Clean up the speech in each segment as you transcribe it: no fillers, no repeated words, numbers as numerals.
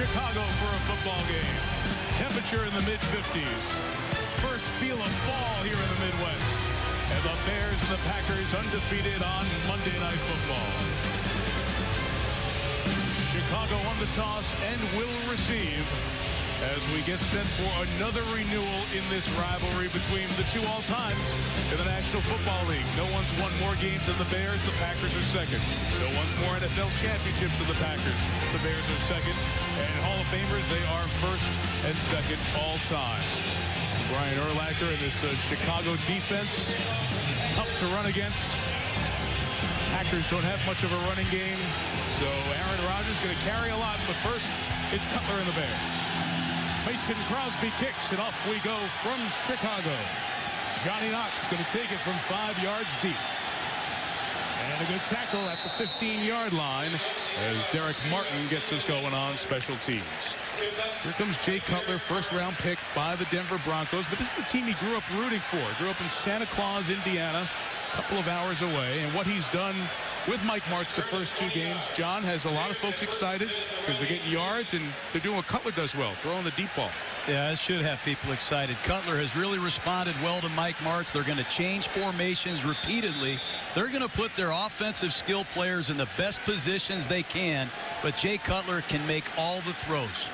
Chicago for a football game. Temperature in the mid-50s. First feel of fall here in the Midwest. And the Bears and the Packers undefeated on Monday Night Football. Chicago won the toss and will receive as we get set for another renewal in this rivalry between the two all-times in the National Football League. No one's won more games than the Bears. The Packers are second. No one's more NFL championships than the Packers. The Bears are second. And Hall of Famers, they are first and second all-time. Brian Urlacher in this Chicago defense. Tough to run against. Packers don't have much of a running game. So Aaron Rodgers going to carry a lot. But first, it's Cutler and the Bears. Mason Crosby kicks, and off we go from Chicago. Johnny Knox going to take it from 5 yards deep. And a good tackle at the 15-yard line as Derek Martin gets us going on special teams. Here comes Jay Cutler, first-round pick by the Denver Broncos. But this is the team he grew up rooting for. Grew up in Santa Claus, Indiana, a couple of hours away. And what he's done with Mike Martz the first 2 games, John, has a lot of folks excited because they're getting yards and they're doing what Cutler does well, throwing the deep ball. Yeah, it should have people excited. Cutler has really responded well to Mike Martz. They're going to change formations repeatedly. They're going to put their offensive skill players in the best positions they can, but Jay Cutler can make all the throws.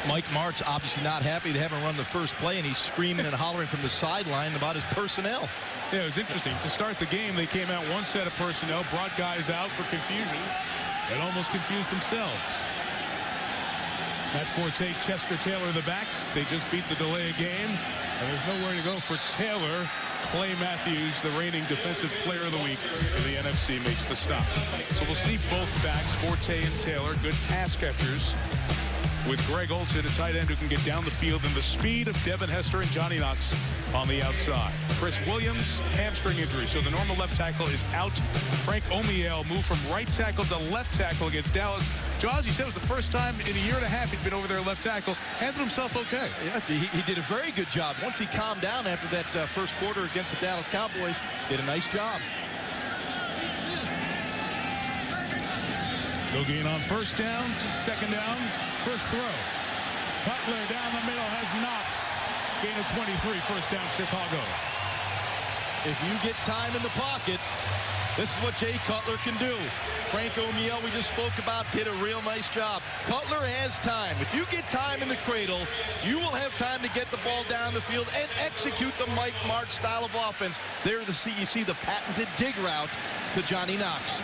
Mike Martz obviously not happy they haven't run the first play, and he's screaming and hollering from the sideline about his personnel. Yeah, it was interesting. To start the game, they came out one set of personnel, brought guys out for confusion, and almost confused themselves. Matt Forte, Chester Taylor, the backs. They just beat the delay of game, and there's nowhere to go for Taylor. Clay Matthews, the reigning Defensive Player of the Week in the NFC, makes the stop. So we'll see both backs, Forte and Taylor, good pass catchers, with Greg Olson, a tight end who can get down the field, and the speed of Devin Hester and Johnny Knox on the outside. Chris Williams, hamstring injury, so the normal left tackle is out. Frank Omiel moved from right tackle to left tackle against Dallas. Jaws, he said it was the first time in a year and a half he'd been over there left tackle. Handled himself okay. Yeah, he did a very good job. Once he calmed down after that first quarter against the Dallas Cowboys, did a nice job. No gain on first down, second down, first throw. Cutler down the middle has Knox. Gain of 23, first down Chicago. If you get time in the pocket, this is what Jay Cutler can do. Frank Omiel, we just spoke about, did a real nice job. Cutler has time. If you get time in the cradle, you will have time to get the ball down the field and execute the Mike Martz style of offense. There you see the patented dig route to Johnny Knox.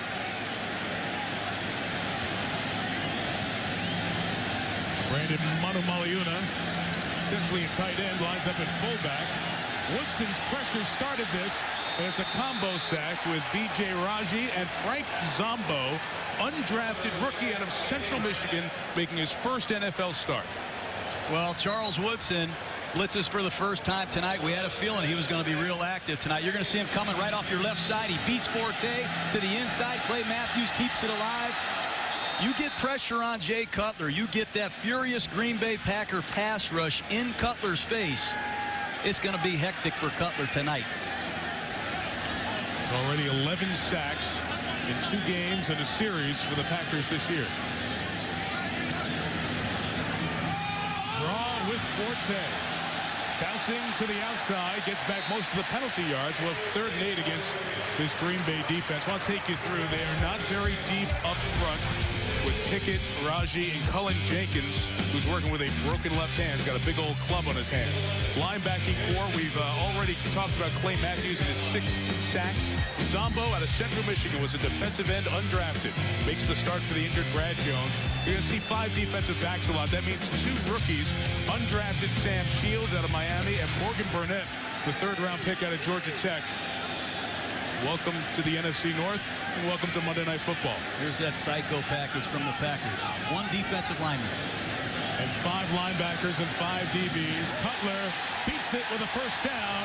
Brandon Manumaleuna, essentially a tight end, lines up at fullback. Woodson's pressure started this, and it's a combo sack with B.J. Raji and Frank Zombo, undrafted rookie out of Central Michigan, making his first NFL start. Well, Charles Woodson blitzes for the first time tonight. We had a feeling he was going to be real active tonight. You're going to see him coming right off your left side. He beats Forte to the inside. Clay Matthews keeps it alive. You get pressure on Jay Cutler, you get that furious Green Bay Packer pass rush in Cutler's face. It's going to be hectic for Cutler tonight. It's already 11 sacks in 2 games and a series for the Packers this year. Draw with Forte. Bouncing to the outside, gets back most of the penalty yards. Well, 3rd and 8 against this Green Bay defense. I'll take you through. They are not very deep up front with Pickett, Raji, and Cullen Jenkins, who's working with a broken left hand. He's got a big old club on his hand. Linebacking 4, we've already talked about Clay Matthews and his 6 sacks. Zombo out of Central Michigan was a defensive end, undrafted. Makes the start for the injured Brad Jones. You're going to see 5 defensive backs a lot. That means 2 rookies, undrafted Sam Shields out of Miami and Morgan Burnett, the 3rd-round pick out of Georgia Tech. Welcome to the NFC North, and welcome to Monday Night Football. Here's that psycho package from the Packers. 1 defensive lineman. And 5 linebackers and 5 DBs. Cutler beats it with a first down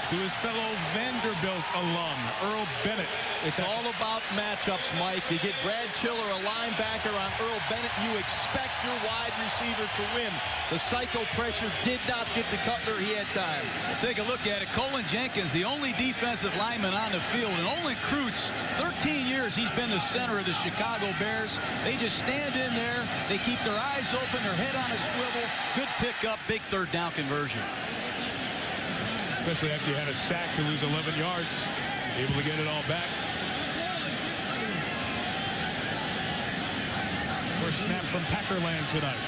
to his fellow Vanderbilt alum, Earl Bennett. It's all about matchups, Mike. You get Brad Chiller, a linebacker, on Earl Bennett. You expect your wide receiver to win. The psycho pressure did not get to Cutler. He had time. Well, take a look at it. Cullen Jenkins, the only defensive lineman on the field, and Olin Kreutz, 13 years years, he's been the center of the Chicago Bears. They just stand in there. They keep their eyes open, their head on a swivel. Good pickup, big third down conversion. Especially after you had a sack to lose 11 yards. Able to get it all back. First snap from Packerland tonight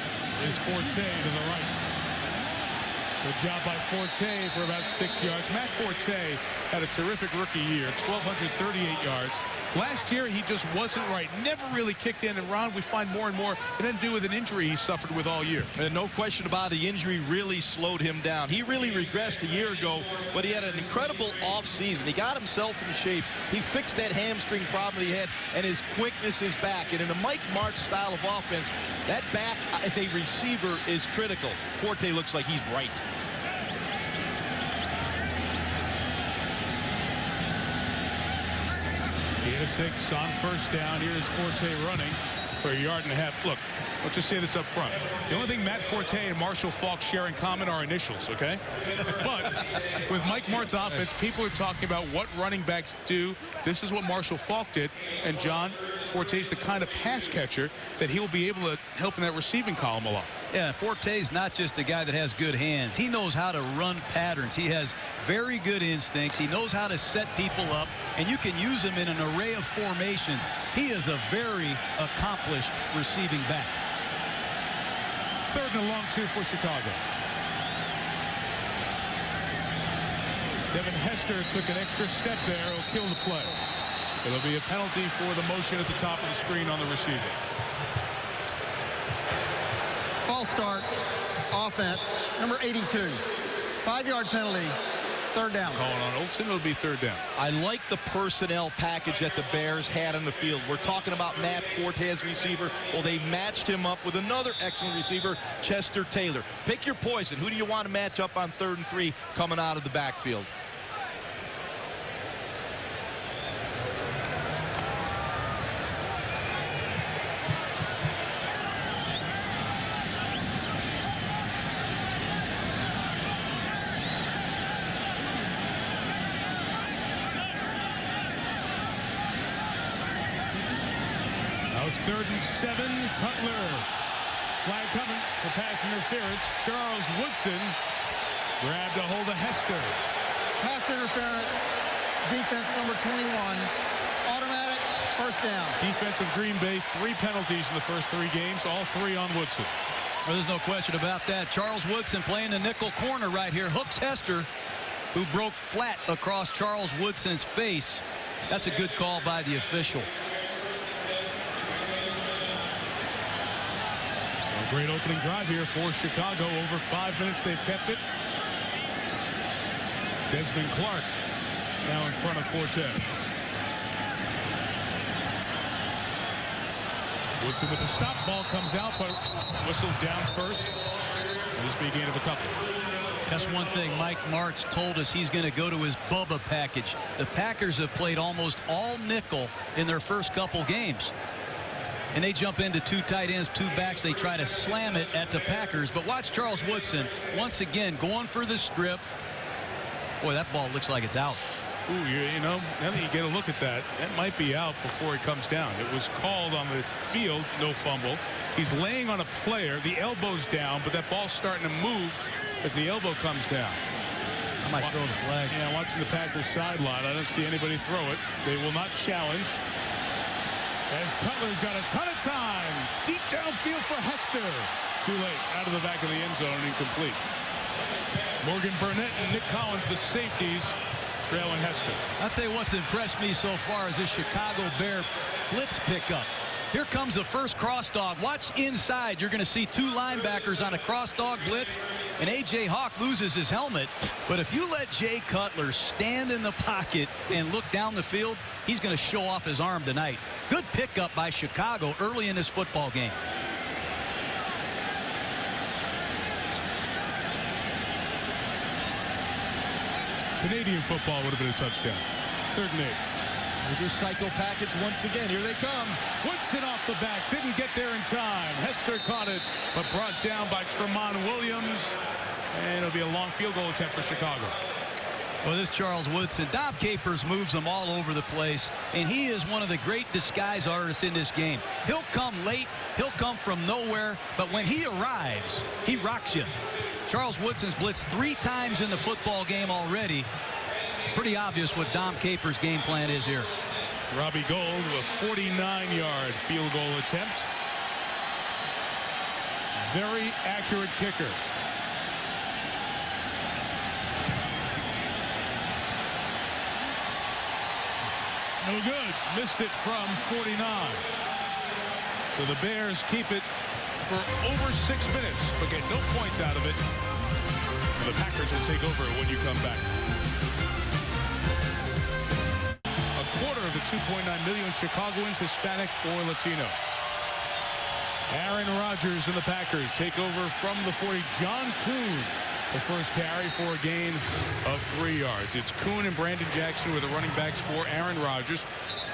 is Forte to the right. Good job by Forte for about 6 yards. Matt Forte had a terrific rookie year, 1,238 yards. Last year, he just wasn't right. Never really kicked in. And, Ron, we find more and more it had to do with an injury he suffered with all year. And no question about it, the injury really slowed him down. He really regressed a year ago, but he had an incredible offseason. He got himself in shape. He fixed that hamstring problem he had, and his quickness is back. And in a Mike Martz style of offense, that back as a receiver is critical. Forte looks like he's right. Gain of 6 on first down. Here's Forte running for 1.5 yards. Look, let's just say this up front. The only thing Matt Forte and Marshall Faulk share in common are initials, okay? But with Mike Martz's offense, people are talking about what running backs do. This is what Marshall Faulk did. And, John, Forte's the kind of pass catcher that he'll be able to help in that receiving column a lot. Yeah, Forte's not just the guy that has good hands. He knows how to run patterns. He has very good instincts. He knows how to set people up, and you can use him in an array of formations. He is a very accomplished receiving back. 3rd and a long 2 for Chicago. Devin Hester took an extra step there. He'll kill the play. It'll be a penalty for the motion at the top of the screen on the receiver. False start, offense, number 82. 5-yard penalty, 3rd down. Calling on Olsen, it'll be 3rd down. I like the personnel package that the Bears had on the field. We're talking about Matt Forte as receiver. Well, they matched him up with another excellent receiver, Chester Taylor. Pick your poison. Who do you want to match up on 3rd and 3 coming out of the backfield? It's 3rd and 7. Cutler. Flag coming for pass interference. Charles Woodson grabbed a hold of Hester. Pass interference, defense number 21. Automatic, 1st down. Defense of Green Bay, 3 penalties in the first 3 games, all 3 on Woodson. Well, there's no question about that. Charles Woodson playing the nickel corner right here. Hooks Hester, who broke flat across Charles Woodson's face. That's a good call by the official. Great opening drive here for Chicago. Over 5 minutes they've kept it. Desmond Clark now in front of Forte. Woodson with the stop. Ball comes out, but whistled down first. And this be a gain of a couple. That's one thing Mike Martz told us he's going to go to his Bubba package. The Packers have played almost all nickel in their first couple games. And they jump into 2 tight ends, 2 backs. They try to slam it at the Packers. But watch Charles Woodson once again going for the strip. Boy, that ball looks like it's out. Ooh, you know, now that you get a look at that, that might be out before it comes down. It was called on the field, no fumble. He's laying on a player. The elbow's down, but that ball's starting to move as the elbow comes down. I might throw the flag. Yeah, watching the Packers sideline, I don't see anybody throw it. They will not challenge. As Cutler's got a ton of time. Deep downfield for Hester. Too late. Out of the back of the end zone and incomplete. Morgan Burnett and Nick Collins, the safeties, trailing Hester. I'll tell you what's impressed me so far is this Chicago Bear blitz pickup. Here comes the first cross dog. Watch inside. You're going to see 2 linebackers on a cross dog blitz, and A.J. Hawk loses his helmet. But if you let Jay Cutler stand in the pocket and look down the field, he's going to show off his arm tonight. Good pickup by Chicago early in this football game. Canadian football would have been a touchdown. 3rd and 8. There's your cycle package once again. Here they come. Woodson off the back. Didn't get there in time. Hester caught it, but brought down by Tremont Williams. And it'll be a long field goal attempt for Chicago. Well, this Charles Woodson, Dom Capers moves them all over the place, and he is one of the great disguise artists in this game. He'll come late, he'll come from nowhere, but when he arrives, he rocks you. Charles Woodson's blitzed 3 times in the football game already. Pretty obvious what Dom Capers' game plan is here. Robbie Gould with a 49-yard field goal attempt. Very accurate kicker. No good. Missed it from 49. So the Bears keep it for over 6 minutes, but get no points out of it. And the Packers will take over when you come back. A quarter of the 2.9 million Chicagoans, Hispanic or Latino. Aaron Rodgers and the Packers take over from the 40. John Kuhn, the first carry for a gain of 3 yards. It's Kuhn and Brandon Jackson were the running backs for Aaron Rodgers,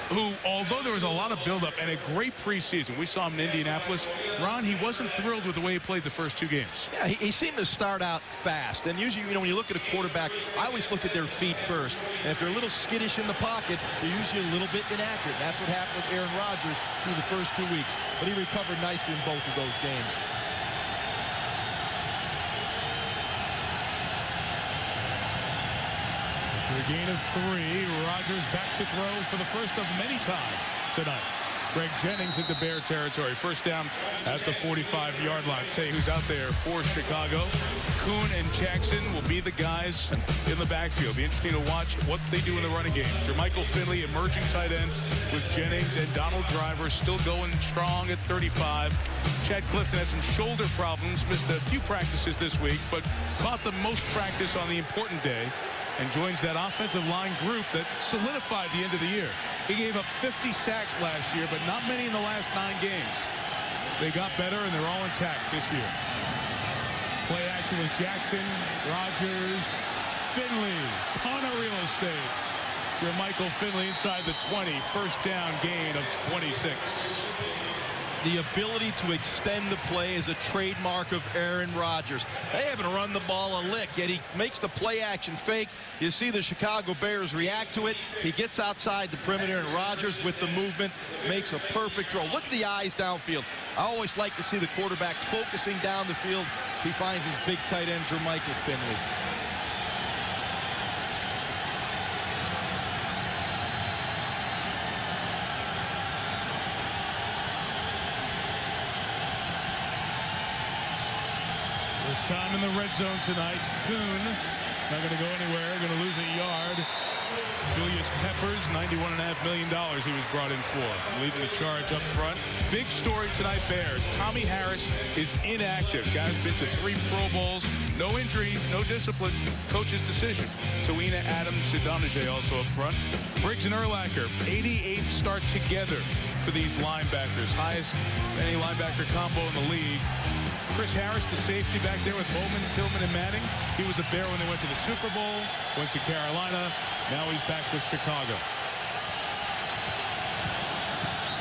who, although there was a lot of buildup and a great preseason, we saw him in Indianapolis. Ron, he wasn't thrilled with the way he played the first 2 games. Yeah, he seemed to start out fast. And usually, when you look at a quarterback, I always look at their feet first. And if they're a little skittish in the pocket, they're usually a little bit inaccurate. That's what happened with Aaron Rodgers through the first 2 weeks. But he recovered nicely in both of those games. A gain of 3. Rodgers back to throw for the first of many times tonight. Greg Jennings into Bear territory. First down at the 45-yard line. Let's tell you who's out there for Chicago. Kuhn and Jackson will be the guys in the backfield. Be interesting to watch what they do in the running game. Jermichael Finley, emerging tight end, with Jennings and Donald Driver still going strong at 35. Chad Clifton had some shoulder problems, missed a few practices this week, but caught the most practice on the important day, and joins that offensive line group that solidified the end of the year. He gave up 50 sacks last year, but not many in the last 9 games. They got better, and they're all intact this year. Play action with Jackson, Rodgers, Finley. Ton of real estate. Jermichael Finley inside the 20. First down gain of 26. The ability to extend the play is a trademark of Aaron Rodgers. They haven't run the ball a lick, yet he makes the play action fake. You see the Chicago Bears react to it. He gets outside the perimeter, and Rodgers, with the movement, makes a perfect throw. Look at the eyes downfield. I always like to see the quarterbacks focusing down the field. He finds his big tight end, Jermichael Finley. Time in the red zone tonight. Kuhn not going to go anywhere. Going to lose a yard. Julius Peppers, $91.5 million he was brought in for. Leading the charge up front. Big story tonight, Bears. Tommy Harris is inactive. Guy's been to 3 Pro Bowls. No injury, no discipline. Coach's decision. Tawina Adams, Shadonajay also up front. Briggs and Urlacher, 88th start together for these linebackers. Highest any linebacker combo in the league. Chris Harris, the safety back there with Bowman, Tillman, and Manning. He was a Bear when they went to the Super Bowl, went to Carolina. Now he's back with Chicago.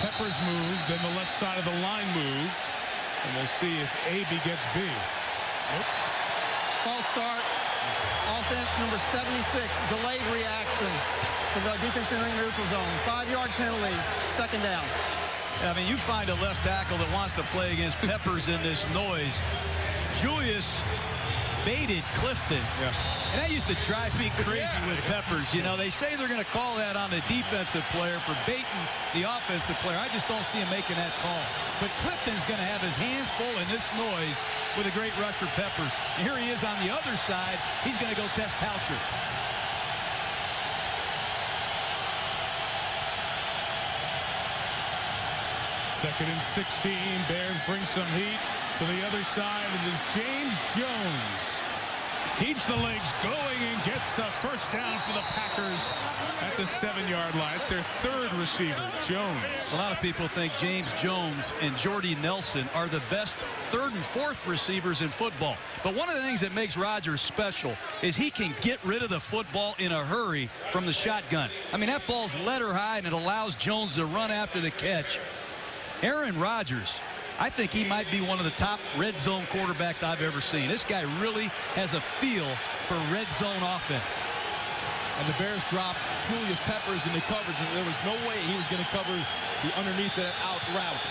Peppers moved, then the left side of the line moved. And we'll see if AB gets B. Nope. False start. Offense number 76. Delayed reaction to the defense entering neutral zone. 5-yard penalty. Second down. I mean, you find a left tackle that wants to play against Peppers in this noise. Julius baited Clifton. Yeah. And that used to drive me crazy with Peppers. You know, they say they're going to call that on the defensive player for baiting the offensive player. I just don't see him making that call. But Clifton's going to have his hands full in this noise with a great rusher, Peppers. And here he is on the other side. He's going to go test Tauscher. Second and 16. Bears bring some heat to the other side. And it's James Jones. Keeps the legs going and gets a first down for the Packers at the 7-yard line. It's their 3rd receiver, Jones. A lot of people think James Jones and Jordy Nelson are the best 3rd and 4th receivers in football. But one of the things that makes Rodgers special is he can get rid of the football in a hurry from the shotgun. I mean, that ball's letter high, and it allows Jones to run after the catch. Aaron Rodgers, I think he might be one of the top red zone quarterbacks I've ever seen. This guy really has a feel for red zone offense. And the Bears dropped Julius Peppers in the coverage, and there was no way he was going to cover the underneath that out route.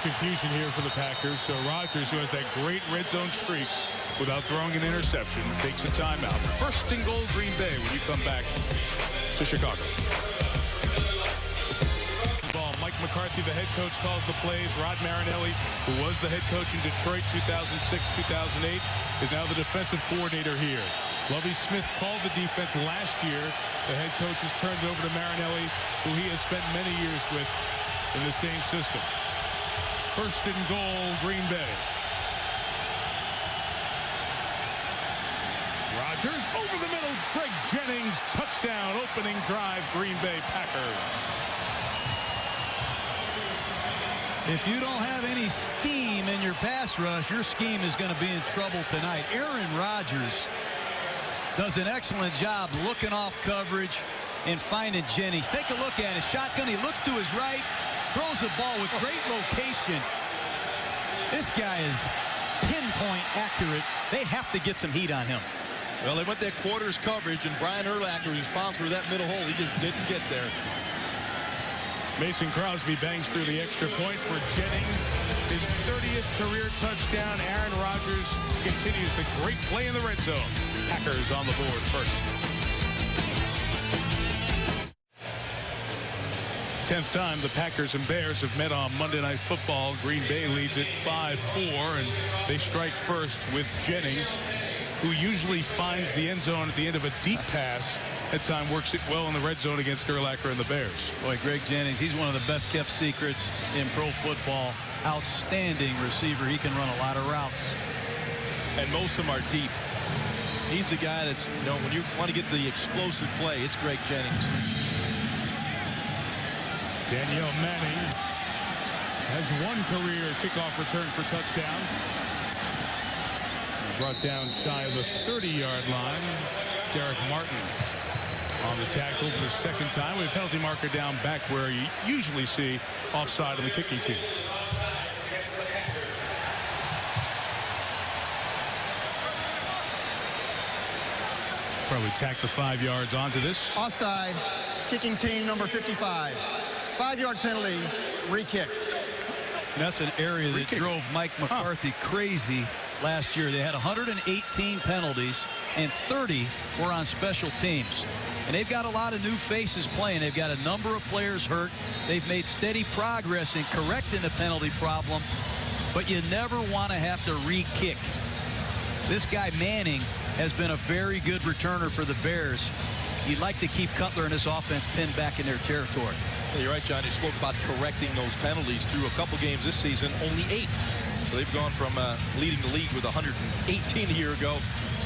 Confusion here for the Packers. So Rodgers, who has that great red zone streak without throwing an interception, takes a timeout. First and goal, Green Bay, when you come back to Chicago. Mike McCarthy, the head coach, calls the plays. Rod Marinelli, who was the head coach in Detroit 2006-2008, is now the defensive coordinator here. Lovie Smith called the defense last year. The head coach has turned it over to Marinelli, who he has spent many years with in the same system. First and goal, Green Bay. Rodgers over the middle. Greg Jennings, touchdown, opening drive, Green Bay Packers. If you don't have any steam in your pass rush, your scheme is going to be in trouble tonight. Aaron Rodgers does an excellent job looking off coverage and finding Jennings. Take a look at it. Shotgun, he looks to his right, throws the ball with great location. This guy is pinpoint accurate. They have to get some heat on him. Well, they went that quarters coverage, and Brian Urlacher was responsible for that middle hole. He just didn't get there. Mason Crosby bangs through the extra point for Jennings. His 30th career touchdown. Aaron Rodgers continues the great play in the red zone. Packers on the board first. 10th time the Packers and Bears have met on Monday Night Football. Green Bay leads it 5-4, and they strike first with Jennings, who usually finds the end zone at the end of a deep pass. That time works it well in the red zone against Urlacher and the Bears. Boy, Greg Jennings, he's one of the best kept secrets in pro football. Outstanding receiver. He can run a lot of routes. And most of them are deep. He's the guy that's, you know, when you want to get the explosive play, it's Greg Jennings. Danielle Manning has one career kickoff return for touchdown. Brought down shy of the 30-yard line. Derek Martin on the tackle for the second time. We have penalty marker down back where you usually see offside of the kicking team. Probably tack the 5 yards onto this. Offside, kicking team number 55. 5-yard penalty, re-kick. That's an area that drove Mike McCarthy crazy last year. They had 118 penalties, and 30 were on special teams. And they've got a lot of new faces playing. They've got a number of players hurt. They've made steady progress in correcting the penalty problem, but you never want to have to re-kick. This guy Manning has been a very good returner for the Bears. You'd like to keep Cutler and his offense pinned back in their territory. Yeah, you're right, John. You spoke about correcting those penalties through a couple games this season, only 8. So they've gone from leading the league with 118 a year ago.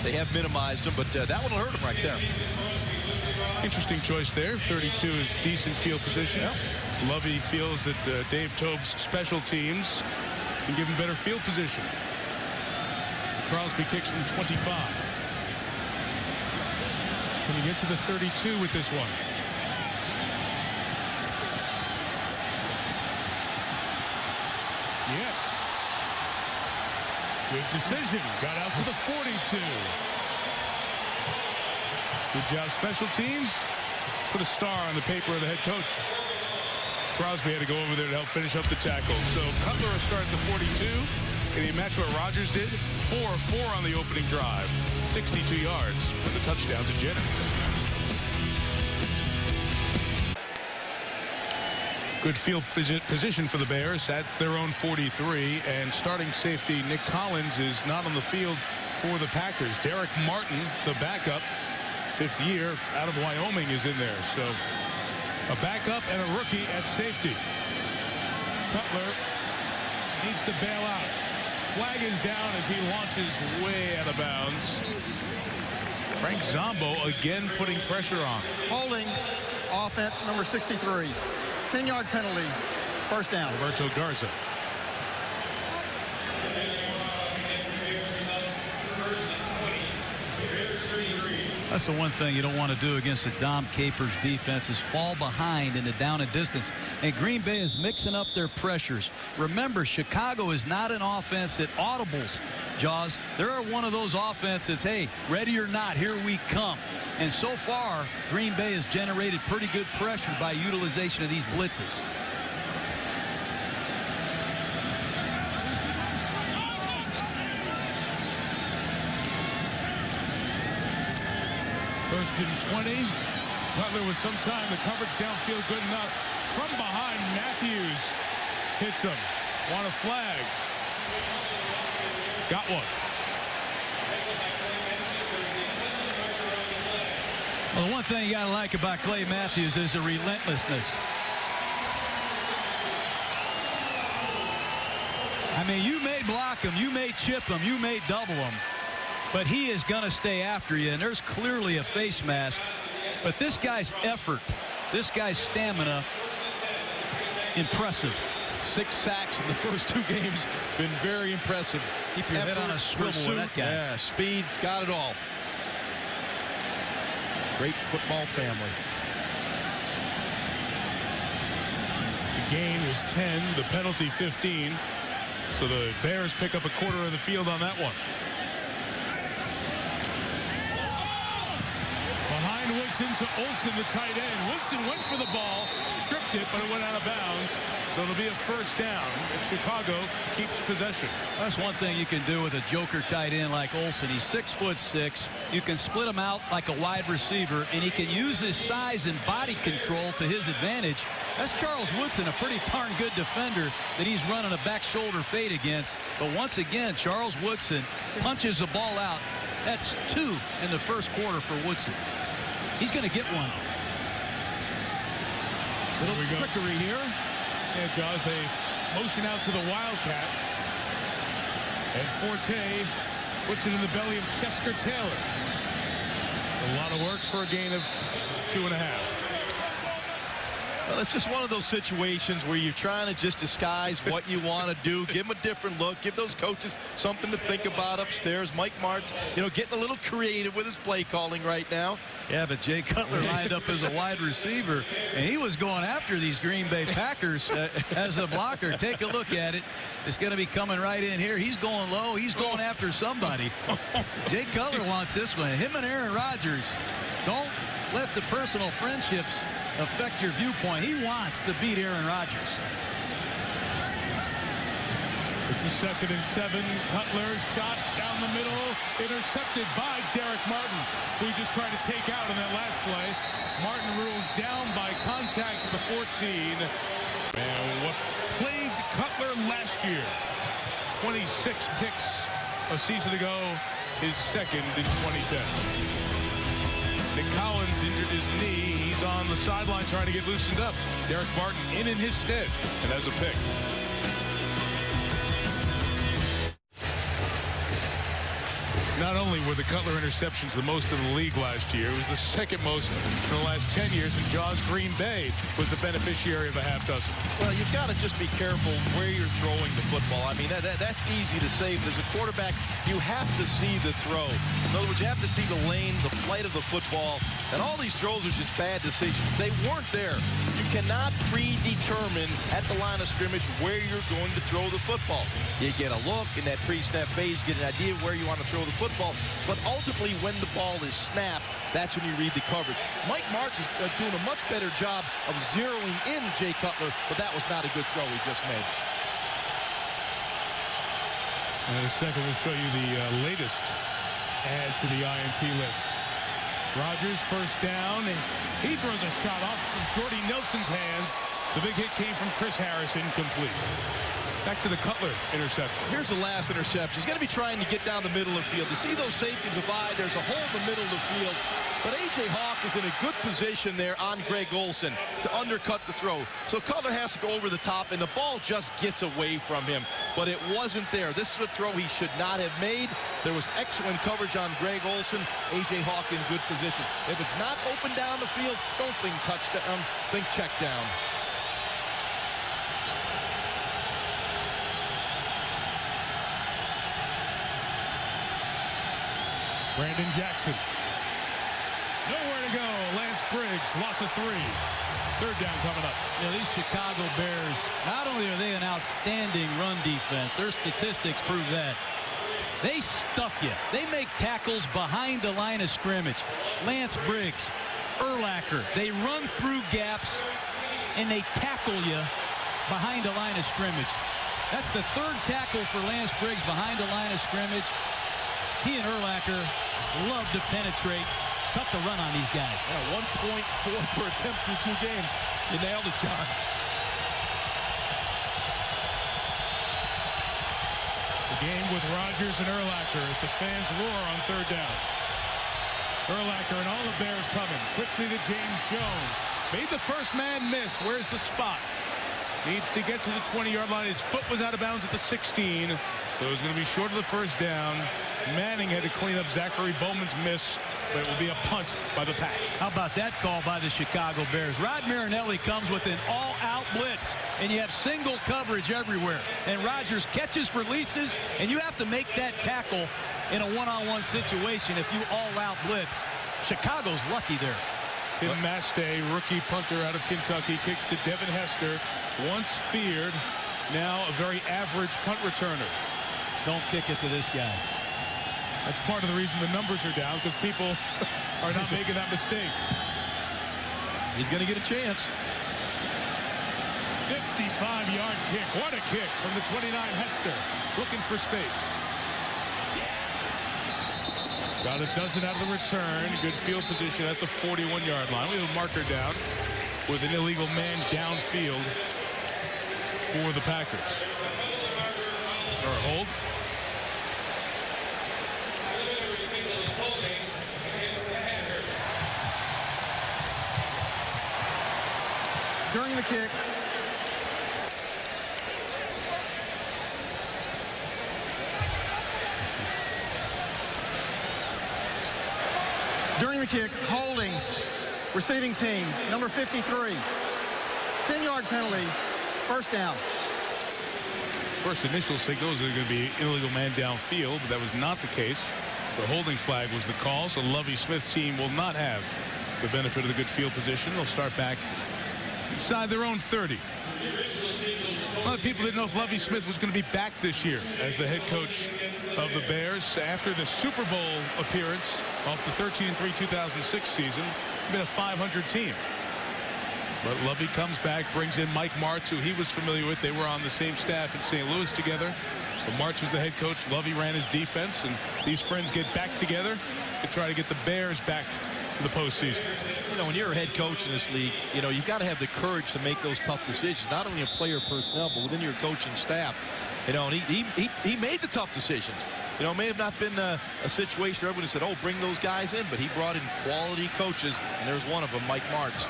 They have minimized them, but that one will hurt them right there. Interesting choice there. 32 is decent field position. Yeah. Lovey feels that Dave Tobe's special teams can give him better field position. Crosby kicks from 25. Can he get to the 32 with this one? Yes. Good decision. Got out to the 42. Good job, special teams. Put a star on the paper of the head coach. Crosby had to go over there to help finish up the tackle. So Cutler will start at the 42. Can he match what Rodgers did? 4-4 on the opening drive. 62 yards with a touchdown to Jennings. Good field position for the Bears at their own 43, and starting safety Nick Collins is not on the field for the Packers. Derek Martin, the backup, 5th year out of Wyoming, is in there. So a backup and a rookie at safety. Cutler needs to bail out. Flag is down as he launches way out of bounds. Frank Zombo again putting pressure on. Holding offense number 63. 10-yard penalty. First down. Roberto Garza. That's the one thing you don't want to do against the Dom Capers defense is fall behind in the down and distance. And Green Bay is mixing up their pressures. Remember, Chicago is not an offense that audibles, Jaws. They're one of those offenses, hey, ready or not, here we come. And so far, Green Bay has generated pretty good pressure by utilization of these blitzes. First and 20. Cutler with some time. The coverage downfield good enough. From behind, Matthews hits him. Want a flag. Got one. Well, the one thing you got to like about Clay Matthews is the relentlessness. I mean, you may block him, you may chip him, you may double him, but he is going to stay after you, and there's clearly a face mask. But this guy's effort, this guy's stamina, impressive. 6 sacks in the first 2 games. Been very impressive. Keep your head on a swivel with that guy. Yeah, speed, got it all. Great football family. The gain was 10, the penalty 15. So the Bears pick up a quarter of the field on that one. Behind Woodson to Olsen, the tight end. Woodson went for the ball, stripped it, but it went out of bounds. So it'll be a first down, and Chicago keeps possession. That's one thing you can do with a joker tight end like Olsen. He's 6'6". You can split him out like a wide receiver, and he can use his size and body control to his advantage. That's Charles Woodson, a pretty darn good defender that he's running a back shoulder fade against. But once again, Charles Woodson punches the ball out. That's 2 in the first quarter for Woodson. He's going to get one. Little trickery here. Yeah, Jaws, they motion out to the Wildcat. And Forte puts it in the belly of Chester Taylor. A lot of work for a gain of 2.5. Well, it's just one of those situations where you're trying to just disguise what you want to do, give them a different look, give those coaches something to think about upstairs. Mike Martz, getting a little creative with his play calling right now. Yeah, but Jay Cutler lined up as a wide receiver, and he was going after these Green Bay Packers as a blocker. Take a look at it. It's going to be coming right in here. He's going low. He's going after somebody. Jay Cutler wants this one. Him and Aaron Rodgers, don't let the personal friendships affect your viewpoint. He wants to beat Aaron Rodgers. This is 2nd and 7. Cutler shot down the middle, intercepted by Derek Martin, who he just tried to take out in that last play. Martin ruled down by contact at the 14. And what plagued Cutler last year, 26 picks a season ago, his second in 2010. Nick Collins injured his knee. He's on the sideline trying to get loosened up. Derek Martin in his stead and has a pick. Not only were the Cutler interceptions the most in the league last year, it was the second most in the last 10 years, and Jaws Green Bay was the beneficiary of a half dozen. Well, you've got to just be careful where you're throwing the football. I mean, that's easy to say, but as a quarterback, you have to see the throw. In other words, you have to see the lane, the flight of the football, and all these throws are just bad decisions. They weren't there. You cannot predetermine at the line of scrimmage where you're going to throw the football. You get a look in that pre-snap phase, get an idea where you want to throw the football, but ultimately when the ball is snapped, that's when you read the coverage. Mike Martz is doing a much better job of zeroing in Jay Cutler, but that was not a good throw he just made. And in a second, we'll show you the latest add to the INT list. Rodgers first down, and he throws a shot off from Jordy Nelson's hands. The big hit came from Chris Harrison, complete. Back to the Cutler interception. Here's the last interception. He's going to be trying to get down the middle of the field. You see those safeties divide. There's a hole in the middle of the field. But A.J. Hawk is in a good position there on Greg Olsen to undercut the throw. So Cutler has to go over the top, and the ball just gets away from him. But it wasn't there. This is a throw he should not have made. There was excellent coverage on Greg Olsen. A.J. Hawk in good position. If it's not open down the field, don't think touchdown, think check down. Brandon Jackson. Nowhere to go. Lance Briggs, loss of 3. Third down coming up. You know, these Chicago Bears, not only are they an outstanding run defense, their statistics prove that. They stuff you. They make tackles behind the line of scrimmage. Lance Briggs, Urlacher, they run through gaps and they tackle you behind the line of scrimmage. That's the third tackle for Lance Briggs behind the line of scrimmage. He and Urlacher love to penetrate. Tough to run on these guys. Yeah, 1.4 per attempt through 2 games. You nailed it, John. The game with Rodgers and Urlacher as the fans roar on third down. Urlacher and all the Bears coming. Quickly to James Jones. Made the first man miss. Where's the spot? Needs to get to the 20-yard line. His foot was out of bounds at the 16. So it was going to be short of the first down. Manning had to clean up Zachary Bowman's miss, but it will be a punt by the Pack. How about that call by the Chicago Bears? Rod Marinelli comes with an all-out blitz, and you have single coverage everywhere. And Rodgers catches, releases, and you have to make that tackle in a one-on-one situation if you all-out blitz. Chicago's lucky there. Tim Mastay, rookie punter out of Kentucky, kicks to Devin Hester. Once feared, now a very average punt returner. Don't kick it to this guy. That's part of the reason the numbers are down, because people are not making that mistake. He's going to get a chance. 55-yard kick. What a kick from the 29, Hester, looking for space. Got a dozen out of the return. Good field position at the 41-yard line. We have a marker down with an illegal man downfield for the Packers. Or hold. During the kick, holding, receiving team, number 53. 10-yard penalty, first down. First initial signal is going to be illegal man downfield, but that was not the case. The holding flag was the call, so Lovie Smith's team will not have the benefit of the good field position. They'll start back inside their own 30. A lot of people didn't know if Lovie Smith was going to be back this year as the head coach of the Bears after the Super Bowl appearance off the 13-3 2006 season. Been a 500 team. But Lovie comes back, brings in Mike Martz, who he was familiar with. They were on the same staff in St. Louis together. But Martz was the head coach. Lovie ran his defense, and these friends get back together to try to get the Bears back to the postseason. You know, when you're a head coach in this league, you know, you've got to have the courage to make those tough decisions, not only in player personnel, but within your coaching staff. You know, and he made the tough decisions. You know, it may have not been a situation where everyone said, oh, bring those guys in, but he brought in quality coaches, and there's one of them, Mike Martz.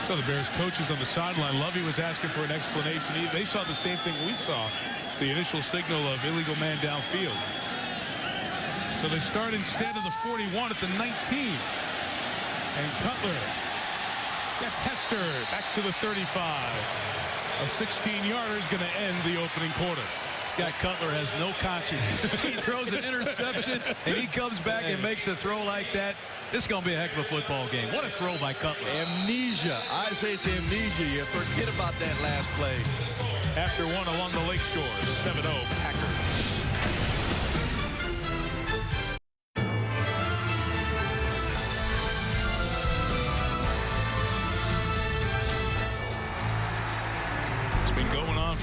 So the Bears coaches on the sideline. Lovie was asking for an explanation. They saw the same thing we saw, the initial signal of illegal man downfield. So they start instead of the 41 at the 19. And Cutler gets Hester back to the 35. A 16-yarder is going to end the opening quarter. This guy Cutler has no conscience. He throws an interception, and he comes back and makes a throw like that. This is going to be a heck of a football game. What a throw by Cutler. Amnesia. I say it's amnesia. You forget about that last play. After one along the Lake Shore, 7-0 Packers.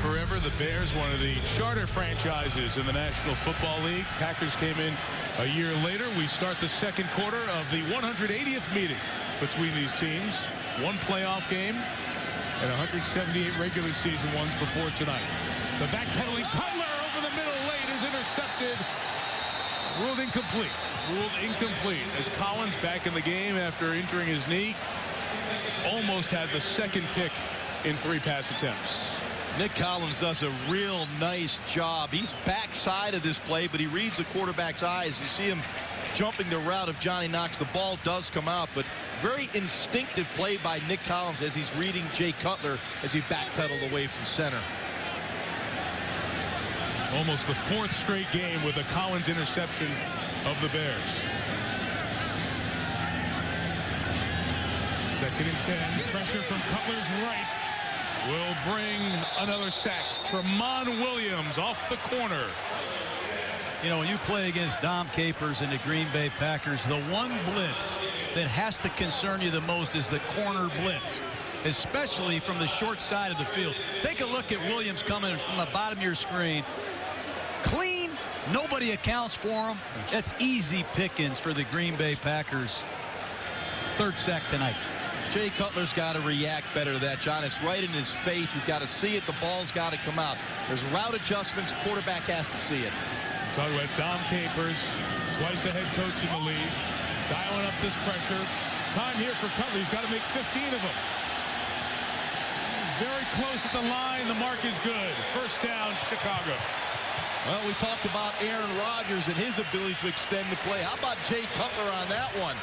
Forever. The Bears, one of the charter franchises in the National Football League. Packers came in a year later. We start the second quarter of the 180th meeting between these teams. One playoff game and 178 regular season ones before tonight. The backpedaling Cutler over the middle late is intercepted. Ruled incomplete. Ruled incomplete as Collins back in the game after injuring his knee. Almost had the second pick in 3 pass attempts. Nick Collins does a real nice job. He's backside of this play, but he reads the quarterback's eyes. You see him jumping the route of Johnny Knox. The ball does come out, but very instinctive play by Nick Collins as he's reading Jay Cutler as he backpedaled away from center. Almost the 4th straight game with a Collins interception of the Bears. Second and 10. Pressure from Cutler's right will bring another sack. Tremont Williams off the corner. You know, when you play against Dom Capers and the Green Bay Packers, the one blitz that has to concern you the most is the corner blitz, especially from the short side of the field. Take a look at Williams coming from the bottom of your screen. Clean. Nobody accounts for him. That's easy pickings for the Green Bay Packers. Third sack tonight. Jay Cutler's got to react better to that, John. It's right in his face. He's got to see it. The ball's got to come out. There's route adjustments. Quarterback has to see it. Talking about Dom Capers, twice a head coach in the league, dialing up this pressure. Time here for Cutler. He's got to make 15 of them. Very close at the line. The mark is good. First down, Chicago. Well, we talked about Aaron Rodgers and his ability to extend the play. How about Jay Cutler on that one?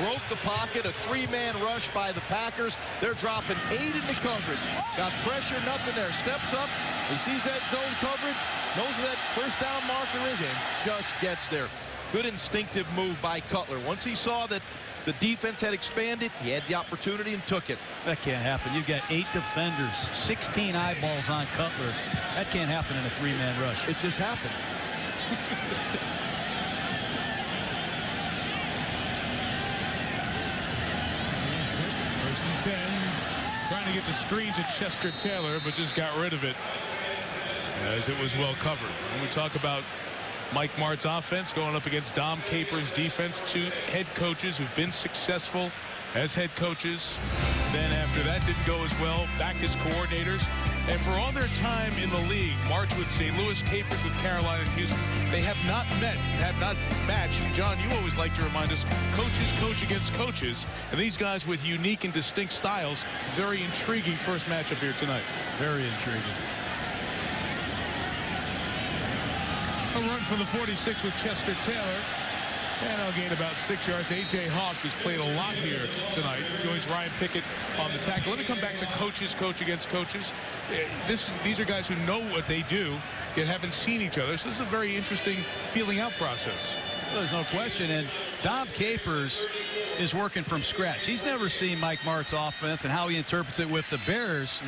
Broke the pocket, a three-man rush by the Packers. They're dropping 8 into coverage. Got pressure, nothing there. Steps up, he sees that zone coverage, knows where that first down marker is, and just gets there. Good instinctive move by Cutler. Once he saw that the defense had expanded, he had the opportunity and took it. That can't happen. You've got 8 defenders, 16 eyeballs on Cutler. That can't happen in a three-man rush. It just happened. First and 10. Trying to get the screen to Chester Taylor, but just got rid of it as it was well covered. When we talk about Mike Mart's offense going up against Dom Capers' defense, 2 head coaches who've been successful as head coaches. Then after that didn't go as well, back as coordinators. And for all their time in the league, Mart with St. Louis, Capers with Carolina and Houston, they have not met, have not matched. John, you always like to remind us, coaches coach against coaches. And these guys with unique and distinct styles. Very intriguing first matchup here tonight. Very intriguing. A run for the 46 with Chester Taylor. And I'll gain about 6 yards. A.J. Hawk has played a lot here tonight. Joins Ryan Pickett on the tackle. Let me come back to coaches coach against coaches. These are guys who know what they do, yet haven't seen each other. So this is a very interesting feeling out process. Well, there's no question. And Dom Capers is working from scratch. He's never seen Mike Mart's offense and how he interprets it with the Bears.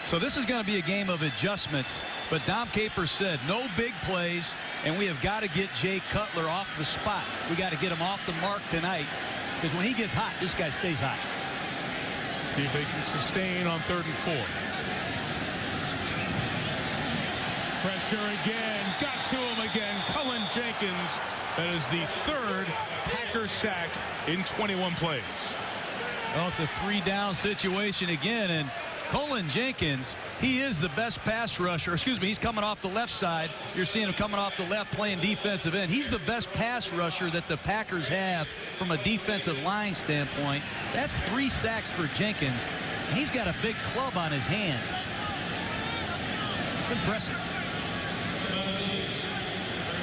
So this is going to be a game of adjustments. But Dom Capers said no big plays, and we have got to get Jay Cutler off the spot. We got to get him off the mark tonight, because when he gets hot, this guy stays hot. See if they can sustain on 3rd and 4. Pressure again. Got to him again. Cullen Jenkins. That is the 3rd Packer sack in 21 plays. Well, it's a 3-down situation again, and Cullen Jenkins, he is the best pass rusher. Excuse me, he's coming off the left side. You're seeing him coming off the left playing defensive end. He's the best pass rusher that the Packers have from a defensive line standpoint. That's 3 sacks for Jenkins, and he's got a big club on his hand. It's impressive.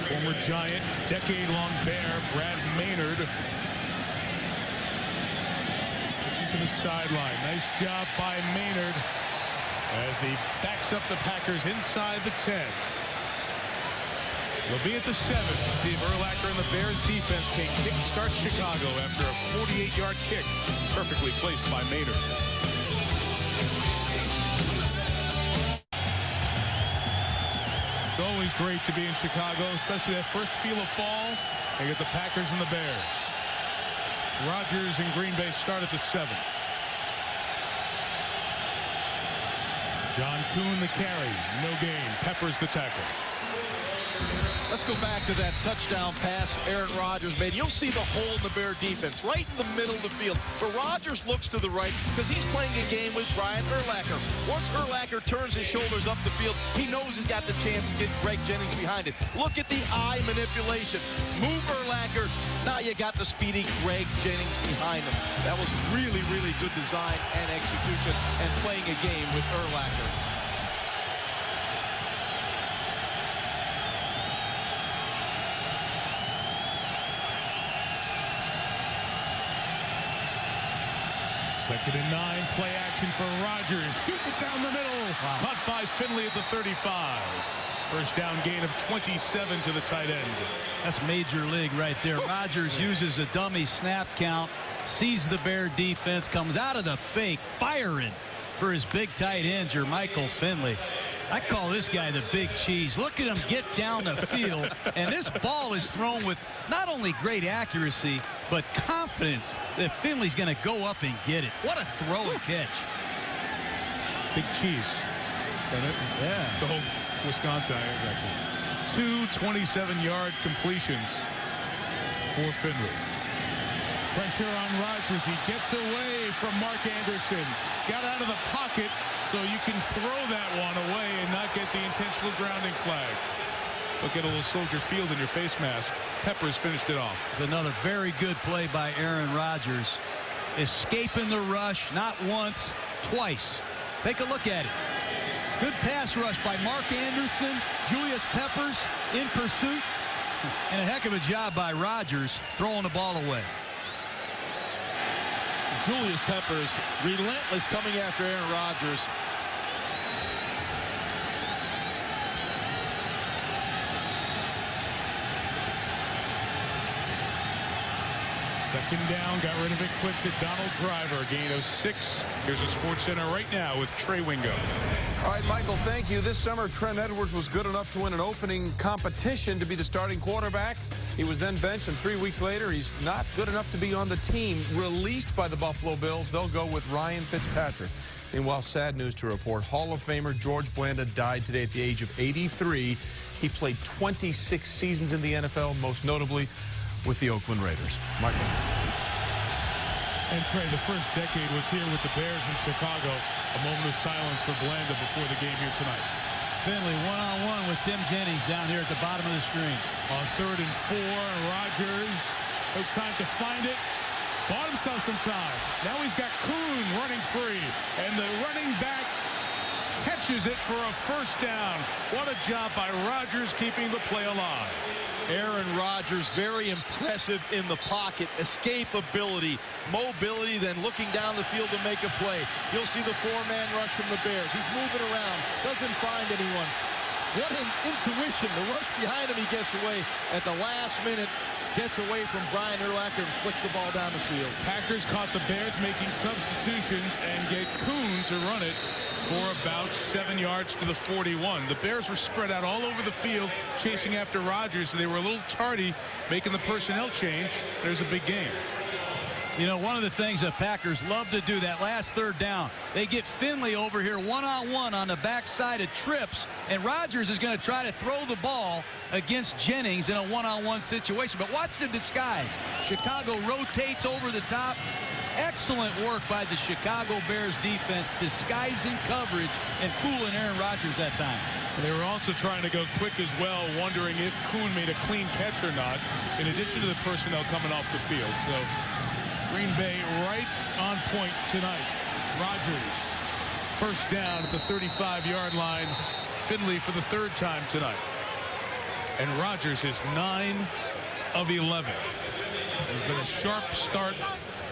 Former Giant, decade-long Bear, Brad Maynard. To the sideline. Nice job by Maynard as he backs up the Packers inside the 10. They'll be at the 7. Steve Urlacher and the Bears defense can kick-start Chicago after a 48-yard kick perfectly placed by Maynard. It's always great to be in Chicago, especially that first feel of fall. They get the Packers and the Bears. Rodgers and Green Bay start at the 7. John Kuhn the carry. No gain. Peppers the tackle. Let's go back to that touchdown pass Aaron Rodgers made. You'll see the hole in the Bear defense right in the middle of the field. But Rodgers looks to the right because he's playing a game with Brian Urlacher. Once Urlacher turns his shoulders up the field, he knows he's got the chance to get Greg Jennings behind it. Look at the eye manipulation. Move Urlacher. Now you got the speedy Greg Jennings behind him. That was really, really good design and execution and playing a game with Urlacher. Second and 9, play action. action for Rodgers. Shooting down the middle. Wow. Caught by Finley at the 35. First down gain of 27 to the tight end. That's major league right there. Rodgers uses a dummy snap count, sees the Bear defense, comes out of the fake, firing for his big tight end, Jermichael Finley. I call this guy the big cheese. Look at him get down the field, and this ball is thrown with not only great accuracy, but confidence that Finley's going to go up and get it. What a throw and catch. Big cheese. Yeah. The whole Wisconsin. I got you. 2 27-yard completions for Finley. Pressure on Rodgers. He gets away from Mark Anderson. Got out of the pocket, so you can throw that one away and not get the intentional grounding flag. Look at a little Soldier Field in your face mask. Peppers finished it off. It's another very good play by Aaron Rodgers. Escaping the rush, not once, twice. Take a look at it. Good pass rush by Mark Anderson. Julius Peppers in pursuit. And a heck of a job by Rodgers throwing the ball away. Julius Peppers, relentless coming after Aaron Rodgers. Second down, got rid of it quick to Donald Driver. Gain of 6. Here's a Sports Center right now with Trey Wingo. All right, Michael, thank you. This summer, Trent Edwards was good enough to win an opening competition to be the starting quarterback. He was then benched, and 3 weeks later, he's not good enough to be on the team. Released by the Buffalo Bills, they'll go with Ryan Fitzpatrick. Meanwhile, sad news to report. Hall of Famer George Blanda died today at the age of 83. He played 26 seasons in the NFL, most notably with the Oakland Raiders. Michael. And Trey, the first decade was here with the Bears in Chicago. A moment of silence for Blanda before the game here tonight. Finley one-on-one with Tim Jennings down here at the bottom of the screen. On 3rd and 4, Rodgers, no time to find it. Bought himself some time. Now he's got Kuhn running free. And the running back catches it for a first down. What a job by Rodgers keeping the play alive. Aaron Rodgers, very impressive in the pocket. Escapability, mobility, then looking down the field to make a play. You'll see the 4-man rush from the Bears. He's moving around, doesn't find anyone. What an intuition. The rush behind him, he gets away at the last minute. Gets away from Brian Urlacher and flicks the ball down the field. Packers caught the Bears making substitutions and get Kuhn to run it for about 7 yards to the 41. The Bears were spread out all over the field chasing after Rodgers, so they were a little tardy making the personnel change. There's a big game. You know, one of the things the Packers love to do, that last 3rd down, they get Finley over here one-on-one on the backside of trips, and Rodgers is going to try to throw the ball against Jennings in a one-on-one situation. But watch the disguise. Chicago rotates over the top. Excellent work by the Chicago Bears defense, disguising coverage and fooling Aaron Rodgers that time. They were also trying to go quick as well, wondering if Kuhn made a clean catch or not, in addition to the personnel coming off the field. So Green Bay right on point tonight. Rodgers, first down at the 35-yard line. Finley for the 3rd time tonight. And Rodgers is 9 of 11. There's been a sharp start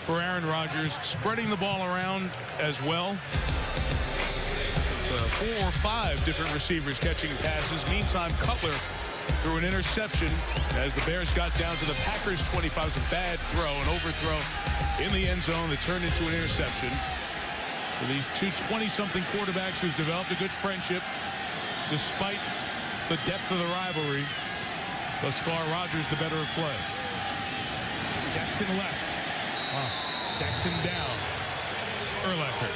for Aaron Rodgers, spreading the ball around as well. 4 or 5 different receivers catching passes. Meantime, Cutler threw an interception as the Bears got down to the Packers' 25. It was a bad throw, an overthrow in the end zone that turned into an interception. For these two 20-something quarterbacks who've developed a good friendship despite the depth of the rivalry. Thus far, Rodgers the better of play. Jackson left. Jackson down. Urlacher.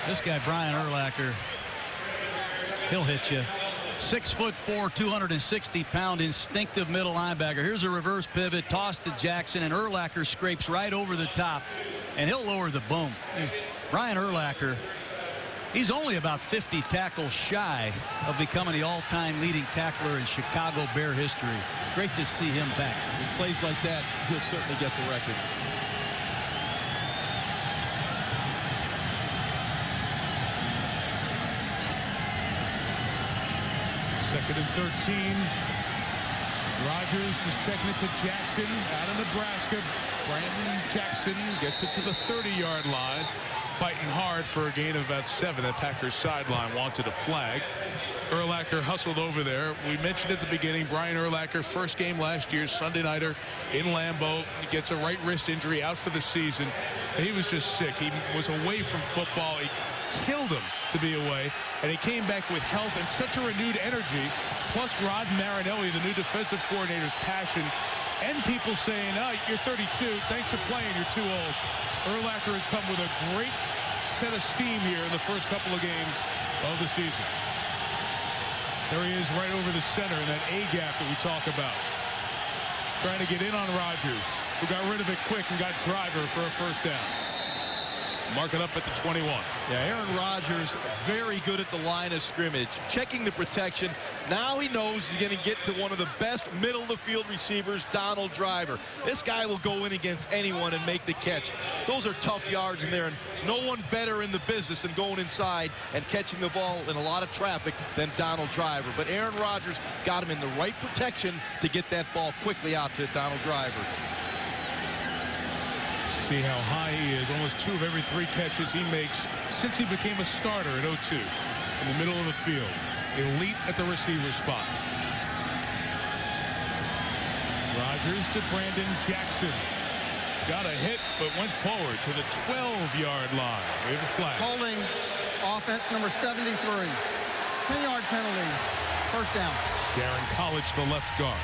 This guy, Brian Urlacher, he'll hit you. 6'4", 260-pound instinctive middle linebacker. Here's a reverse pivot, toss to Jackson, and Urlacher scrapes right over the top, and he'll lower the boom. Brian Urlacher, he's only about 50 tackles shy of becoming the all-time leading tackler in Chicago Bear history. Great to see him back. With plays like that, he'll certainly get the record. Second and 13. Rodgers is checking it to Jackson out of Nebraska. Brandon Jackson gets it to the 30-yard line. fighting hard for a gain of about 7. That Packers sideline wanted a flag. Urlacher hustled over there. We mentioned at the beginning, Brian Urlacher, first game last year, Sunday nighter in Lambeau, gets a right wrist injury, out for the season. He was just sick. He was away from football. It killed him to be away, and he came back with health and such a renewed energy, plus Rod Marinelli, the new defensive coordinator's passion, and people saying, oh, you're 32, thanks for playing, you're too old. Urlacher has come with a great set of steam here in the first couple of games of the season. There he is right over the center in that A gap that we talk about. Trying to get in on Rodgers, who got rid of it quick and got Driver for a first down. Mark it up at the 21. Yeah, Aaron Rodgers, very good at the line of scrimmage, checking the protection. Now he knows he's going to get to one of the best middle of the field receivers, Donald Driver. This guy will go in against anyone and make the catch. Those are tough yards in there, and no one better in the business than going inside and catching the ball in a lot of traffic than Donald Driver. But Aaron Rodgers got him in the right protection to get that ball quickly out to Donald Driver. See how high he is. Almost 2 of every 3 catches he makes since he became a starter at 02 in the middle of the field. Elite at the receiver spot. Rodgers to Brandon Jackson. Got a hit, but went forward to the 12-yard line. We have a flag. Holding offense number 73. 10-yard penalty. First down. Darren College, the left guard.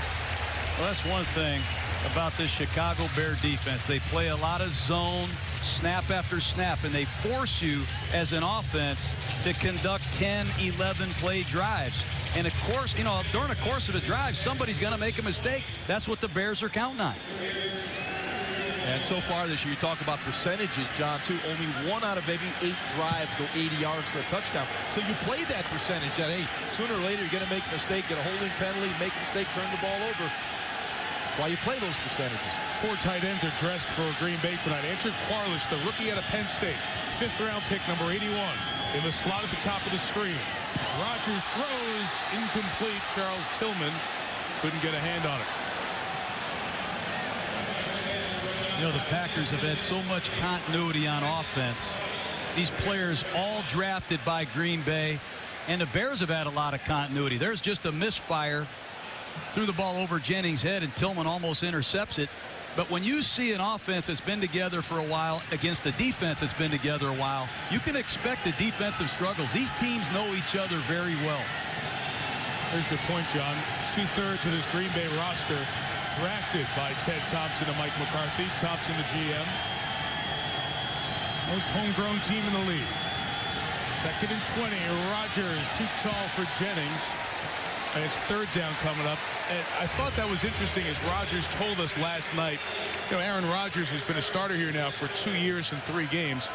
Well, that's one thing about this Chicago Bear defense. They play a lot of zone, snap after snap, and they force you as an offense to conduct 10, 11 play drives. And of course, you know, during the course of a drive, somebody's going to make a mistake. That's what the Bears are counting on. And so far this year, you talk about percentages, John, too. Only 1 out of every 8 drives go 80 yards to a touchdown. So you play that percentage that, hey, sooner or later you're going to make a mistake, get a holding penalty, make a mistake, turn the ball over. That's why you play those percentages. 4 tight ends are dressed for Green Bay tonight. Andrew Quarles, the rookie out of Penn State. 5th-round pick, number 81, in the slot at the top of the screen. Rodgers throws incomplete. Charles Tillman couldn't get a hand on it. You know, the Packers have had so much continuity on offense. These players all drafted by Green Bay, and the Bears have had a lot of continuity. There's just a misfire. Threw the ball over Jennings' head, and Tillman almost intercepts it. But when you see an offense that's been together for a while against a defense that's been together a while, you can expect the defensive struggles. These teams know each other very well. There's your point, John. 2/3 of this Green Bay roster drafted by Ted Thompson and Mike McCarthy. Thompson, the GM. Most homegrown team in the league. 2nd and 20. Rodgers too tall for Jennings. And it's 3rd down coming up. And I thought that was interesting, as Rodgers told us last night. You know, Aaron Rodgers has been a starter here now for 2 years and 3 games.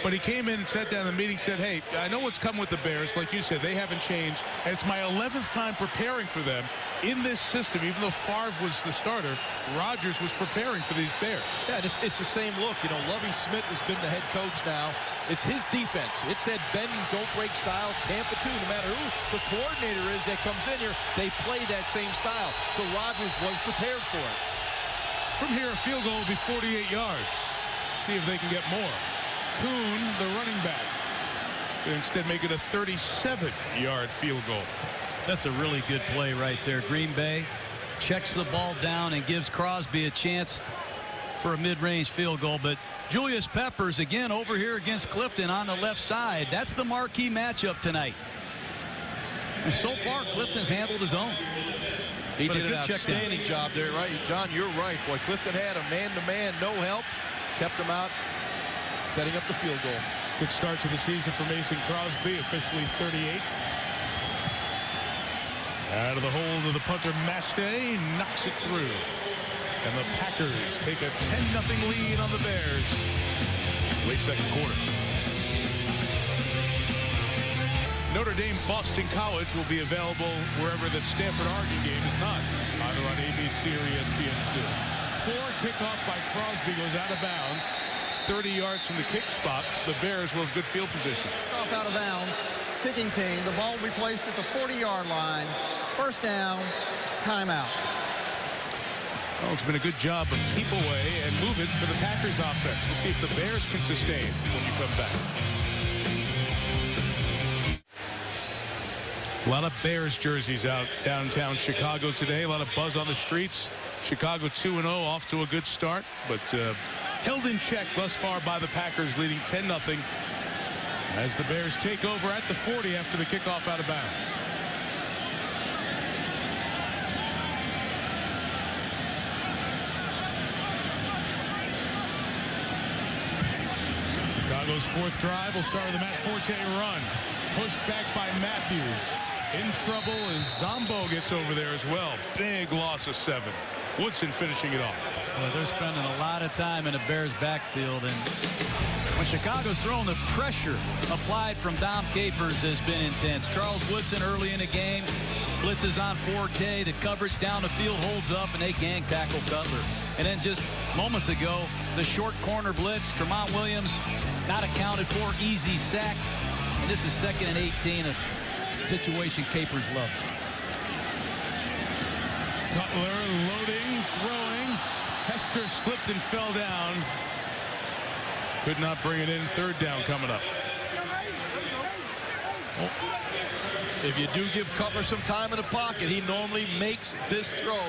But he came in and sat down in the meeting, said, hey, I know what's come with the Bears. Like you said, they haven't changed. And it's my 11th time preparing for them in this system. Even though Favre was the starter, Rodgers was preparing for these Bears. Yeah, it's the same look. You know, Lovie Smith has been the head coach now. It's his defense. It's that bend and don't break style. Tampa, too, no matter who the coordinator is that comes in here, they play that same style. So Rodgers was prepared for it. From here, a field goal will be 48 yards. See if they can get more. Kuhn, the running back, instead make it a 37-yard field goal. That's a really good play right there. Green Bay checks the ball down and gives Crosby a chance for a mid-range field goal. But Julius Peppers again over here against Clifton on the left side. That's the marquee matchup tonight. And so far, Clifton's handled his own. He did an outstanding job there, right? John, you're right. Boy, Clifton had a man-to-man, no help. Kept him out, setting up the field goal. Good start to the season for Mason Crosby, officially 38. Out of the hold of the punter, Mastay knocks it through. And the Packers take a 10-0 lead on the Bears. Late 2nd quarter. Notre Dame Boston College will be available wherever the Stanford-Oregon game is not, either on ABC or ESPN2. 4 kickoff by Crosby goes out of bounds. 30 yards from the kick spot. The Bears will have good field position. Off out of bounds. Kicking team. The ball will be placed at the 40-yard line. First down. Timeout. Well, it's been a good job of keep away and move it for the Packers offense. We'll see if the Bears can sustain when you come back. A lot of Bears jerseys out downtown Chicago today. A lot of buzz on the streets. Chicago 2-0, off to a good start, but held in check thus far by the Packers, leading 10-0 as the Bears take over at the 40 after the kickoff out of bounds. Chicago's fourth drive will start with a Matt Forte run. Pushed back by Matthews. In trouble as Zombo gets over there as well. Big loss of 7. Woodson finishing it off. Well, they're spending a lot of time in the Bears backfield, and when Chicago's throwing, the pressure applied from Dom Capers has been intense. Charles Woodson early in the game blitzes on Forte. The coverage down the field holds up, and they gang tackle Cutler. And then just moments ago, the short corner blitz, Tramon Williams not accounted for, easy sack. And this is 2nd and 18, a situation Capers loves. Cutler loading, throwing. Hester slipped and fell down. Could not bring it in. 3rd down coming up. If you do give Cutler some time in the pocket, he normally makes this throw.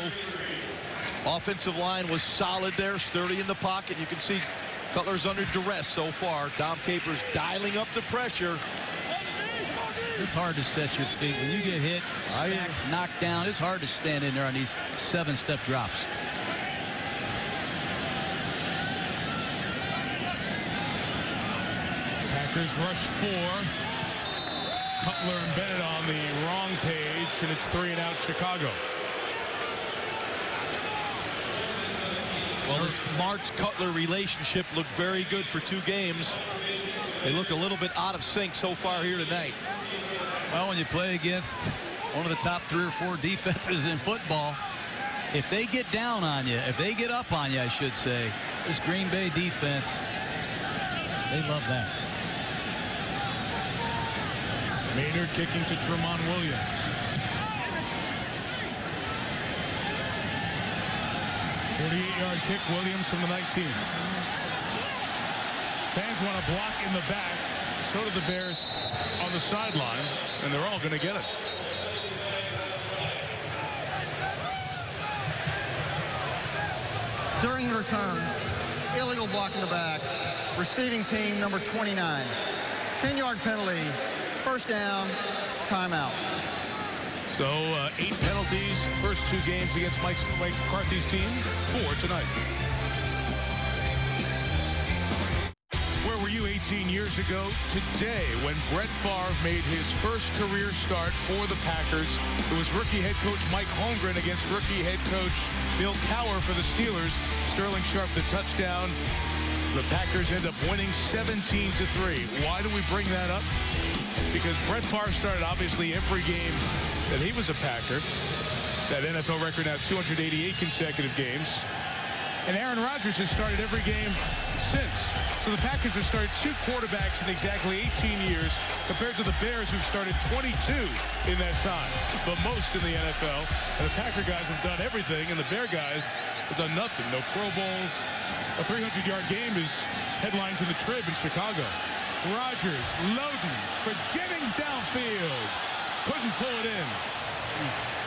Offensive line was solid there, sturdy in the pocket. You can see Cutler's under duress so far. Dom Capers dialing up the pressure. It's hard to set your feet. When you get hit, sacked, knocked down, it's hard to stand in there on these 7-step drops. Packers rush 4. Cutler and Bennett on the wrong page, and it's 3-and-out Chicago. Well, this Martz-Cutler relationship looked very good for 2 games. They look a little bit out of sync so far here tonight. Well, when you play against one of the top 3 or 4 defenses in football, if they get down on you, if they get up on you, I should say, this Green Bay defense, they love that. Maynard kicking to Tramon Williams. 48-yard kick, Williams from the 19. Fans want to block in the back. So do the Bears on the sideline, and they're all going to get it. During the return, illegal block in the back. Receiving team number 29. 10-yard penalty. 1st down. Timeout. So 8 penalties, first 2 games against Mike McCarthy's team, 4 tonight. Where were you 18 years ago today when Brett Favre made his first career start for the Packers? It was rookie head coach Mike Holmgren against rookie head coach Bill Cowher for the Steelers. Sterling Sharp the touchdown. The Packers end up winning 17-3. Why do we bring that up? Because Brett Favre started obviously every game that he was a Packer. That NFL record now 288 consecutive games. And Aaron Rodgers has started every game since. So the Packers have started 2 quarterbacks in exactly 18 years compared to the Bears, who've started 22 in that time, the most in the NFL. And the Packer guys have done everything, and the Bear guys have done nothing. No Pro Bowls. A 300-yard game is headlines in the Trib in Chicago. Rodgers loading for Jennings downfield. Couldn't pull it in.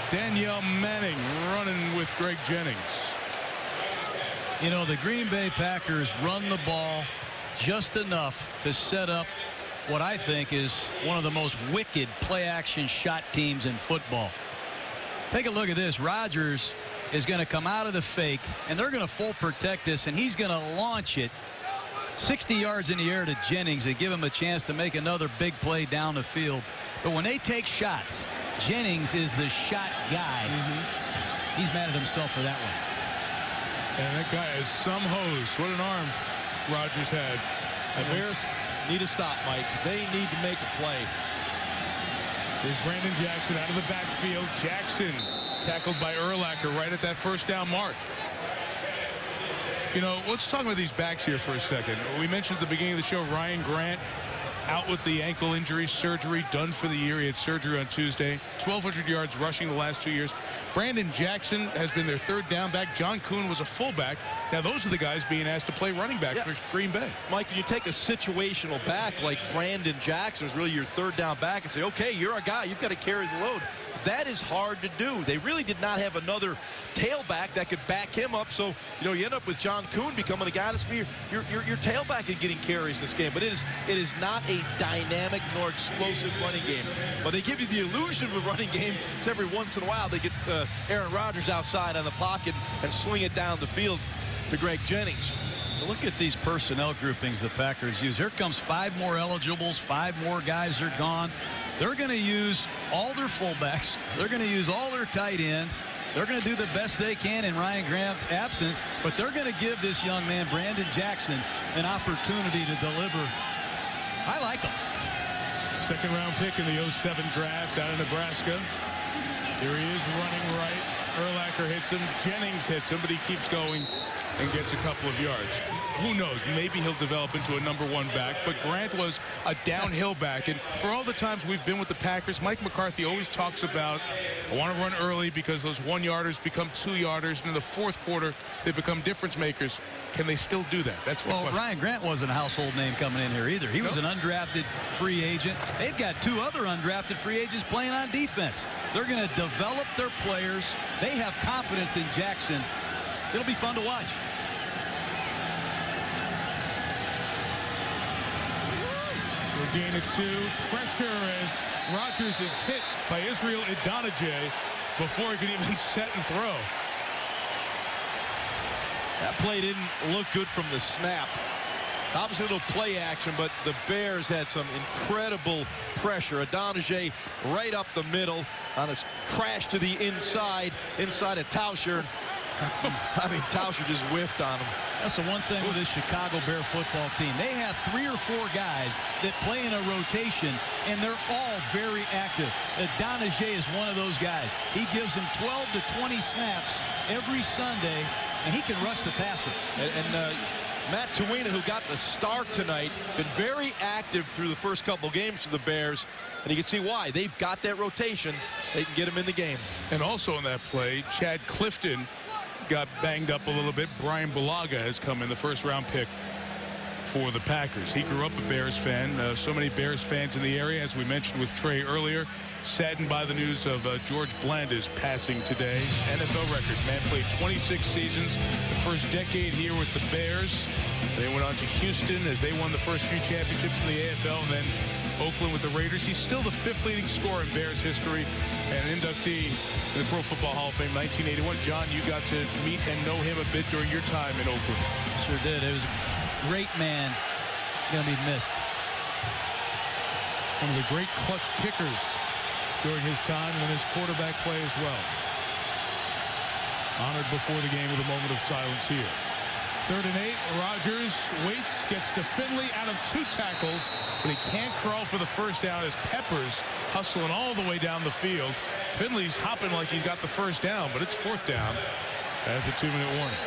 Danielle Manning running with Greg Jennings. You know, the Green Bay Packers run the ball just enough to set up what I think is one of the most wicked play-action shot teams in football. Take a look at this. Rodgers is going to come out of the fake, and they're going to full protect this, and he's going to launch it 60 yards in the air to Jennings and give him a chance to make another big play down the field. But when they take shots, Jennings is the shot guy. He's mad at himself for that one. And that guy is some hose. What an arm Rodgers had. The Bears need to stop, Mike. They need to make a play. Here's Brandon Jackson out of the backfield. Jackson tackled by Urlacher right at that 1st down mark. You know, let's talk about these backs here for a second. We mentioned at the beginning of the show Ryan Grant out with the ankle injury, surgery, done for the year. He had surgery on Tuesday. 1,200 yards rushing the last 2 years. Brandon Jackson has been their third down back. John Kuhn was a fullback. Now, those are the guys being asked to play running back for Green Bay. Mike, when you take a situational back like Brandon Jackson, who's really your third down back, and say, okay, you're a guy, you've got to carry the load. That is hard to do. They really did not have another tailback that could back him up. So, you end up with John Kuhn becoming a guy that's your tailback and getting carries this game. But it is not a dynamic nor explosive running game. But they give you the illusion of a running game. It's every once in a while they get Aaron Rodgers outside on the pocket and swing it down the field to Greg Jennings. Look at these personnel groupings the Packers use. Here comes 5 more eligibles. 5 more guys are gone. They're going to use all their fullbacks. They're going to use all their tight ends. They're going to do the best they can in Ryan Grant's absence, but they're going to give this young man, Brandon Jackson, an opportunity to deliver. I like him. Second-round pick in the 07 draft out of Nebraska. Here he is running right. Urlacher hits him. Jennings hits him, but he keeps going and gets a couple of yards. Who knows? Maybe he'll develop into a number 1 back, but Grant was a downhill back. And for all the times we've been with the Packers, Mike McCarthy always talks about, I want to run early because those 1-yarders become 2-yarders, and in the fourth quarter, they become difference makers. Can they still do that? That's the question. Ryan Grant wasn't a household name coming in here either. He was an undrafted free agent. They've got 2 other undrafted free agents playing on defense. They're going to develop their players. They have confidence in Jackson. It'll be fun to watch. We're gain of 2. Pressure as Rodgers is hit by Israel Idonije before he could even set and throw. That play didn't look good from the snap. Obviously a little play action, but the Bears had some incredible pressure. Idonije right up the middle on his crash to the inside of Tauscher. I mean, Tauscher just whiffed on him. That's the one thing with this Chicago Bear football team. They have 3 or 4 guys that play in a rotation, and they're all very active. Idonije is one of those guys. He gives them 12 to 20 snaps every Sunday, and he can rush the passer. And Matt Tuina, who got the start tonight, been very active through the first couple games for the Bears, and you can see why. They've got that rotation. They can get him in the game. And also in that play, Chad Clifton got banged up a little bit. Brian Bulaga has come in, the first-round pick for the Packers. He grew up a Bears fan. So many Bears fans in the area, as we mentioned with Trey earlier. Saddened by the news of George Blanda's passing today. NFL record. Man played 26 seasons. The first decade here with the Bears. They went on to Houston as they won the first few championships in the AFL, and then Oakland with the Raiders. He's still the 5th leading scorer in Bears history and an inductee in the Pro Football Hall of Fame 1981. John, you got to meet and know him a bit during your time in Oakland. Sure did. It was a great man. Going to be missed. One of the great clutch kickers during his time and his quarterback play as well. Honored before the game with a moment of silence here. 3rd and 8. Rodgers waits, gets to Finley out of 2 tackles, but he can't crawl for the first down as Peppers hustling all the way down the field. Finley's hopping like he's got the first down, but it's 4th down at the 2-minute warning.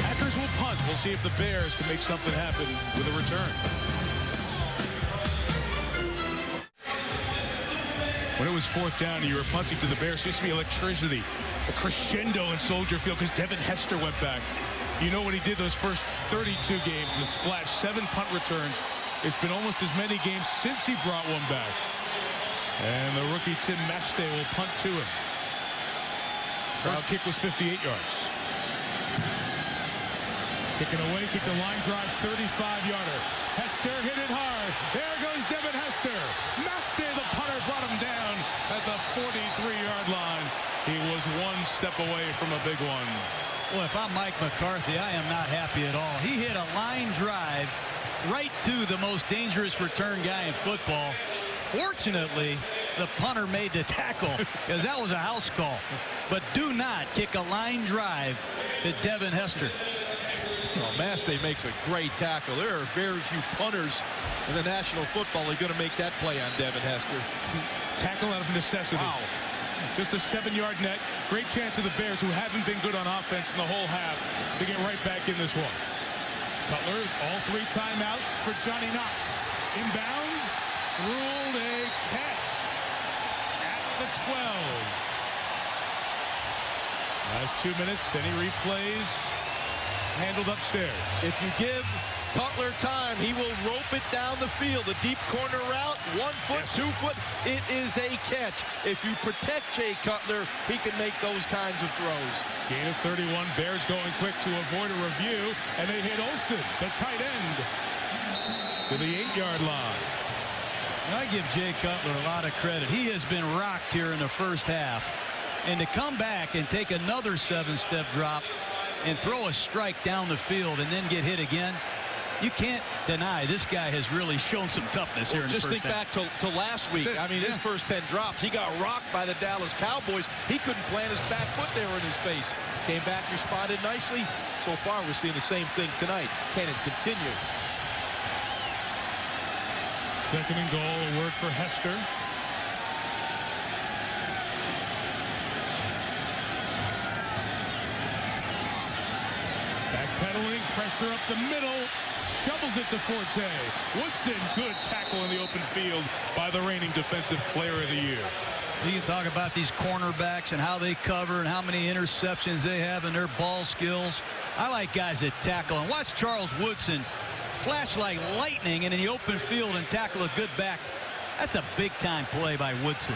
Packers will punt. We'll see if the Bears can make something happen with a return. When it was 4th down and you were punting to the Bears, there used to be electricity, a crescendo in Soldier Field because Devin Hester went back. You know what he did those first 32 games, the splash, 7 punt returns. It's been almost as many games since he brought one back. And the rookie Tim Meste will punt to him. First kick was 58 yards. Kicking away, kicked a line drive, 35-yarder. Hester hit it hard. There goes Devin Hester. Meste, the punter, brought him down at the 43-yard line. He was 1 step away from a big one. Well, if I'm Mike McCarthy, I am not happy at all. He hit a line drive right to the most dangerous return guy in football. Fortunately, the punter made the tackle because that was a house call. But do not kick a line drive to Devin Hester. Well, Mastey makes a great tackle. There are very few punters in the National Football League going to make that play on Devin Hester. Tackle out of necessity. Wow. Just a 7-yard net. Great chance of the Bears, who haven't been good on offense in the whole half, to get right back in this one. Cutler, all 3 timeouts for Johnny Knox. Inbounds, ruled a catch at the 12. Last 2 minutes, any replays handled upstairs. If you give Cutler time, he will rope it down the field. A deep corner route, 1 foot, 2 foot. It is a catch. If you protect Jay Cutler, he can make those kinds of throws. Gain of 31. Bears going quick to avoid a review, and they hit Olsen, the tight end, to the 8-yard line. I give Jay Cutler a lot of credit. He has been rocked here in the first half. And to come back and take another 7-step drop and throw a strike down the field and then get hit again, you can't deny this guy has really shown some toughness here in the first half. Just think back to last week. I mean, his first 10 drops, he got rocked by the Dallas Cowboys. He couldn't plant his back foot there in his face. Came back, responded nicely. So far, we're seeing the same thing tonight. Can it continue? Second and goal, a word for Hester. Backpedaling, pressure up the middle, shovels it to Forte. Woodson, good tackle in the open field by the reigning defensive player of the year. You can talk about these cornerbacks and how they cover and how many interceptions they have in their ball skills. I like guys that tackle. And watch Charles Woodson flash like lightning and in the open field and tackle a good back. That's a big-time play by Woodson.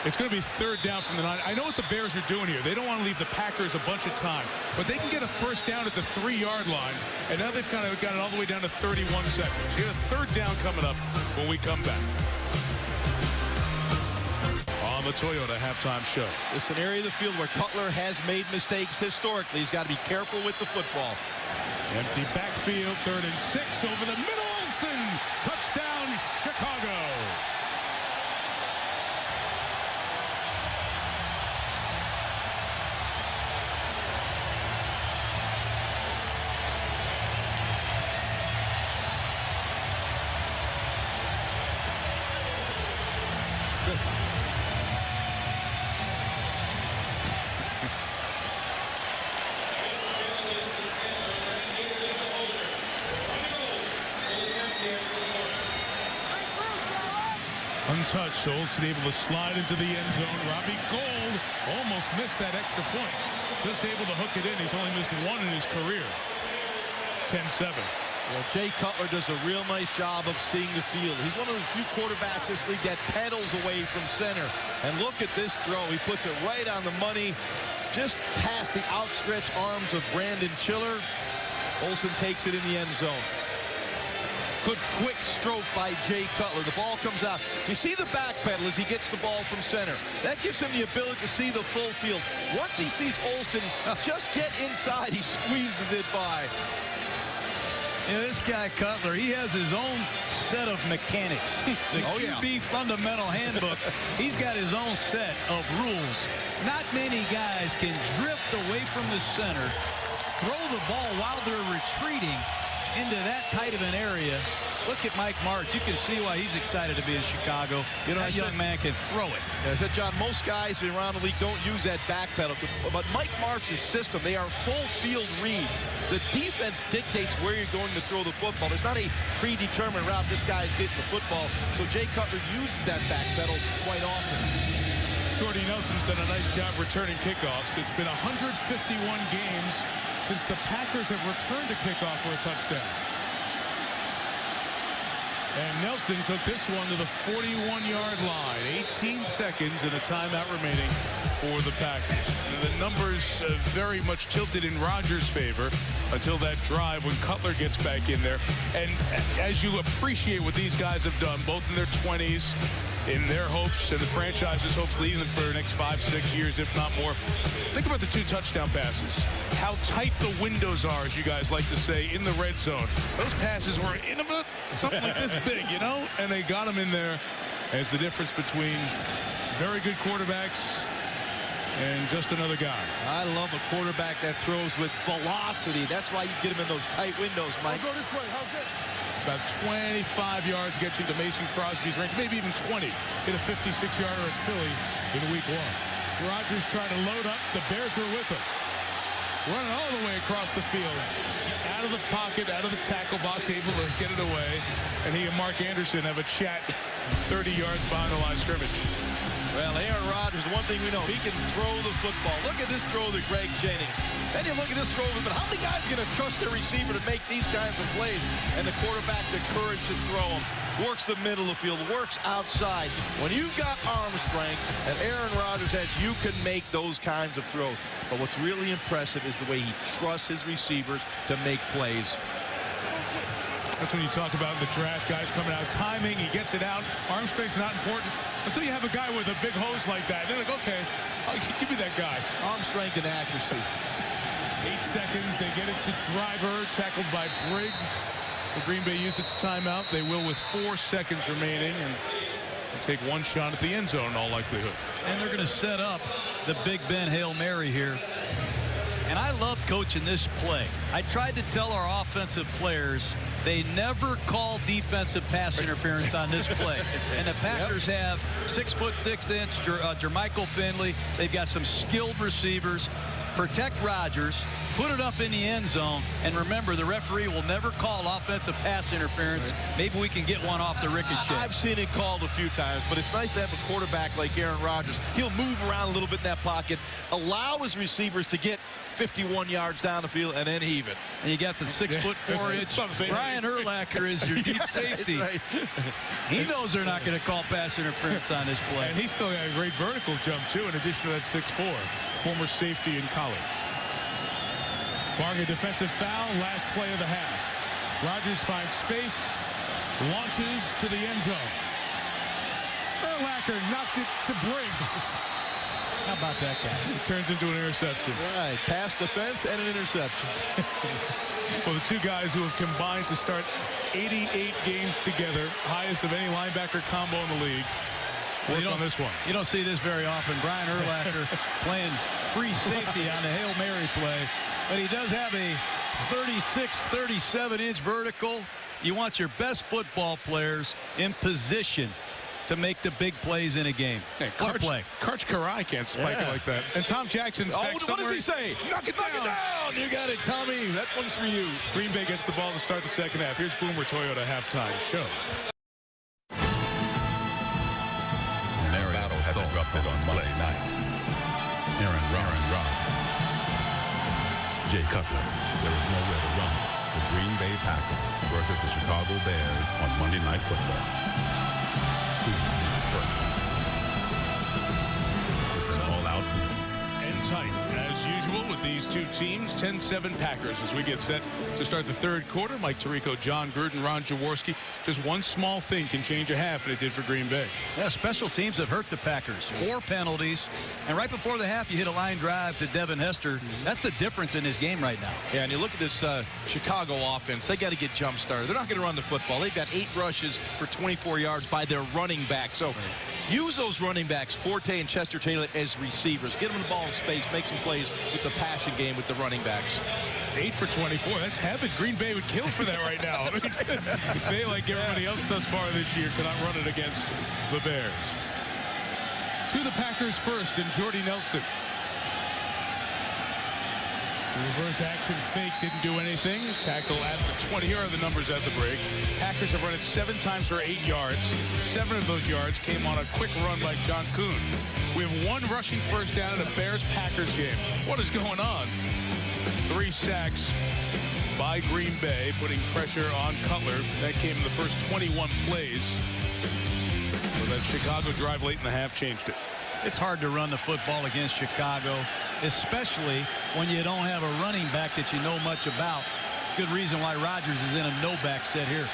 It's going to be 3rd down from the 9. I know what the Bears are doing here. They don't want to leave the Packers a bunch of time. But they can get a 1st down at the 3-yard line. And now they've kind of got it all the way down to 31 seconds. You get a 3rd down coming up when we come back. On the Toyota halftime show. It's an area of the field where Cutler has made mistakes historically. He's got to be careful with the football. Empty backfield, 3rd and 6 over the middle. Olsen, touchdown, Chicago. Untouched, Olsen able to slide into the end zone. Robbie Gould almost missed that extra point. Just able to hook it in. He's only missed 1 in his career. 10-7. Well, Jay Cutler does a real nice job of seeing the field. He's one of the few quarterbacks in this league that pedals away from center. And look at this throw. He puts it right on the money, just past the outstretched arms of Brandon Chiller. Olsen takes it in the end zone. Good quick stroke by Jay Cutler. The ball comes out. You see the backpedal as he gets the ball from center. That gives him the ability to see the full field. Once he sees Olsen just get inside, he squeezes it by. Yeah, this guy Cutler, he has his own set of mechanics. The QB fundamental handbook, he's got his own set of rules. Not many guys can drift away from the center, throw the ball while they're retreating into that tight of an area. Look at Mike Martz. You can see why he's excited to be in Chicago. You know, that young man can throw it. Yeah, I said, John, most guys around the league don't use that back pedal. But Mike Martz's system, they are full field reads. The defense dictates where you're going to throw the football. There's not a predetermined route this guy's getting the football. So Jay Cutler uses that back pedal quite often. Jordy Nelson's done a nice job returning kickoffs. It's been 151 games since the Packers have returned a kickoff for a touchdown. And Nelson took this one to the 41-yard line. 18 seconds and a timeout remaining for the Packers. And the numbers very much tilted in Rodgers' favor until that drive when Cutler gets back in there. And as you appreciate what these guys have done, both in their 20s, in their hopes and the franchise's hopes leading them for the next 5-6 years, if not more. Think about the 2 touchdown passes. How tight the windows are, as you guys like to say, in the red zone. Those passes were intimate, something like this big, you know? And they got them in there. As the difference between very good quarterbacks and just another guy. I love a quarterback that throws with velocity. That's why you get him in those tight windows, Mike. I'll go this way. How's it? About 25 yards gets you to Mason Crosby's range, maybe even 20. Hit a 56-yarder at Philly in week 1. Rodgers trying to load up. The Bears are with him. running all the way across the field. Out of the pocket, out of the tackle box, able to get it away. And he and Mark Anderson have a chat 30 yards behind the line of scrimmage. Well, Aaron Rodgers, one thing we know, he can throw the football. Look at this throw to Greg Jennings. Then you look at this throw, but how many guys are going to trust their receiver to make these kinds of plays? And the quarterback, the courage to throw them. Works the middle of the field, works outside. When you've got arm strength, and Aaron Rodgers has, you can make those kinds of throws. But what's really impressive is the way he trusts his receivers to make plays. That's when you talk about the draft, guys coming out, timing, he gets it out. Arm strength's not important until you have a guy with a big hose like that. They're like, okay, give me that guy. Arm strength and accuracy. 8 seconds, they get it to Driver, tackled by Briggs. The Green Bay used its timeout. They will with 4 seconds remaining, and take one shot at the end zone in all likelihood. And they're going to set up the Big Ben Hail Mary here. And I love coaching this play. I tried to tell our offensive players they never call defensive pass interference on this play. And the Packers have 6'6" Jermichael Finley. They've got some skilled receivers. Protect Rodgers, put it up in the end zone, and remember, the referee will never call offensive pass interference. Maybe we can get one off the ricochet. I've seen it called a few times, but it's nice to have a quarterback like Aaron Rodgers. He'll move around a little bit in that pocket, allow his receivers to get 51 yards down the field, and then heave it. And you got the 6'4" Brian Urlacher is your deep safety. Right. He knows they're not going to call pass interference on this play. And he's still got a great vertical jump, too, in addition to that 6'4", former safety in college. Barring a defensive foul, last play of the half. Rodgers finds space, launches to the end zone. Urlacher knocked it to Briggs. How about that guy? It turns into an interception. Right, pass defense and an interception. Well, the two guys who have combined to start 88 games together, highest of any linebacker combo in the league. Work on this one. You don't see this very often. Brian Urlacher playing free safety on the Hail Mary play. But he does have a 36, 37-inch vertical. You want your best football players in position to make the big plays in a game. Hey, what a play. Karch Karai can't spike it like that. And Tom Jackson's back what does he say? Knock it down. You got it, Tommy. That one's for you. Green Bay gets the ball to start the second half. Here's Boomer Toyota halftime show. Has erupted on Monday night. Aaron Rodgers, Jay Cutler. There is nowhere to run. The Green Bay Packers versus the Chicago Bears on Monday Night Football. Who is first? It's an all-out blitz. And tight, as usual, with these two teams. 10-7 Packers as we get set to start the third quarter. Mike Tirico, John Gruden, Ron Jaworski. Just one small thing can change a half, and it did for Green Bay. Yeah, special teams have hurt the Packers. 4 penalties. And right before the half, you hit a line drive to Devin Hester. That's the difference in his game right now. Yeah, and you look at this Chicago offense. They got to get jump started. They're not going to run the football. They've got 8 rushes for 24 yards by their running back. So use those running backs, Forte and Chester Taylor, as receivers. Get them the ball in space. Make some plays with the passing game with the running backs. 8 for 24. That's heaven. Green Bay would kill for that right now. I mean, they, like everybody else thus far this year, cannot run it against the Bears. To the Packers first, and Jordy Nelson. The reverse action fake didn't do anything. Tackle at the 20. Here are the numbers at the break. Packers have run it 7 times for 8 yards. 7 of those yards came on a quick run by John Kuhn. We have 1 rushing first down in a Bears-Packers game. What is going on? 3 sacks by Green Bay, putting pressure on Cutler. That came in the first 21 plays. So that Chicago drive late in the half changed it. It's hard to run the football against Chicago, especially when you don't have a running back that you know much about. Good reason why Rodgers is in a no-back set here.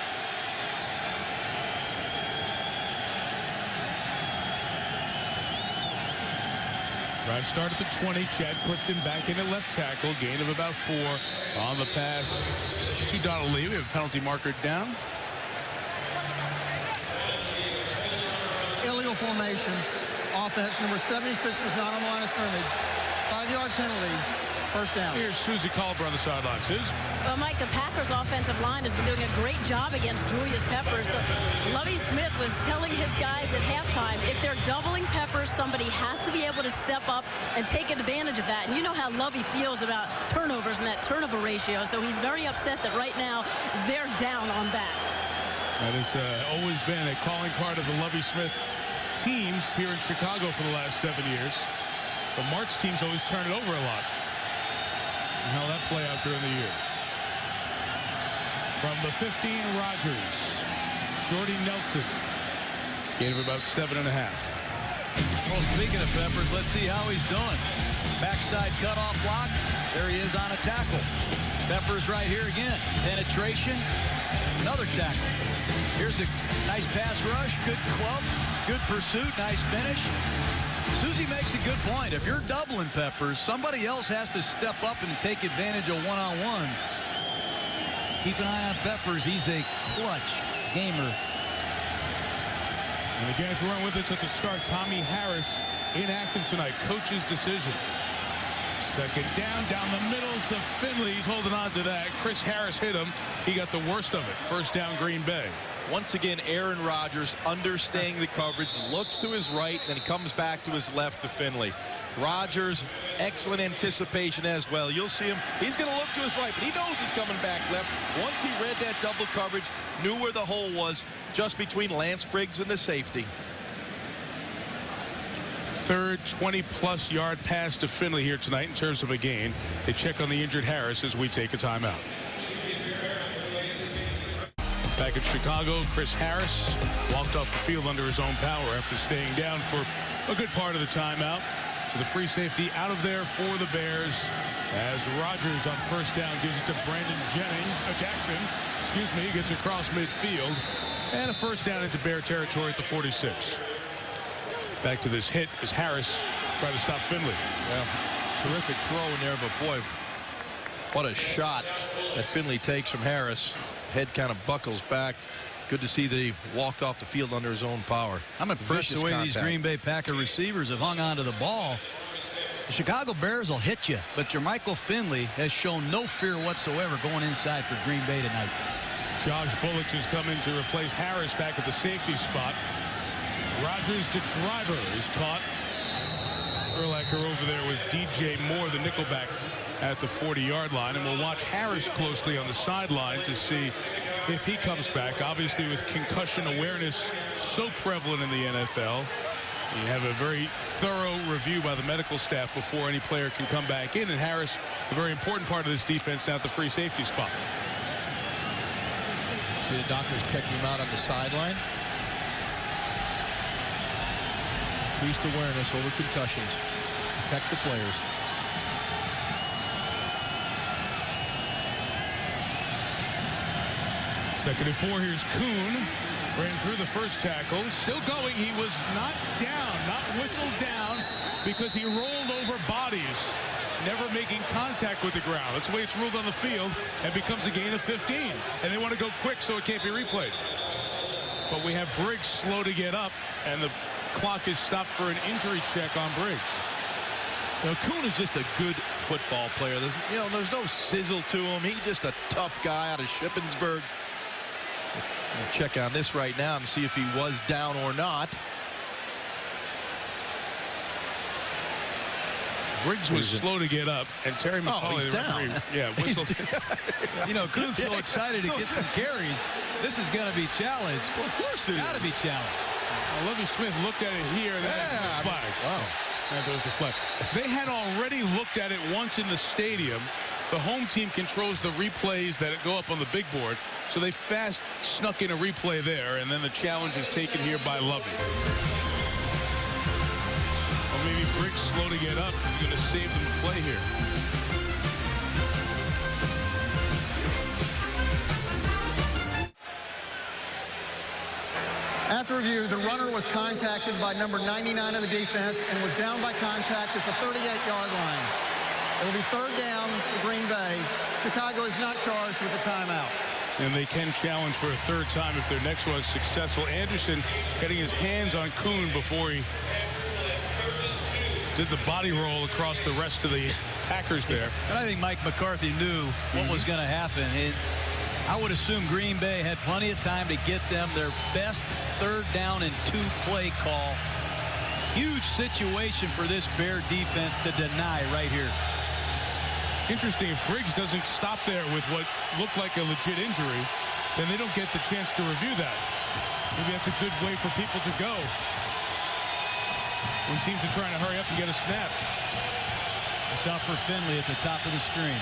Drive start at the 20. Chad Clifton back in at left tackle. Gain of about 4 on the pass to Donald Lee. We have a penalty marker down. Illegal formation. Offense number 76 was not on the line of scrimmage. 5-yard penalty. First down. Here's Susie Colbert on the sideline. Suze? Well, Mike, the Packers offensive line has been doing a great job against Julius Peppers. So Lovie Smith was telling his guys at halftime, if they're doubling Peppers, somebody has to be able to step up and take advantage of that. And you know how Lovie feels about turnovers and that turnover ratio. So he's very upset that right now they're down on that. That has always been a calling card of the Lovie Smith teams here in Chicago for the last 7 years. The March teams always turn it over a lot. And how that play out during the year. From the 15, Rodgers. Jordy Nelson. Gain of about 7.5. Well, speaking of Peppers, let's see how he's doing. Backside cutoff block. There he is on a tackle. Peppers right here again. Penetration. Another tackle. Here's a nice pass rush. Good club. Good pursuit. Nice finish. Susie makes a good point. If you're doubling Peppers, somebody else has to step up and take advantage of one-on-ones. Keep an eye on Peppers. He's a clutch gamer. And again, if you weren't with us at the start, Tommy Harris inactive tonight. Coach's decision. Second down the middle to Finley. He's holding on to that. Chris Harris hit him. He got the worst of it. First down, Green Bay. Once again, Aaron Rodgers understanding the coverage, looks to his right, then he comes back to his left to Finley. Rodgers, excellent anticipation as well. You'll see him. He's going to look to his right, but he knows he's coming back left. Once he read that double coverage, knew where the hole was, just between Lance Briggs and the safety. Third 20-plus yard pass to Finley here tonight in terms of a gain. They check on the injured Harris as we take a timeout. Back in Chicago, Chris Harris walked off the field under his own power after staying down for a good part of the timeout. So the free safety out of there for the Bears as Rodgers on first down gives it to Brandon Jackson. Gets across midfield. And a first down into Bear territory at the 46. Back to this hit as Harris tried to stop Finley. Yeah, terrific throw in there, but boy, what a shot that Finley takes from Harris. Head kind of buckles back. Good to see that he walked off the field under his own power. I'm impressed the way these Green Bay Packer receivers have hung on to the ball. The Chicago Bears will hit you, but Jermichael Finley has shown no fear whatsoever going inside for Green Bay tonight. Josh Bullock has come in to replace Harris back at the safety spot. Rodgers to Driver is caught. Urlacher over there with DJ Moore, the nickelback, at the 40-yard line. And we'll watch Harris closely on the sideline to see if he comes back. Obviously, with concussion awareness so prevalent in the NFL, you have a very thorough review by the medical staff before any player can come back in. And Harris, a very important part of this defense, now at the free safety spot. See the doctors checking him out on the sideline. Increased awareness over concussions. Protect the players. Second and 4. Here's Kuhn. Ran through the first tackle. Still going. He was not down, not whistled down, because he rolled over bodies, never making contact with the ground. That's the way it's ruled on the field, and becomes a gain of 15. And they want to go quick so it can't be replayed. But we have Briggs slow to get up, and the clock is stopped for an injury check on Briggs. You know, Kuhn is just a good football player. There's no sizzle to him. He's just a tough guy out of Shippensburg. We'll check on this right now and see if he was down or not. Briggs was slow to get up, and Terry McCauley, he's down. Whistled. You know, Kuhn's so excited to get some carries. This is going to be challenged. Well, of course it is. Got to be challenged. Lovie Smith looked at it here, and that flag. Wow. That was the flag. They had already looked at it once in the stadium. The home team controls the replays that go up on the big board, so they fast snuck in a replay there, and then the challenge is taken here by Lovie. Or maybe Briggs slow to get up, going to save them the play here. After review, the runner was contacted by number 99 of the defense and was down by contact at the 38-yard line. It will be third down for Green Bay. Chicago is not charged with a timeout. And they can challenge for a third time if their next one is successful. Anderson getting his hands on Kuhn before he did the body roll across the rest of the Packers there. And I think Mike McCarthy knew what was going to happen. I would assume Green Bay had plenty of time to get them their best 3rd down and 2 play call. Huge situation for this Bear defense to deny right here. Interesting, if Briggs doesn't stop there with what looked like a legit injury, then they don't get the chance to review that. Maybe that's a good way for people to go when teams are trying to hurry up and get a snap. It's out for Finley at the top of the screen.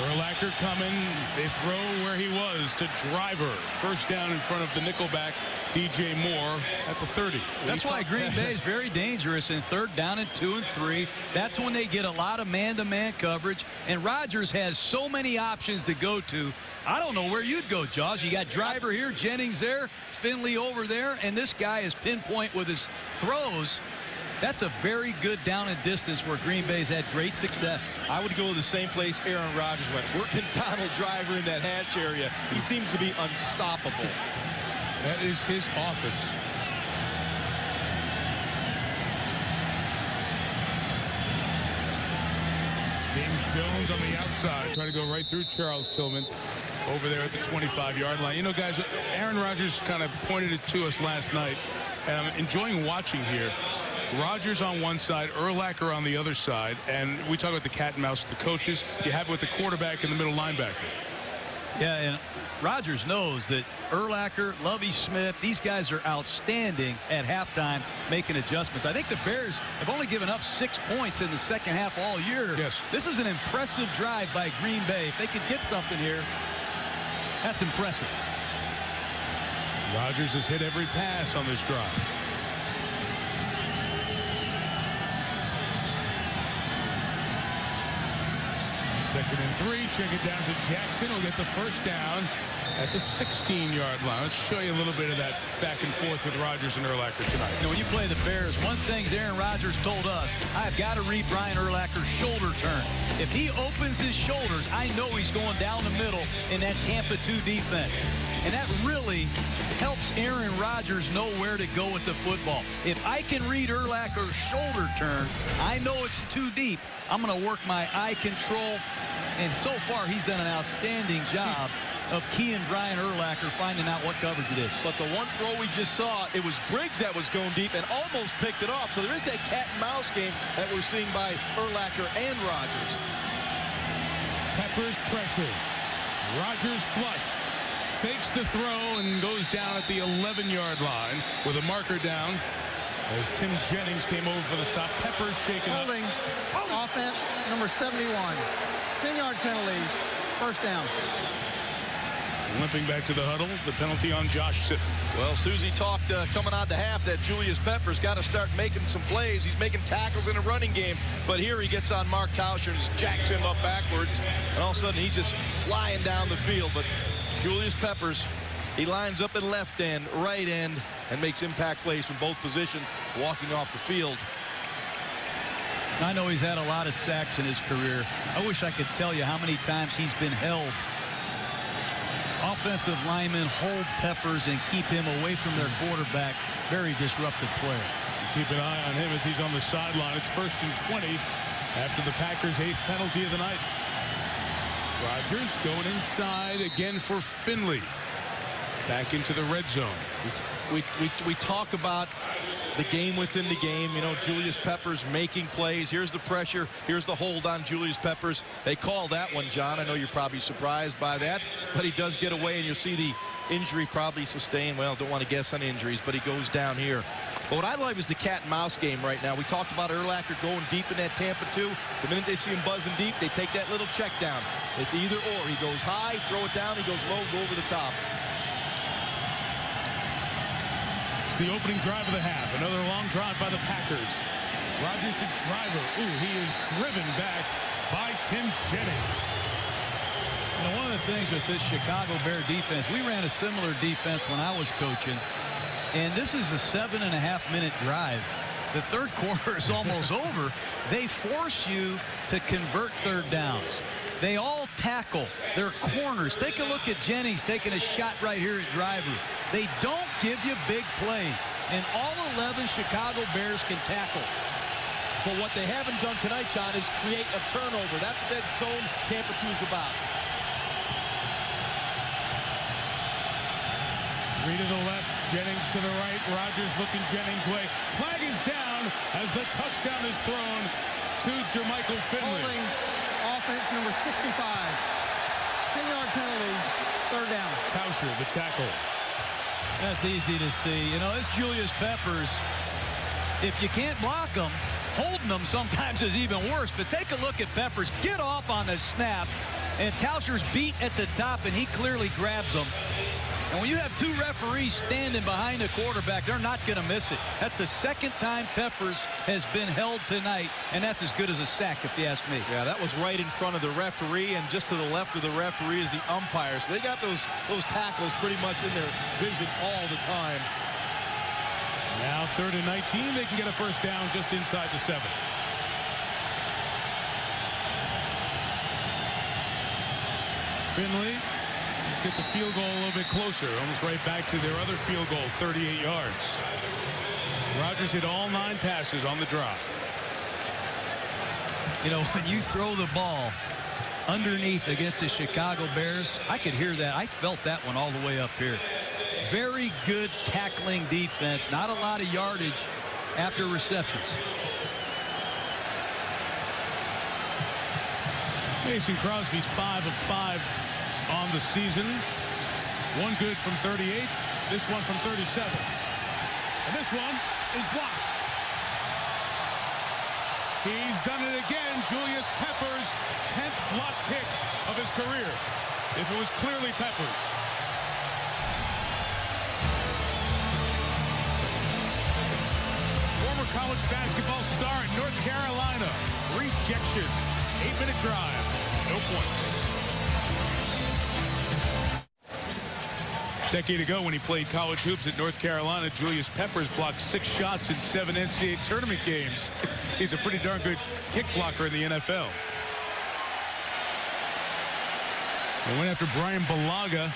Urlacher coming. They throw where he was to Driver. 1st down in front of the nickelback, DJ Moore, at the 30. That's why Green Bay is very dangerous in 3rd down and 2 and 3. That's when they get a lot of man-to-man coverage. And Rodgers has so many options to go to. I don't know where you'd go, Jaws. You got Driver here, Jennings there, Finley over there, and this guy is pinpoint with his throws. That's a very good down and distance where Green Bay's had great success. I would go to the same place Aaron Rodgers went. Working Donald Driver in that hash area. He seems to be unstoppable. That is his office. James Jones on the outside, trying to go right through Charles Tillman over there at the 25-yard line. You know, guys, Aaron Rodgers kind of pointed it to us last night, and I'm enjoying watching here. Rodgers on one side, Urlacher on the other side, and we talk about the cat and mouse with the coaches. You have it with the quarterback and the middle linebacker. Yeah, and Rodgers knows that Urlacher, Lovie Smith, these guys are outstanding at halftime making adjustments. I think the Bears have only given up 6 points in the second half all year. Yes. This is an impressive drive by Green Bay. If they could get something here, that's impressive. Rodgers has hit every pass on this drive. Second and 3. Check it down to Jackson. Will get the 1st down at the 16-yard line. Let's show you a little bit of that back and forth with Rodgers and Urlacher tonight. You know, when you play the Bears, one thing Aaron Rodgers told us, I've got to read Brian Urlacher's shoulder turn. If he opens his shoulders, I know he's going down the middle in that Tampa 2 defense. And that really helps Aaron Rodgers know where to go with the football. If I can read Urlacher's shoulder turn, I know it's too deep. I'm going to work my eye control. And so far, he's done an outstanding job of keying Brian Urlacher, finding out what coverage it is. But the one throw we just saw, it was Briggs that was going deep and almost picked it off. So there is that cat and mouse game that we're seeing by Urlacher and Rodgers. Peppers pressure. Rodgers flushed. Fakes the throw and goes down at the 11-yard line with a marker down as Tim Jennings came over for the stop. Peppers shaken up. Holding. Offense number 71. 10-yard penalty. 1st down. Limping back to the huddle. The penalty on Josh Sitton. Well, Susie talked coming out the half that Julius Peppers got to start making some plays. He's making tackles in a running game. But here he gets on Mark Tauscher and just jacks him up backwards. And all of a sudden he's just flying down the field. But Julius Peppers, he lines up in left end, right end, and makes impact plays from both positions walking off the field. I know he's had a lot of sacks in his career. I wish I could tell you how many times he's been held. Offensive linemen hold Peppers and keep him away from their quarterback. Very disruptive player. Keep an eye on him as he's on the sideline. It's 1st and 20 after the Packers' 8th penalty of the night. Rodgers going inside again for Finley. Back into the red zone. We talk about the game within the game. You know, Julius Peppers making plays. Here's the pressure. Here's the hold on Julius Peppers. They call that one, John. I know you're probably surprised by that, but he does get away, and you'll see the injury probably sustained. Well, don't want to guess on injuries, but he goes down here. But what I love is the cat and mouse game right now. We talked about Urlacher going deep in that Tampa 2. The minute they see him buzzing deep, they take that little check down. It's either or. He goes high, throw it down. He goes low, go over the top. It's the opening drive of the half. Another long drive by the Packers. Rodgers to Driver. Ooh, he is driven back by Tim Jennings. You know, one of the things with this Chicago Bear defense, we ran a similar defense when I was coaching, and this is a 7.5-minute drive. The third quarter is almost over. They force you to convert third downs. They all tackle, their corners. Take a look at Jennings taking a shot right here at driver. They don't give you big plays, and all 11 Chicago Bears can tackle. But what they haven't done tonight, John, is create a turnover. That's what that zone Tampa 2 is about. Reed to the left, Jennings to the right. Rodgers looking Jennings' way. Flag is down as the touchdown is thrown to Jermichael Finley. Holding offense number 65. 10-yard penalty, third down. Tauscher, the tackle. That's easy to see. You know, it's Julius Peppers. If you can't block him, holding them sometimes is even worse. But take a look at Peppers. Get off on the snap. And Tauscher's beat at the top, and he clearly grabs him. And when you have two referees standing behind the quarterback, they're not going to miss it. That's the second time Peppers has been held tonight, and that's as good as a sack, if you ask me. Yeah, that was right in front of the referee, and just to the left of the referee is the umpire. So they got those tackles pretty much in their vision all the time. Now 3rd and 19. They can get a first down just inside the 7. Finley, let's get the field goal a little bit closer. Almost right back to their other field goal, 38 yards. Rodgers hit all 9 passes on the drive. You know, when you throw the ball underneath against the Chicago Bears, I could hear that. I felt that one all the way up here. Very good tackling defense. Not a lot of yardage after receptions. Mason Crosby's 5 of 5 on the season. 1 good from 38. This one from 37. And this one is blocked. He's done it again. Julius Peppers, 10th block kick of his career. If it was clearly Peppers. Former college basketball star at North Carolina. Rejection. 8-minute drive. No points. A decade ago when he played college hoops at North Carolina, Julius Peppers blocked 6 shots in 7 NCAA tournament games. He's a pretty darn good kick blocker in the NFL. They went after Brian Balaga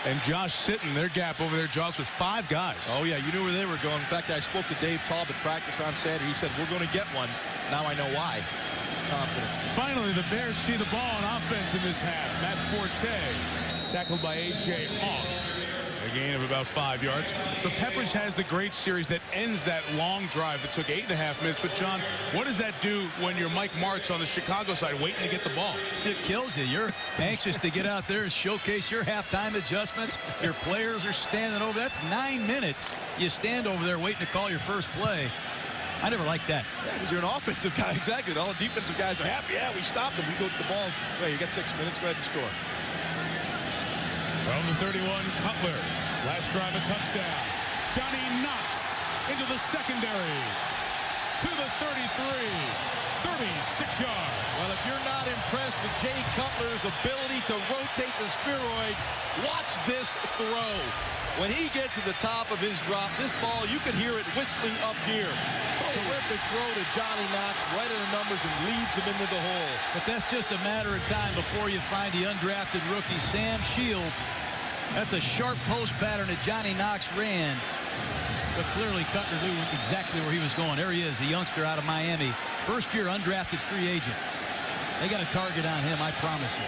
and Josh Sitton. Their gap over their jaws was 5 guys. Oh, yeah, you knew where they were going. In fact, I spoke to Dave Taub at practice on Saturday. He said, we're going to get one. Now I know why. He's confident. Finally, the Bears see the ball on offense in this half. Matt Forte, tackled by A.J. Hawk. A gain of about 5 yards. So Peppers has the great series that ends that long drive that took 8.5 minutes. But, John, what does that do when you're Mike Martz on the Chicago side waiting to get the ball? It kills you. You're anxious to get out there and showcase your halftime adjustments. Your players are standing over. That's 9 minutes. You stand over there waiting to call your first play. I never liked that. Yeah, because you're an offensive guy. Exactly. All the defensive guys are happy. Yeah, we stopped them. We go to the ball. Well, you got 6 minutes. Go ahead and score. From the 31, Cutler. Last drive, a touchdown. Johnny Knox into the secondary. To the 33. 36 yards. Well, if you're not impressed with Jay Cutler's ability to rotate the spheroid, watch this throw. When he gets to the top of his drop, this ball, you could hear it whistling up here. Terrific throw to Johnny Knox, right in the numbers, and leads him into the hole. But that's just a matter of time before you find the undrafted rookie, Sam Shields. That's a sharp post pattern that Johnny Knox ran. But clearly Cutler knew exactly where he was going. There he is, a youngster out of Miami. First-year undrafted free agent. They got a target on him, I promise you.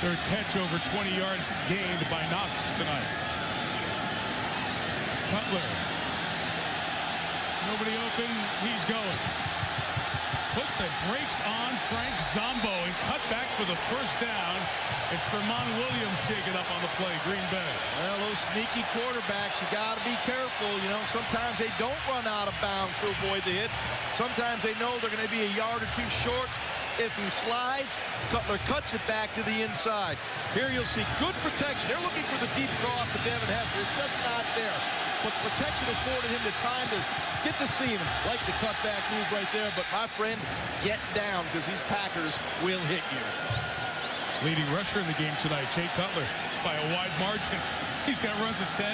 Third catch over 20 yards gained by Knox tonight. Cutler. Nobody open. He's going. Put the brakes on Frank Zombo and cut back for the first down. And Tremont Williams shaking up on the play, Green Bay. Well, those sneaky quarterbacks, you got to be careful. You know, sometimes they don't run out of bounds to avoid the hit. Sometimes they know they're going to be a yard or two short. If he slides, Cutler cuts it back to the inside. Here you'll see good protection. They're looking for the deep cross to Devin Hester. It's just not there. But protection afforded him the time to get to see him. Like the cutback move right there. But, my friend, get down because these Packers will hit you. Leading rusher in the game tonight, Jay Cutler, by a wide margin. He's got runs of 10,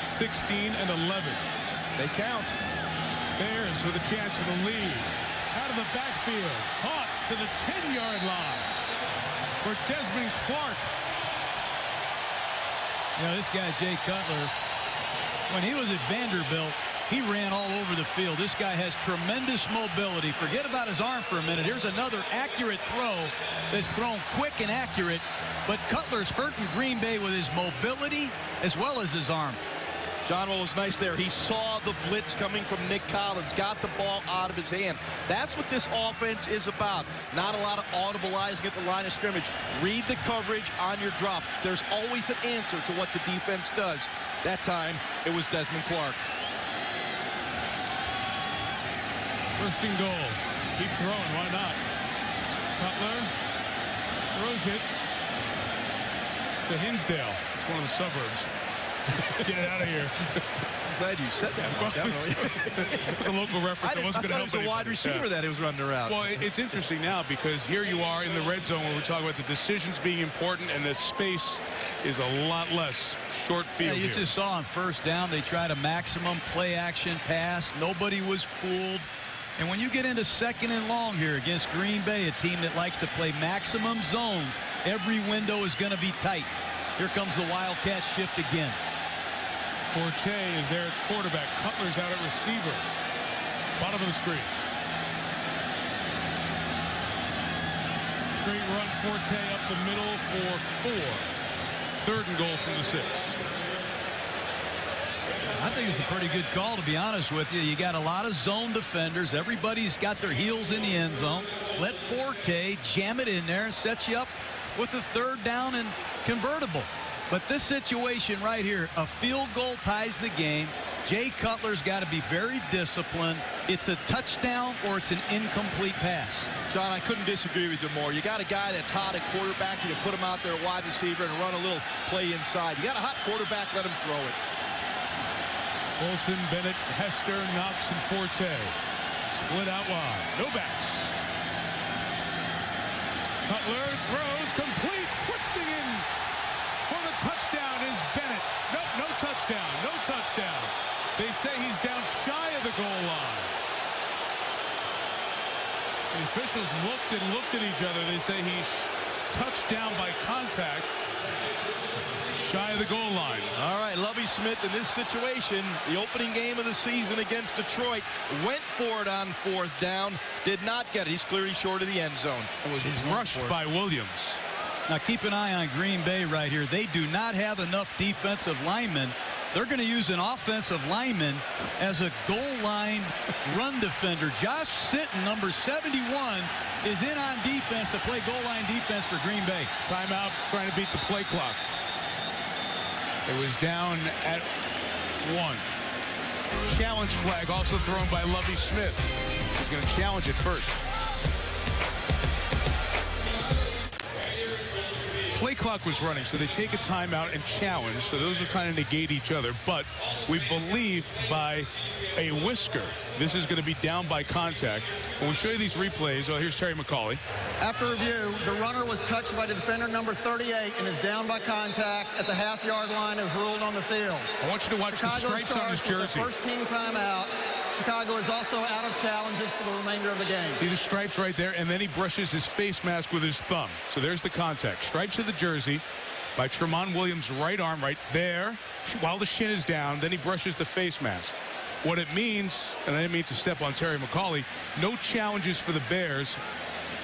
16, and 11. They count. Bears with a chance for the lead. Out of the backfield. Caught to the 10-yard line. for Desmond Clark. You know, this guy, Jay Cutler, when he was at Vanderbilt, he ran all over the field. This guy has tremendous mobility. Forget about his arm for a minute. Here's another accurate throw that's thrown quick and accurate. But Cutler's hurting Green Bay with his mobility as well as his arm. John, what was nice there, he saw the blitz coming from Nick Collins, got the ball out of his hand. That's what this offense is about. Not a lot of audibilizing at the line of scrimmage. Read the coverage on your drop. There's always an answer to what the defense does. That time, it was Desmond Clark. First and goal. Keep throwing. Why not? Cutler throws it to Hinsdale. It's one of the suburbs. Get it out of here. I'm glad you said that. It's a local reference. I wasn't going to help it was a wide receiver that he was running around. Well, it's interesting now because here you are in the red zone where we're talking about the decisions being important and the space is a lot less short field. You just saw on first down they tried a maximum play action pass. Nobody was fooled. And when you get into second and long here against Green Bay, a team that likes to play maximum zones, every window is going to be tight. Here comes the Wildcat shift again. Forte is there at quarterback. Cutler's out at receiver. Bottom of the screen. Straight run, Forte up the middle for 4. 3rd and goal from the 6. I think it's a pretty good call, to be honest with you. You got a lot of zone defenders. Everybody's got their heels in the end zone. Let Forte jam it in there and set you up with a 3rd down and convertible. But this situation right here, a field goal ties the game. Jay Cutler's got to be very disciplined. It's a touchdown or it's an incomplete pass. John, I couldn't disagree with you more. You got a guy that's hot at quarterback. You put him out there wide receiver and run a little play inside. You got a hot quarterback, let him throw it. Olsen, Bennett, Hester, Knox, and Forte. Split out wide. No backs. Cutler throws complete. Twisting in for the touchdown is Bennett. Nope, no touchdown. No touchdown. They say he's down shy of the goal line. The officials looked at each other. They say he's touched down by contact. Shy of the goal line. All right, Lovie Smith in this situation, the opening game of the season against Detroit, went for it on 4th down, did not get it. He's clearly short of the end zone. He's rushed by Williams. Now keep an eye on Green Bay right here. They do not have enough defensive linemen. They're going to use an offensive lineman as a goal line run defender. Josh Sitton, number 71, is in on defense to play goal line defense for Green Bay. Timeout, trying to beat the play clock. It was down at 1. Challenge flag also thrown by Lovie Smith. He's going to challenge it first. Play clock was running, so they take a timeout and challenge. So those will kind of negate each other. But we believe by a whisker, this is going to be down by contact. When we show you these replays, well, here's Terry McCauley. After review, the runner was touched by the defender number 38 and is down by contact at the half-yard line as ruled on the field. I want you to watch Chicago's the stripes on his jersey. First team timeout. Chicago is also out of challenges for the remainder of the game. See the stripes right there, and then he brushes his face mask with his thumb. So there's the contact. Stripes of the jersey by Tramon Williams' right arm right there while the shin is down. Then he brushes the face mask. What it means, and I didn't mean to step on Terry McCauley, no challenges for the Bears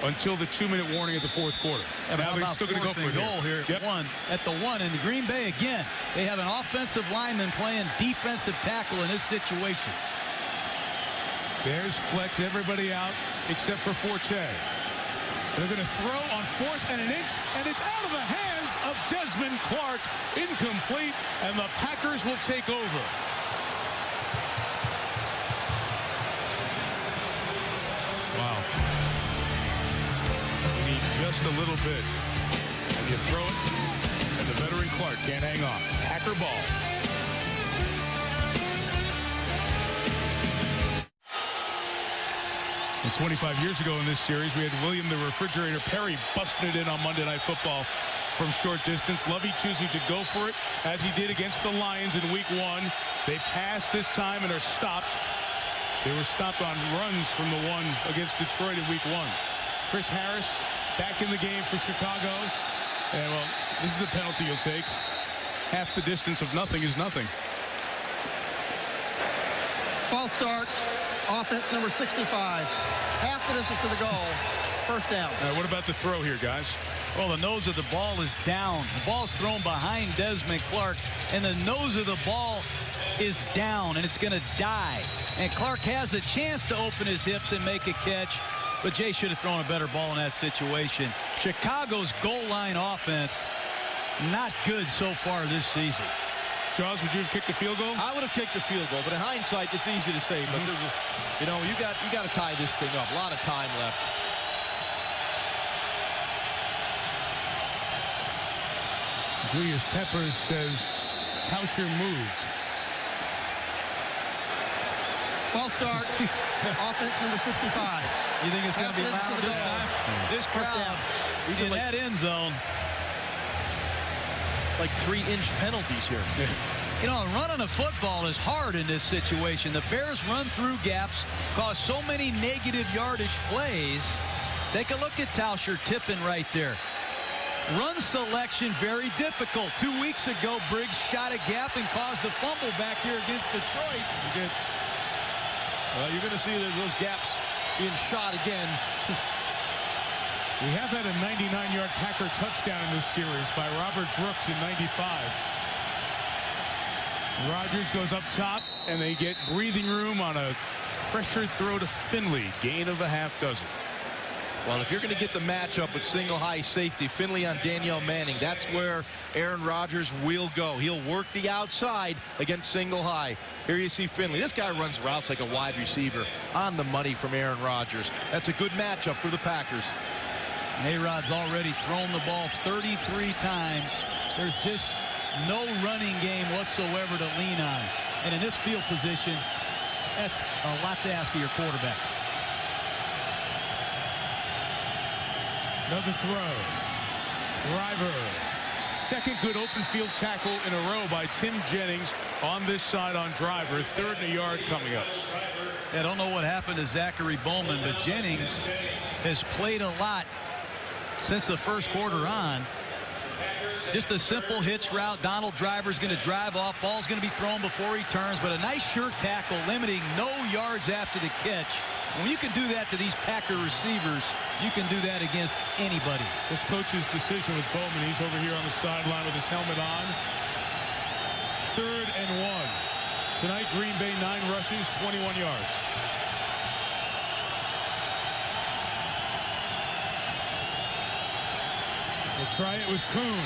until the 2-minute warning of the 4th quarter. And now they're still going to go for a goal here at the 1. And Green Bay, again, they have an offensive lineman playing defensive tackle in this situation. Bears flex everybody out except for Forte. They're going to throw on 4th and an inch, and it's out of the hands of Desmond Clark. Incomplete, and the Packers will take over. Wow. You need just a little bit, and you throw it, and the veteran Clark can't hang on. Packer ball. And 25 years ago in this series, we had William the Refrigerator Perry busting it in on Monday Night Football from short distance. Lovie choosing to go for it, as he did against the Lions in Week 1. They pass this time and are stopped. They were stopped on runs from the one against Detroit in Week 1. Chris Harris back in the game for Chicago. And, well, this is a penalty you'll take. Half the distance of nothing is nothing. False start. Offense number 65. Half the distance to the goal. First down. What about the throw here, guys? Well, the nose of the ball is down. The ball's thrown behind Desmond Clark, and the nose of the ball is down, and it's going to die. And Clark has a chance to open his hips and make a catch, but Jay should have thrown a better ball in that situation. Chicago's goal line offense, not good so far this season. Jaws, would you have kicked the field goal? I would have kicked the field goal, but in hindsight, it's easy to say. But there's you got to tie this thing up. A lot of time left. Julius Peppers says Tauscher moved. False start. Offense number 65. You think it's going to be loud this time? This crowd in that end zone. Like 3-inch penalties here. You know, running a football is hard in this situation. The Bears run through gaps, cause so many negative yardage plays. Take a look at Tauscher tipping right there. Run selection very difficult. 2 weeks ago, Briggs shot a gap and caused a fumble back here against Detroit. He did. Well, you're going to see those gaps being shot again. We have had a 99-yard Packer touchdown in this series by Robert Brooks in '95. Rodgers goes up top, and they get breathing room on a pressured throw to Finley. Gain of a half dozen. Well, if you're going to get the matchup with single high safety, Finley on Danielle Manning, that's where Aaron Rodgers will go. He'll work the outside against single high. Here you see Finley. This guy runs routes like a wide receiver. On the money from Aaron Rodgers. That's a good matchup for the Packers. A-Rod's already thrown the ball 33 times. There's just no running game whatsoever to lean on. And in this field position, that's a lot to ask of your quarterback. Another throw. Driver. Second good open field tackle in a row by Tim Jennings on this side on Driver. 3rd and a yard coming up. I don't know what happened to Zachary Bowman, but Jennings has played a lot since the first quarter on. Just a simple hitch route. Donald Driver's going to drive off. Ball's going to be thrown before he turns, but a nice sure tackle, limiting no yards after the catch. When you can do that to these Packer receivers, you can do that against anybody. This coach's decision with Bowman. He's over here on the sideline with his helmet on. 3rd and 1. Tonight, Green Bay 9 rushes, 21 yards. We'll try it with Kuhn.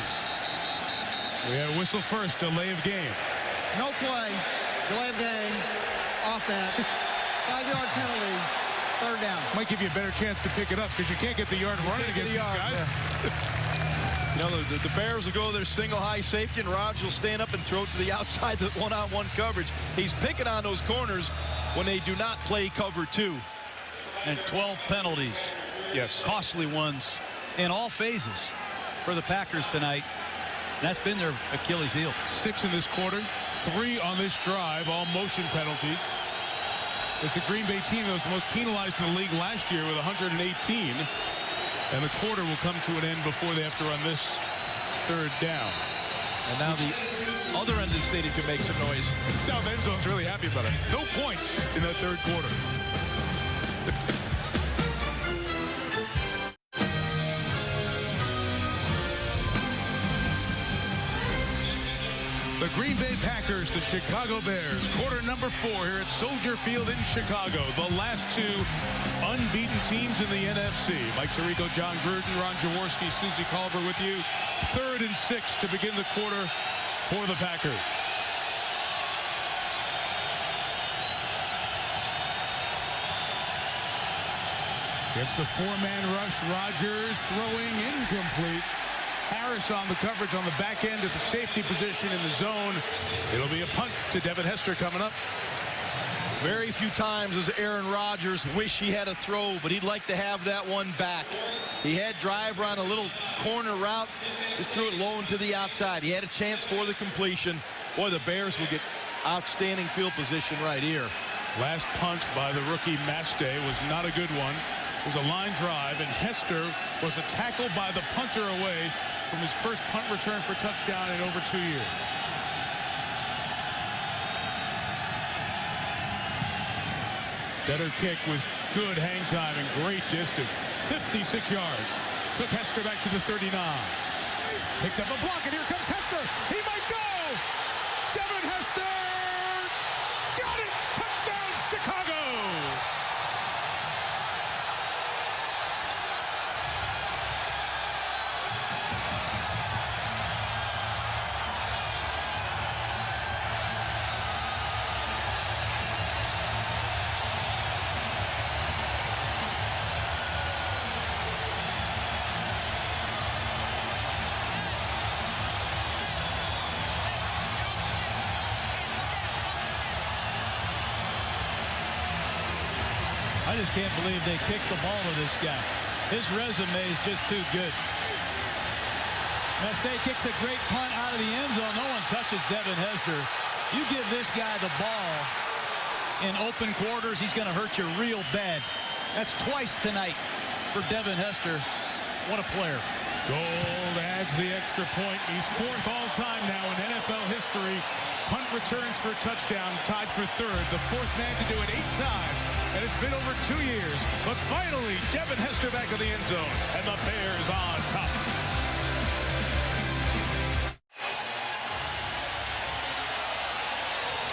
We have a whistle first, delay of game. No play. Delay of game. Offense. 5-yard penalty. 3rd down. Might give you a better chance to pick it up because you can't get the yard running against these guys. Yeah. You know, the Bears will go their single high safety, and Rodgers will stand up and throw to the outside, the one-on-one coverage. He's picking on those corners when they do not play cover 2. And 12 penalties. Yes. Costly ones in all phases for the Packers tonight. That's been their Achilles heel. 6 in this quarter, 3 on this drive, all motion penalties. It's a Green Bay team that was the most penalized in the league last year with 118. And the quarter will come to an end before they have to run this 3rd down. And now the other end of the stadium can make some noise. The south end zone's really happy about it. No points in that 3rd quarter. The Green Bay Packers, the Chicago Bears. Quarter number 4 here at Soldier Field in Chicago. The last 2 unbeaten teams in the NFC. Mike Tirico, John Gruden, Ron Jaworski, Susie Culver with you. 3rd and 6 to begin the quarter for the Packers. Gets the 4-man rush. Rodgers throwing incomplete. Harris on the coverage on the back end at the safety position in the zone. It'll be a punt to Devin Hester coming up. Very few times does Aaron Rodgers wish he had a throw, but he'd like to have that one back. He had Driver on a little corner route, just threw it low into the outside. He had a chance for the completion. Boy, the Bears will get outstanding field position right here. Last punt by the rookie Mastay was not a good one. It was a line drive, and Hester was a tackle by the punter away from his first punt return for touchdown in over 2 years. Better kick with good hang time and great distance. 56 yards. Took Hester back to the 39. Picked up a block, and here comes Hester. He might go. Devin Hester. Got it. Touchdown, Chicago. I just can't believe they kicked the ball to this guy. His resume is just too good. Mestay kicks a great punt out of the end zone. No one touches Devin Hester. You give this guy the ball in open quarters, he's going to hurt you real bad. That's twice tonight for Devin Hester. What a player. Gold adds the extra point. He's 4th all-time now in NFL history. Punt returns for touchdown, tied for 3rd. The 4th man to do it 8 times. And it's been over 2 years. But finally, Devin Hester back in the end zone. And the Bears on top.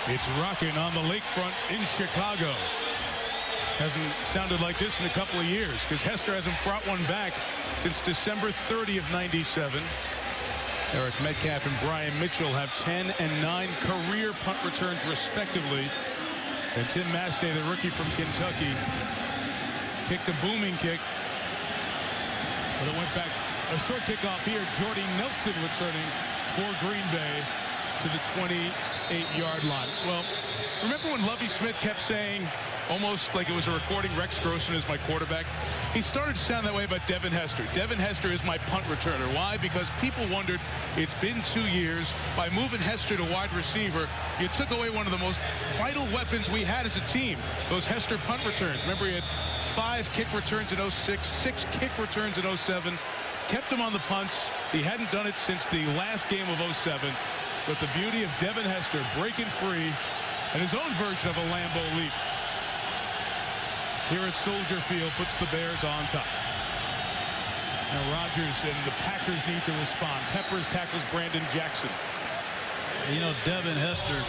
It's rocking on the lakefront in Chicago. Hasn't sounded like this in a couple of years because Hester hasn't brought one back since December 30 of 97. Eric Metcalf and Brian Mitchell have 10 and 9 career punt returns respectively. And Tim Mastay, the rookie from Kentucky, kicked a booming kick. But it went back. A short kickoff here. Jordy Nelson returning for Green Bay to the 28-yard line. Well, remember when Lovie Smith kept saying, almost like it was a recording, Rex Grossman is my quarterback? He started to sound that way about Devin Hester. Devin Hester is my punt returner. Why? Because people wondered, it's been 2 years. By moving Hester to wide receiver, you took away one of the most vital weapons we had as a team, those Hester punt returns. Remember, he had 5 kick returns in 06, 6 kick returns in 07, kept him on the punts. He hadn't done it since the last game of 07. But the beauty of Devin Hester breaking free and his own version of a Lambeau leap here at Soldier Field puts the Bears on top. Now Rodgers and the Packers need to respond. Peppers tackles Brandon Jackson. You know, Devin Hester,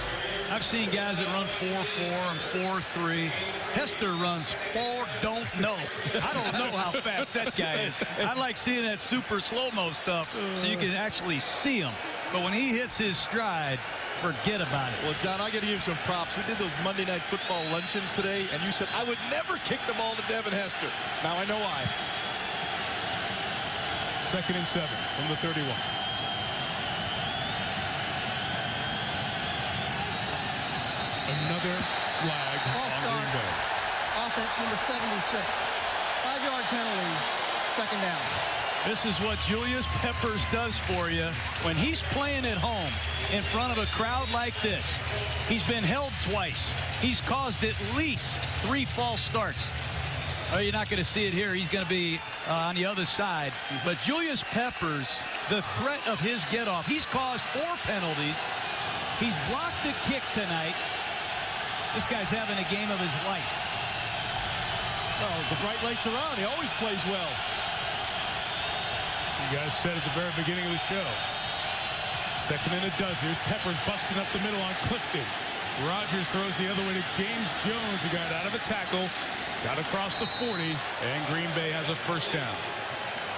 I've seen guys that run 4.4 and 4.3. Hester runs 4 don't know. I don't know how fast that guy is. I like seeing that super slow-mo stuff so you can actually see him. But when he hits his stride, forget about it. Well, John, I got to give you some props. We did those Monday Night Football luncheons today, and you said, I would never kick the ball to Devin Hester. Now I know why. 2nd and 7 from the 31. Another flag False on start. Green Bay. Offense number 76. 5-yard penalty. 2nd down. This is what Julius Peppers does for you when he's playing at home in front of a crowd like this. He's been held twice. He's caused at least 3 false starts. Oh, you're not going to see it here. He's going to be on the other side. But Julius Peppers, the threat of his get-off, he's caused 4 penalties. He's blocked the kick tonight. This guy's having a game of his life. Oh, the bright lights are on. He always plays well. You guys said at the very beginning of the show. 2nd and a dozen. Here's Peppers busting up the middle on Clifton. Rodgers throws the other way to James Jones, who got out of a tackle, got across the 40, and Green Bay has a 1st down.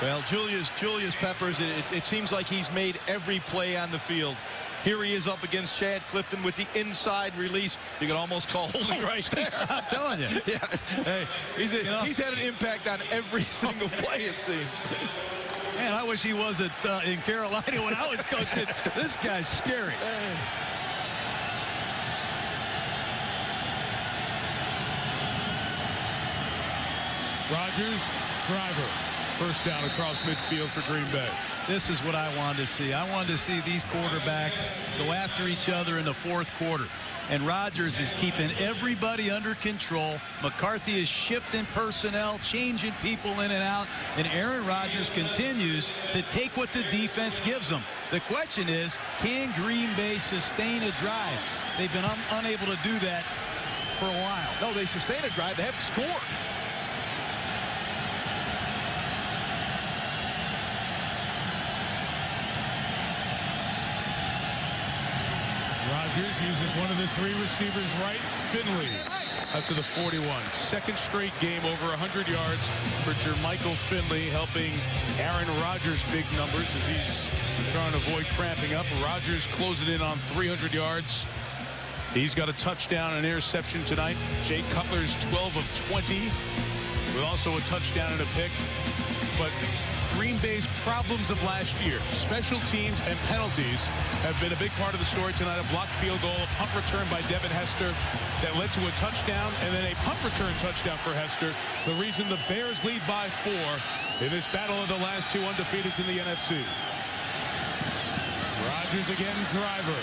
Well, Julius Peppers, it seems like he's made every play on the field. Here he is up against Chad Clifton with the inside release. You could almost call holding right there. I'm telling you. Yeah. Hey, he's had an impact on every single play, it seems. Man, I wish he wasn't in Carolina when I was coaching. This guy's scary. Rodgers, driver, first down across midfield for Green Bay. This is what I wanted to see. I wanted to see these quarterbacks go after each other in the fourth quarter. And Rodgers is keeping everybody under control. McCarthy is shifting personnel, changing people in and out. And Aaron Rodgers continues to take what the defense gives them. The question is, can Green Bay sustain a drive? They've been unable to do that for a while. No, they sustain a drive. They haven't scored. Rodgers uses one of the three receivers right. Finley up to the 41. Second straight game over 100 yards for Jermichael Finley, helping Aaron Rodgers' big numbers as he's trying to avoid cramping up. Rodgers closing in on 300 yards. He's got a touchdown and interception tonight. Jay Cutler's 12 of 20 with also a touchdown and a pick. But Green Bay's problems of last year, special teams and penalties, have been a big part of the story tonight. A blocked field goal, a punt return by Devin Hester that led to a touchdown, and then a punt return touchdown for Hester. The reason the Bears lead by 4 in this battle of the last two undefeateds in the NFC. Rodgers again, driver.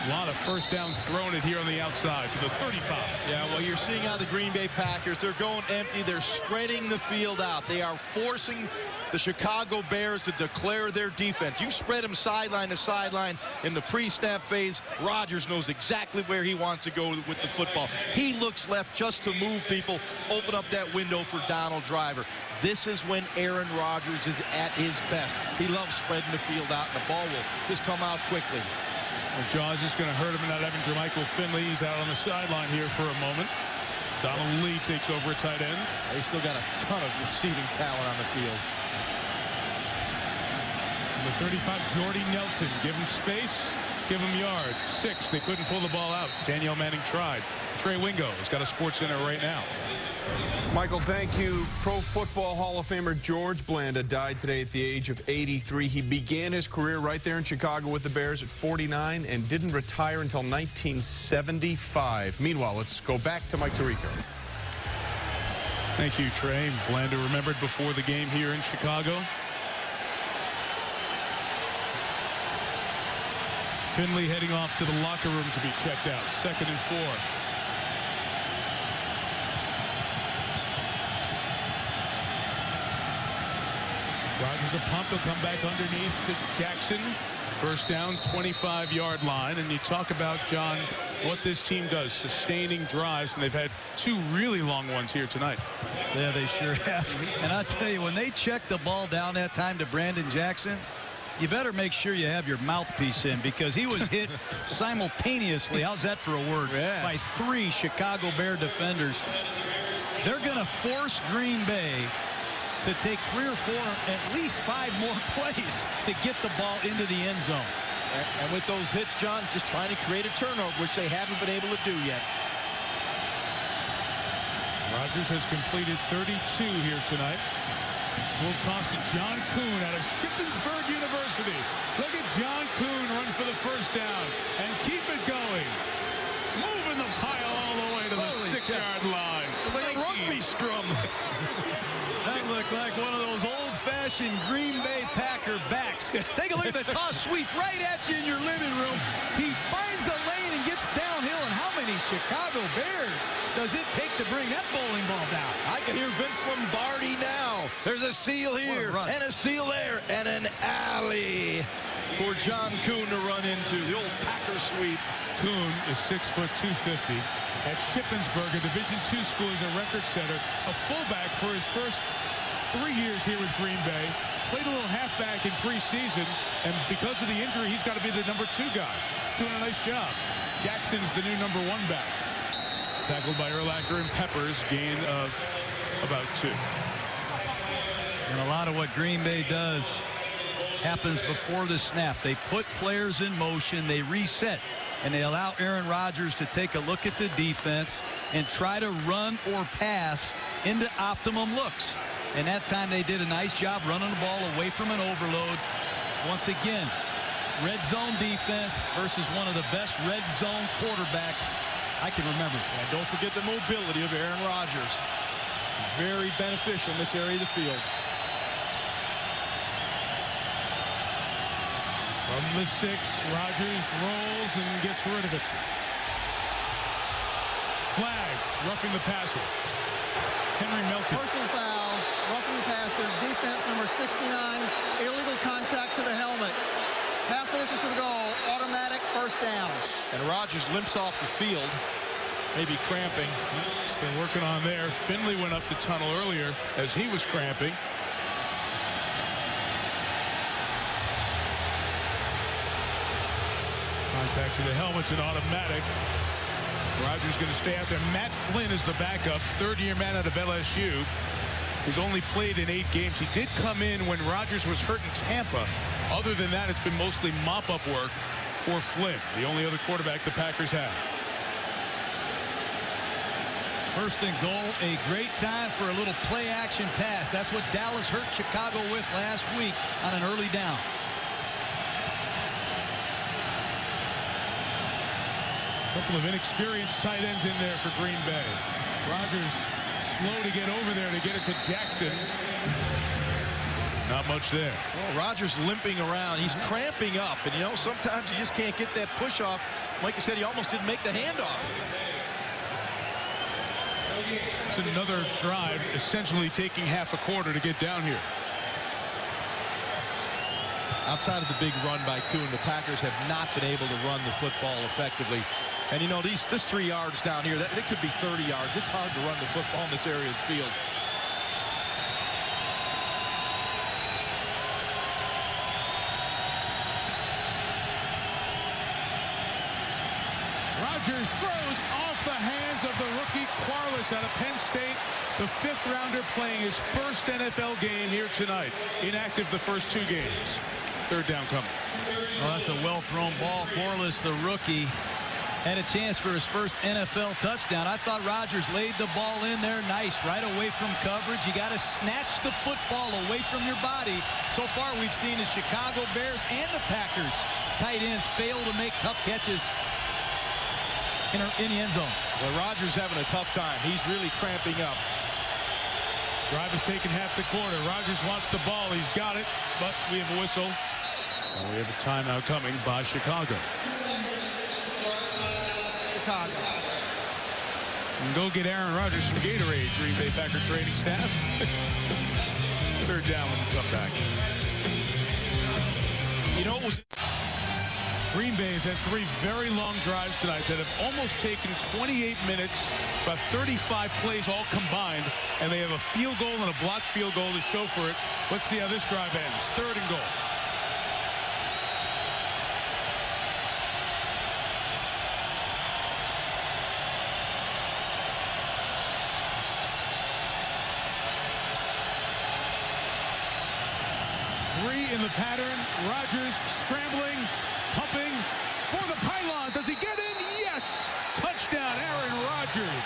A lot of first downs thrown it here on the outside to the 35. Yeah, well, you're seeing how the Green Bay Packers, they're going empty. They're spreading the field out. They are forcing the Chicago Bears to declare their defense. You spread them sideline to sideline in the pre-snap phase. Rodgers knows exactly where he wants to go with the football. He looks left just to move people, open up that window for Donald Driver. This is when Aaron Rodgers is at his best. He loves spreading the field out, and the ball will just come out quickly. Well, Jaws is going to hurt him and not having Jermichael Finley. He's out on the sideline here for a moment. Donald Lee takes over at tight end. They still got a ton of receiving talent on the field. Number 35, Jordy Nelson. Give him space, give him yards. 6, they couldn't pull the ball out. Danielle Manning tried. Trey Wingo has got a Sports Center right now. Michael, thank you. Pro Football Hall of Famer George Blanda died today at the age of 83. He began his career right there in Chicago with the Bears at 49 and didn't retire until 1975. Meanwhile, let's go back to Mike Tirico. Thank you, Trey. Blanda remembered before the game here in Chicago. Finley heading off to the locker room to be checked out. 2nd and 4. Rodgers a pump. He'll come back underneath to Jackson. First down, 25-yard line. And you talk about, John, what this team does, sustaining drives, and they've had 2 really long ones here tonight. Yeah, they sure have. And I tell you, when they check the ball down that time to Brandon Jackson, you better make sure you have your mouthpiece in, because he was hit simultaneously, how's that for a word, by 3 Chicago Bear defenders. They're going to force Green Bay to take 3 or 4, at least 5 more plays to get the ball into the end zone. And with those hits, John, just trying to create a turnover, which they haven't been able to do yet. Rodgers has completed 32 here tonight. We'll toss to John Kuhn out of Shippensburg University. Look at John Kuhn run for the first down and keep it going. Moving the pile all the way to the 6-yard line. It's like a rugby scrum. That looked like one of those old-fashioned Green Bay Packer backs. Take a look at the toss sweep right at you in your living room. He finds the lane and gets downhill. And how many Chicago Bears does it take to bring that bowling ball down? I can hear Vince Lombardi now. There's a seal here and a seal there and an alley for John Kuhn to run into. The old Packer sweep. Kuhn is 6 foot 250. At Shippensburg, a Division II school, is a record setter, a fullback for his first 3 years here with Green Bay. Played a little halfback in preseason, and because of the injury, he's got to be the number 2 guy. He's doing a nice job. Jackson's the new number 1 back. Tackled by Urlacher and Peppers, gain of about 2. And a lot of what Green Bay does happens before the snap. They put players in motion, they reset, and they allow Aaron Rodgers to take a look at the defense and try to run or pass into optimum looks. And that time they did a nice job running the ball away from an overload. Once again, red zone defense versus one of the best red zone quarterbacks I can remember. And don't forget the mobility of Aaron Rodgers. Very beneficial in this area of the field. From the 6, Rodgers rolls and gets rid of it. Flag, roughing the passer. Henry Melton. Personal foul, roughing the passer, defense number 69, illegal contact to the helmet. Half the distance to the goal, automatic first down. And Rodgers limps off the field, maybe cramping. He's been working on there. Finley went up the tunnel earlier as he was cramping. Contact to the helmet's an automatic. Rodgers going to stay out there. Matt Flynn is the backup, third-year man out of LSU. He's only played in 8 games. He did come in when Rodgers was hurt in Tampa. Other than that, it's been mostly mop-up work for Flynn, the only other quarterback the Packers have. First and goal, a great time for a little play-action pass. That's what Dallas hurt Chicago with last week on an early down. Couple of inexperienced tight ends in there for Green Bay. Rodgers slow to get over there to get it to Jackson. Not much there. Well, Rodgers limping around. He's cramping up. And, you know, sometimes you just can't get that push off. Like I said, he almost didn't make the handoff. It's another drive, essentially taking half a quarter to get down here. Outside of the big run by Kuhn, the Packers have not been able to run the football effectively. And, you know, this 3 yards down here, that could be 30 yards. It's hard to run the football in this area of the field. Rodgers throws off the hands of the rookie Quarles out of Penn State. The 5th rounder playing his first NFL game here tonight. Inactive the first 2 games. 3rd down coming. Well, that's a well-thrown ball. Quarles, the rookie, had a chance for his first NFL touchdown. I thought Rodgers laid the ball in there nice, right away from coverage. You got to snatch the football away from your body. So far, we've seen the Chicago Bears and the Packers tight ends fail to make tough catches in the end zone. Well, Rodgers having a tough time. He's really cramping up. Drive has taken half the quarter. Rodgers wants the ball. He's got it, but we have a whistle. And we have a timeout coming by Chicago. Chicago. And go get Aaron Rodgers from Gatorade, Green Bay Packer training staff. 3rd down when we come back. You know, it was... Green Bay has had 3 very long drives tonight that have almost taken 28 minutes, about 35 plays all combined, and they have a field goal and a blocked field goal to show for it. Let's see how this drive ends. 3rd and goal. In the pattern, Rodgers scrambling, pumping for the pylon. Does he get in? Yes! Touchdown, Aaron Rodgers.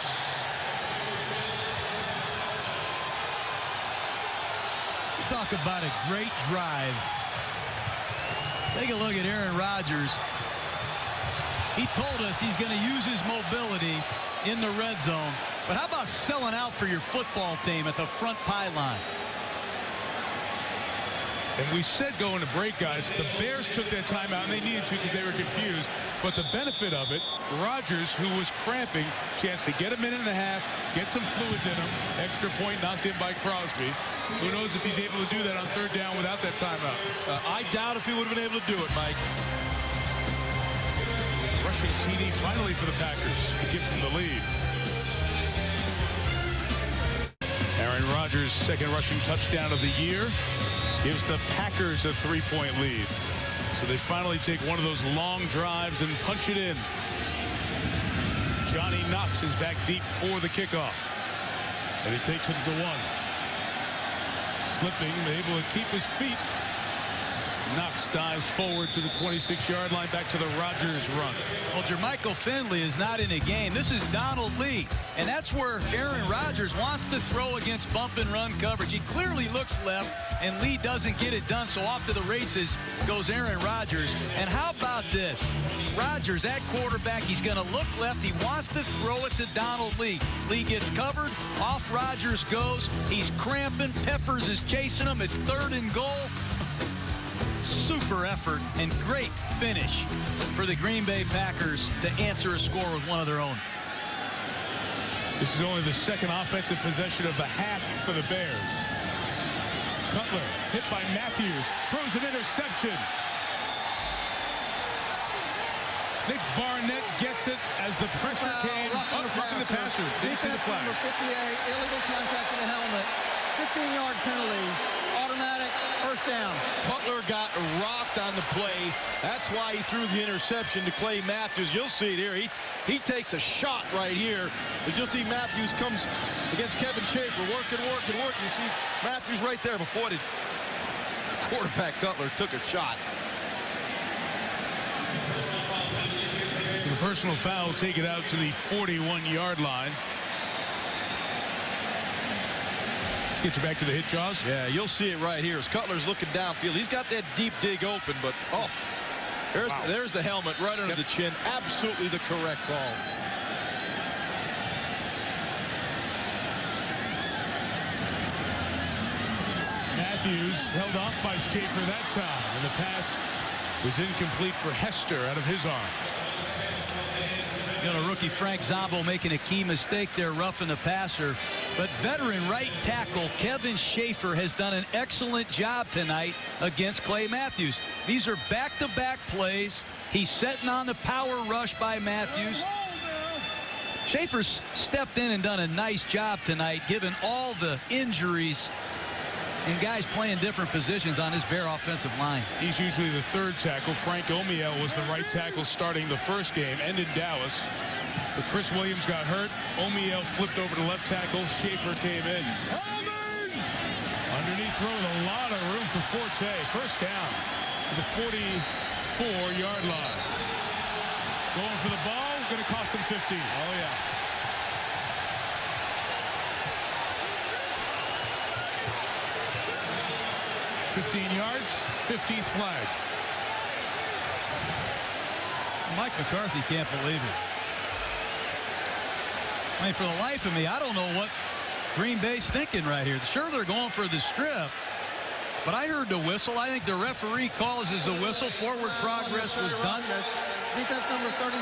Talk about a great drive. Take a look at Aaron Rodgers. He told us he's going to use his mobility in the red zone. But how about selling out for your football team at the front pylon? And we said going to break, guys, the Bears took that timeout, and they needed to because they were confused. But the benefit of it, Rodgers, who was cramping, chance to get a minute and a half, get some fluids in him, extra point knocked in by Crosby. Who knows if he's able to do that on 3rd down without that timeout. I doubt if he would have been able to do it, Mike. Rushing TD finally for the Packers. It gives them the lead. Aaron Rodgers' 2nd rushing touchdown of the year. Gives the Packers a 3-point lead. So they finally take one of those long drives and punch it in. Johnny Knox is back deep for the kickoff. And he takes it to 1. Slipping, able to keep his feet. Knox dives forward to the 26-yard line, back to the Rodgers run. Well, Jermichael Finley is not in a game. This is Donald Lee, and that's where Aaron Rodgers wants to throw against bump and run coverage. He clearly looks left, and Lee doesn't get it done, so off to the races goes Aaron Rodgers. And how about this? Rodgers at quarterback, he's going to look left. He wants to throw it to Donald Lee. Lee gets covered. Off Rodgers goes. He's cramping. Peppers is chasing him. It's 3rd and goal. Super effort and great finish for the Green Bay Packers to answer a score with one of their own. This is only the second offensive possession of the half for the Bears. Cutler hit by Matthews, throws an interception. Nick Barnett gets it as the pressure came. Roughing the passer. Didn't see the flag. Number 58, illegal contact with the helmet. 15-yard penalty. Automatic first down. Cutler got rocked on the play. That's why he threw the interception to Clay Matthews. You'll see it here. He takes a shot right here. As you'll see, Matthews comes against Kevin Schaefer. Working. You see Matthews right there before the quarterback Cutler took a shot. The personal foul, take it out to the 41-yard line. Let's get you back to the hit, Jaws. Yeah, you'll see it right here as Cutler's looking downfield. He's got that deep dig open, but there's the helmet right under the chin. Absolutely the correct call. Matthews held off by Schaefer that time, and the pass was incomplete for Hester out of his arms. You know, rookie Frank Zombo making a key mistake there, roughing the passer. But veteran right tackle Kevin Schaefer has done an excellent job tonight against Clay Matthews. These are back-to-back plays. He's setting on the power rush by Matthews. Schaefer's stepped in and done a nice job tonight, given all the injuries and guys playing different positions on his Bear offensive line. He's usually the third tackle. Frank Omiel was the right tackle starting the first game and in Dallas. But Chris Williams got hurt. Omiel flipped over to left tackle. Schaefer came in. Underneath throw with a lot of room for Forte. First down to the 44-yard line. Going for the ball. Going to cost him 15. Oh, yeah. $15 yards, 15th flag. Mike McCarthy can't believe it. I mean, for the life of me, I don't know what Green Bay's thinking right here. Sure, they're going for the strip, but I heard the whistle. I think the referee calls as a whistle. Forward progress was done. Defense number 36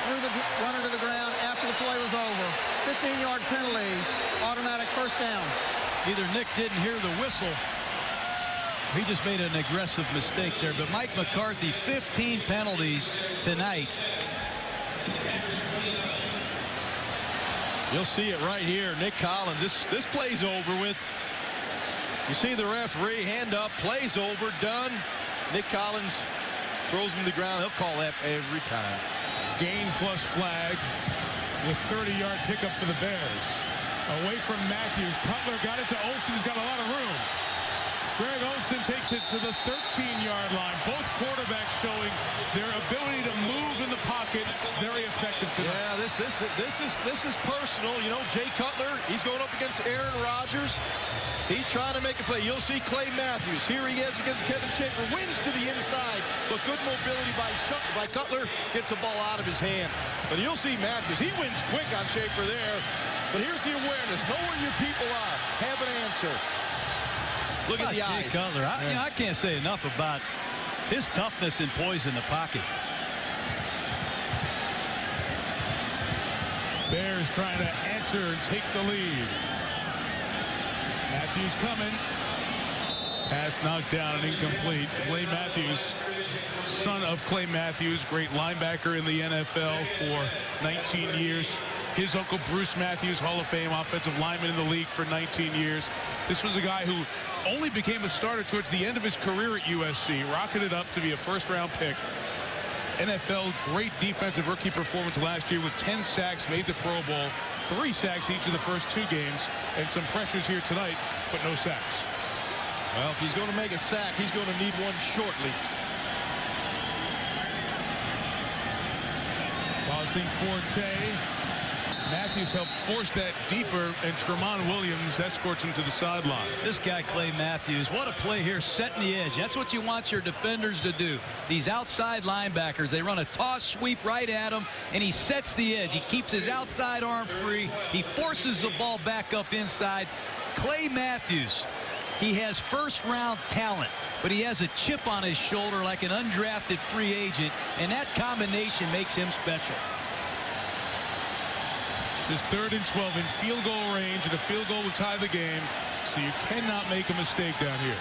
threw the runner to the ground after the play was over. 15-yard penalty, automatic first down. Either Nick didn't hear the whistle, he just made an aggressive mistake there. But Mike McCarthy, 15 penalties tonight. You'll see it right here. Nick Collins, this play's over with. You see the referee, hand up, play's over, done. Nick Collins throws him to the ground. He'll call that every time. Gain plus flag with 30-yard pickup for the Bears. Away from Matthews. Cutler got it to Olsen. He's got a lot of room. Greg Olsen takes it to the 13-yard line. Both quarterbacks showing their ability to move in the pocket. Very effective tonight. Yeah, this is personal. You know, Jay Cutler, he's going up against Aaron Rodgers. He's trying to make a play. You'll see Clay Matthews. Here he is against Kevin Schaefer. Wins to the inside, but good mobility by Cutler. Gets the ball out of his hand. But you'll see Matthews. He wins quick on Schaefer there. But here's the awareness. Know where your people are. Have an answer. Look at the eyes. Jay Cutler. I can't say enough about his toughness and poise in the pocket. Bears trying to answer and take the lead. Matthews coming. Pass knocked down and incomplete. Clay Matthews, son of Clay Matthews, great linebacker in the NFL for 19 years. His uncle Bruce Matthews, Hall of Fame offensive lineman in the league for 19 years. This was a guy who only became a starter towards the end of his career at USC, rocketed up to be a first-round pick. NFL great defensive rookie performance last year with 10 sacks, made the Pro Bowl, 3 sacks each of the first 2 games, and some pressures here tonight, but no sacks. Well, if he's going to make a sack, he's going to need one shortly. Tossing Forte. Matthews helped force that deeper, and Tremont Williams escorts him to the sideline. This guy, Clay Matthews, what a play here, setting the edge. That's what you want your defenders to do. These outside linebackers, they run a toss sweep right at him, and he sets the edge. He keeps his outside arm free. He forces the ball back up inside. Clay Matthews, he has first-round talent, but he has a chip on his shoulder like an undrafted free agent, and that combination makes him special. This is 3rd and 12 in field goal range, and a field goal will tie the game, so you cannot make a mistake down here.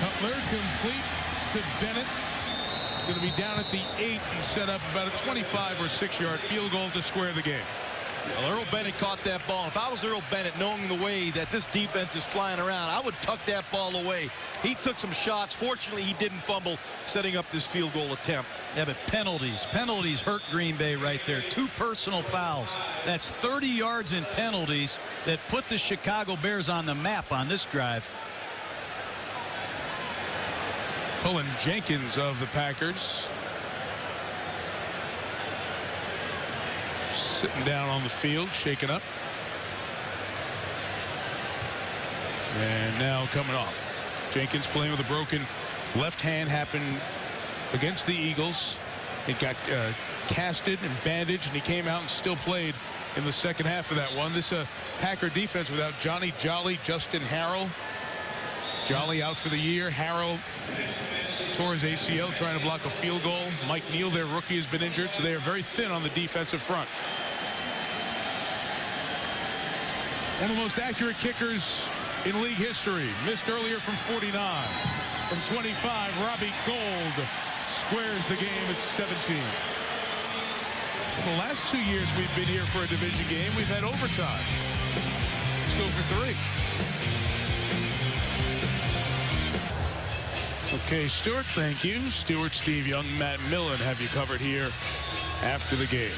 Cutler complete to Bennett. Going to be down at the 8 and set up about a 25 or 6-yard field goal to square the game. Well, Earl Bennett caught that ball. If I was Earl Bennett, knowing the way that this defense is flying around, I would tuck that ball away. He took some shots. Fortunately, he didn't fumble setting up this field goal attempt. Yeah, but penalties hurt Green Bay right there. 2 personal fouls. That's 30 yards in penalties that put the Chicago Bears on the map on this drive. Cullen Jenkins of the Packers sitting down on the field, shaken up. And now coming off. Jenkins playing with a broken left hand, happened against the Eagles. It got casted and bandaged, and he came out and still played in the second half of that one. This Packer defense without Johnny Jolly, Justin Harrell. Jolly out for the year. Harrell tore his ACL trying to block a field goal. Mike Neal, their rookie, has been injured, so they are very thin on the defensive front. One of the most accurate kickers in league history. Missed earlier from 49. From 25, Robbie Gould squares the game at 17. In the last 2 years we've been here for a division game, we've had overtime. Let's go for 3. Okay, Stuart, thank you. Stuart, Steve Young, Matt Millen have you covered here after the game.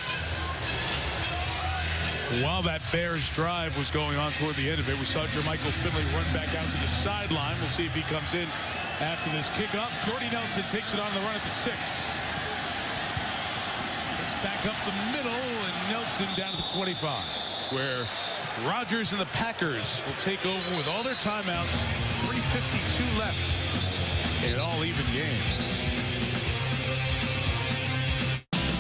While that Bears drive was going on toward the end of it, we saw Jermichael Finley run back out to the sideline. We'll see if he comes in after this kickoff. Jordy Nelson takes it on the run at the 6. It's back up the middle, and Nelson down to the 25, where Rodgers and the Packers will take over with all their timeouts. 3:52 left. An all-even game.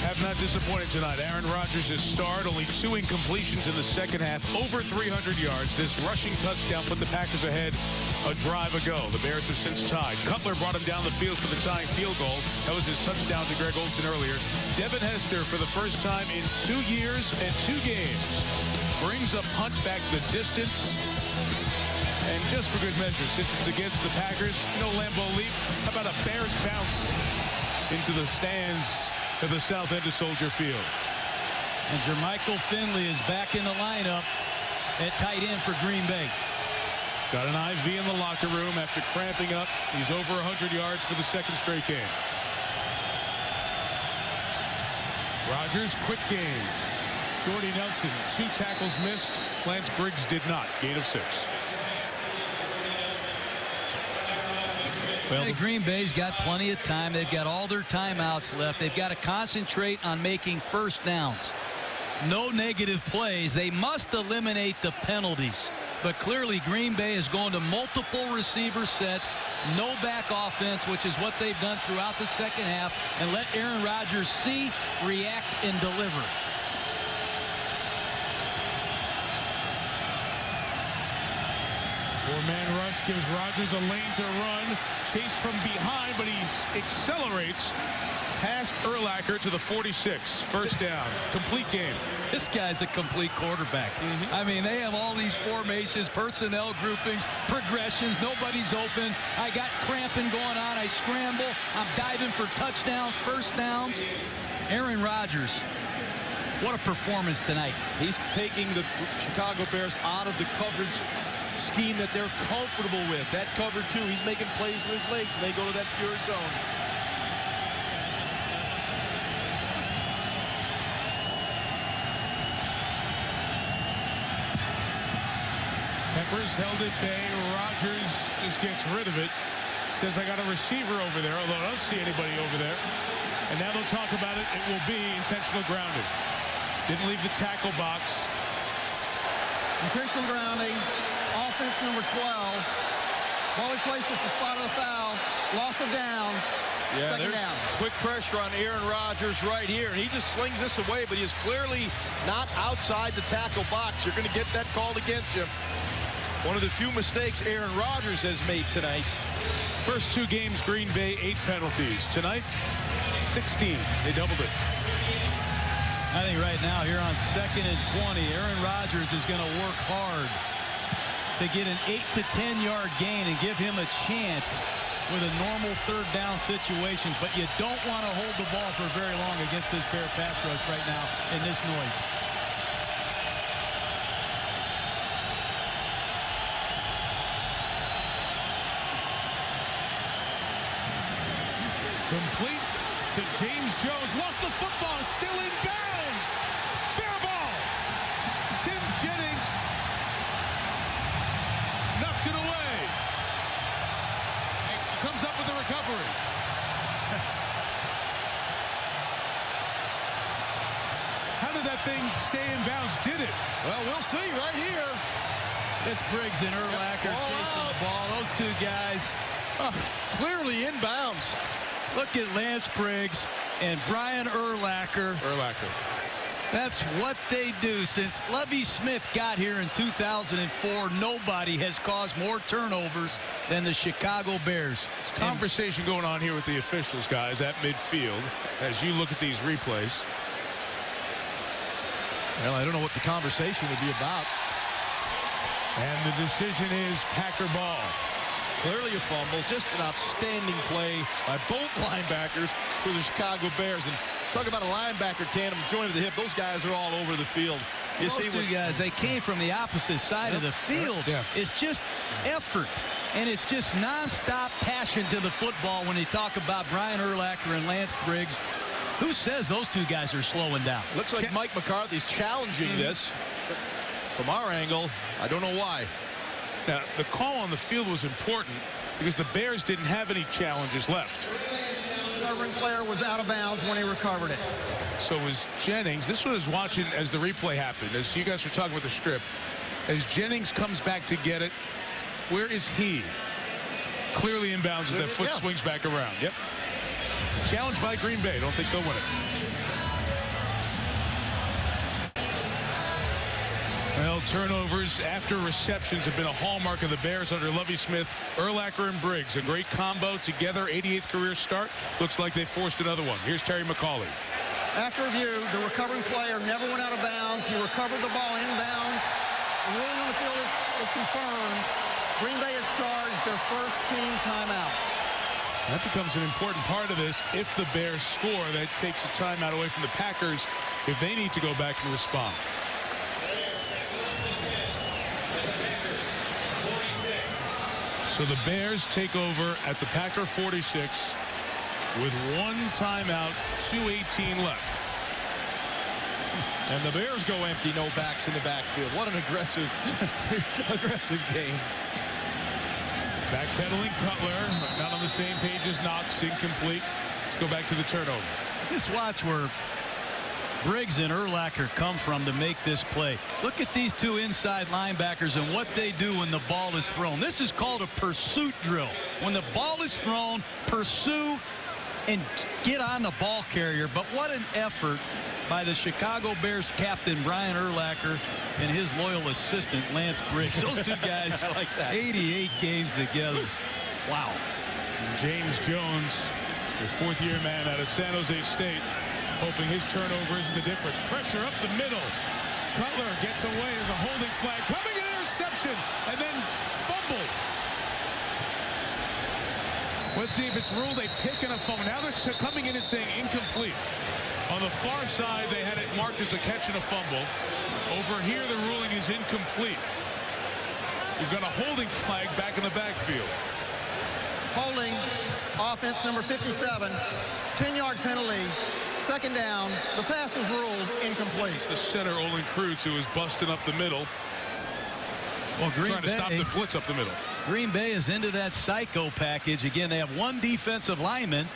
Have not disappointed tonight. Aaron Rodgers' start, only 2 incompletions in the second half, over 300 yards. This rushing touchdown put the Packers ahead a drive ago. The Bears have since tied. Cutler brought him down the field for the tying field goal. That was his touchdown to Greg Olsen earlier. Devin Hester, for the first time in 2 years and 2 games, brings a punt back the distance. And just for good measure, since it's against the Packers, no Lambeau Leap. How about a Bears bounce into the stands of the south end of Soldier Field? And Jermichael Finley is back in the lineup at tight end for Green Bay. Got an IV in the locker room after cramping up. He's over 100 yards for the second straight game. Rodgers, quick game. Jordy Nelson, 2 tackles missed. Lance Briggs did not. Gain of 6. Well, Green Bay's got plenty of time. They've got all their timeouts left. They've got to concentrate on making first downs. No negative plays. They must eliminate the penalties. But clearly Green Bay is going to multiple receiver sets, no back offense, which is what they've done throughout the second half, and let Aaron Rodgers see, react, and deliver. Four-man rush gives Rodgers a lane to run. Chased from behind, but he accelerates past Urlacher to the 46. First down. Complete game. This guy's a complete quarterback. I mean, they have all these formations, personnel groupings, progressions. Nobody's open. I got cramping going on. I scramble. I'm diving for touchdowns, first downs. Aaron Rodgers, what a performance tonight. He's taking the Chicago Bears out of the coverage scheme that they're comfortable with. That cover 2, he's making plays with his legs, and they go to that pure zone. Peppers held at bay. Rodgers just gets rid of it. Says, I got a receiver over there, although I don't see anybody over there. And now they'll talk about it. It will be intentional grounding. Didn't leave the tackle box. Intentional grounding. Offense number 12. Ball placed at the spot of the foul. Loss of down. Yeah, Second there's down. Quick pressure on Aaron Rodgers right here, and he just slings this away, but he is clearly not outside the tackle box. You're going to get that called against you. One of the few mistakes Aaron Rodgers has made tonight. First 2 games, Green Bay, 8 penalties. Tonight, 16. They doubled it. I think right now here on 2nd and 20, Aaron Rodgers is going to work hard to get an 8 to 10 yard gain and give him a chance with a normal 3rd down situation. But you don't want to hold the ball for very long against this Bear pass rush right now in this noise. Complete to James Jones. Lost the football. Still in bounds. Fair ball. Tim Jennings knocked it away. And comes up with the recovery. How did that thing stay in bounds? Did it? Well, we'll see right here. It's Briggs and Urlacher chasing the ball. Those 2 guys clearly in bounds. Look at Lance Briggs and Brian Urlacher. That's what they do. Since Lovie Smith got here in 2004, nobody has caused more turnovers than the Chicago Bears. There's conversation going on here with the officials, guys, at midfield as you look at these replays. Well, I don't know what the conversation would be about. And the decision is Packer ball. Clearly a fumble. Just an outstanding play by both linebackers for the Chicago Bears. And talk about a linebacker tandem joint at the hip. Those guys are all over the field. You Those see 2 guys, they came from the opposite side of the field. It's just effort. And it's just nonstop passion to the football when you talk about Brian Urlacher and Lance Briggs. Who says those 2 guys are slowing down? Looks like Mike McCarthy's challenging this. From our angle, I don't know why. Now, the call on the field was important because the Bears didn't have any challenges left. The covering player was out of bounds when he recovered it. So was Jennings. This one is watching as the replay happened. As you guys were talking about the strip. As Jennings comes back to get it, where is he? Clearly in bounds as that foot swings back around. Yep. Challenged by Green Bay. Don't think they'll win it. Well, turnovers after receptions have been a hallmark of the Bears under Lovie Smith. Urlacher and Briggs, a great combo together. 88th career start. Looks like they forced another one. Here's Terry McCauley. After review, the recovering player never went out of bounds. He recovered the ball in bounds. The ruling on the field is confirmed. Green Bay has charged their first team timeout. That becomes an important part of this. If the Bears score, that takes a timeout away from the Packers if they need to go back and respond. So the Bears take over at the Packer 46 with 1 timeout, 2:18 left. And the Bears go empty, no backs in the backfield. What an aggressive game. Backpedaling Cutler, not on the same page as Knox, incomplete. Let's go back to the turnover. Just watch where Briggs and Urlacher come from to make this play. Look at these 2 inside linebackers and what they do when the ball is thrown. This is called a pursuit drill. When the ball is thrown, pursue and get on the ball carrier. But what an effort by the Chicago Bears captain Brian Urlacher and his loyal assistant Lance Briggs. Those 2 guys, I like that. 88 games together. Wow. And James Jones, the 4th-year man out of San Jose State, hoping his turnover isn't the difference. Pressure up the middle. Cutler gets away. There's a holding flag. Coming, an interception, and then fumble. Let's see if it's ruled a pick and a fumble. Now they're coming in and saying incomplete. On the far side, they had it marked as a catch and a fumble. Over here, the ruling is incomplete. He's got a holding flag back in the backfield. Holding, offense number 57, 10-yard penalty, 2nd down. The pass was ruled incomplete. The center, Olin Kreutz, who was busting up the middle. Well, trying to stop the blitz up the middle. Green Bay is into that psycho package. Again, they have 1 defensive lineman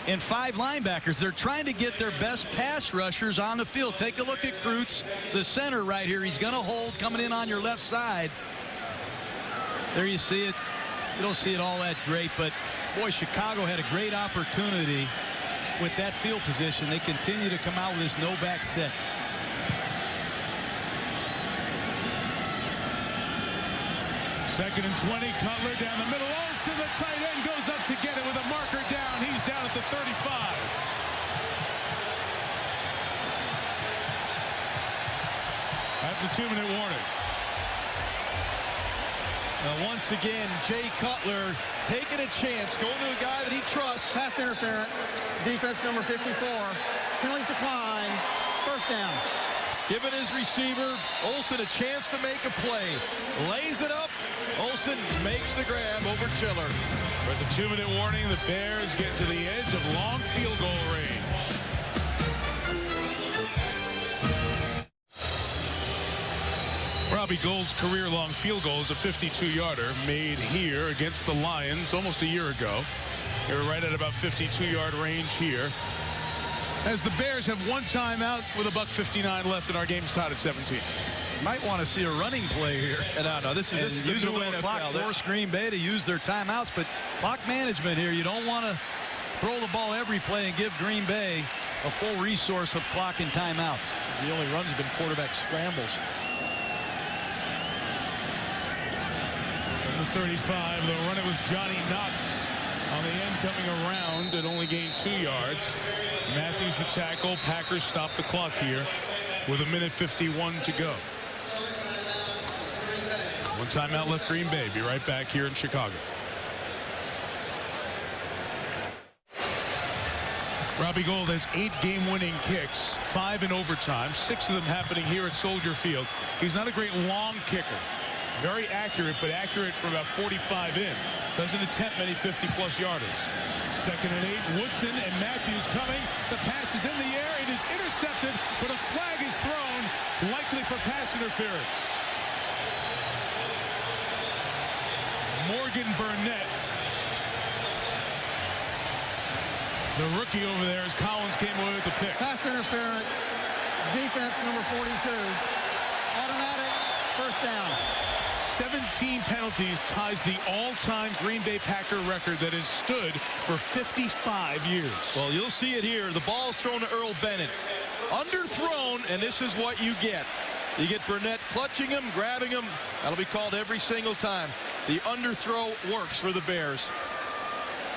and 5 linebackers. They're trying to get their best pass rushers on the field. Take a look at Kreutz, the center right here. He's going to hold coming in on your left side. There you see it. You don't see it all that great, but boy, Chicago had a great opportunity with that field position. They continue to come out with this no-back set. Second and 20, Cutler down the middle. Olsen, the tight end, goes up to get it with a marker down. He's down at the 35. That's a 2-minute warning. Now, once again, Jay Cutler taking a chance, going to a guy that he trusts. Pass interference. Defense number 54. Penalties decline. First down. Giving his receiver, Olsen, a chance to make a play. Lays it up. Olsen makes the grab over Chiller. For the 2-minute warning, the Bears get to the edge of long field goal range. Robbie Gould's career-long field goal is a 52-yarder made here against the Lions almost a year ago. They were right at about 52-yard range here. As the Bears have 1 timeout with $1:59 left in our game's tied at 17. Might want to see a running play here. No, this is the use new a clock, NFL. force Green Bay to use their timeouts, but clock management here. You don't want to throw the ball every play and give Green Bay a full resource of clock and timeouts. The only runs have been quarterback scrambles. From the 35, they'll run it with Johnny Knox on the end, coming around and only gained 2 yards. Matthews the tackle. Packers stop the clock here with 1:51 to go. 1 timeout left Green Bay. Be right back here in Chicago. Robbie Gould has 8 game-winning kicks, 5 in overtime, 6 of them happening here at Soldier Field. He's not a great long kicker. Very accurate, but accurate for about 45 in. Doesn't attempt many 50-plus yarders. Second and 8, Woodson and Matthews coming. The pass is in the air. It is intercepted, but a flag is thrown, likely for pass interference. Morgan Burnett, the rookie over there, as Collins came away with the pick. Pass interference. Defense number 42. Automatic first down. 17 penalties ties the all-time Green Bay Packer record that has stood for 55 years. Well, you'll see it here. The ball's thrown to Earl Bennett. Underthrown, and this is what you get. You get Burnett clutching him, grabbing him. That'll be called every single time. The underthrow works for the Bears.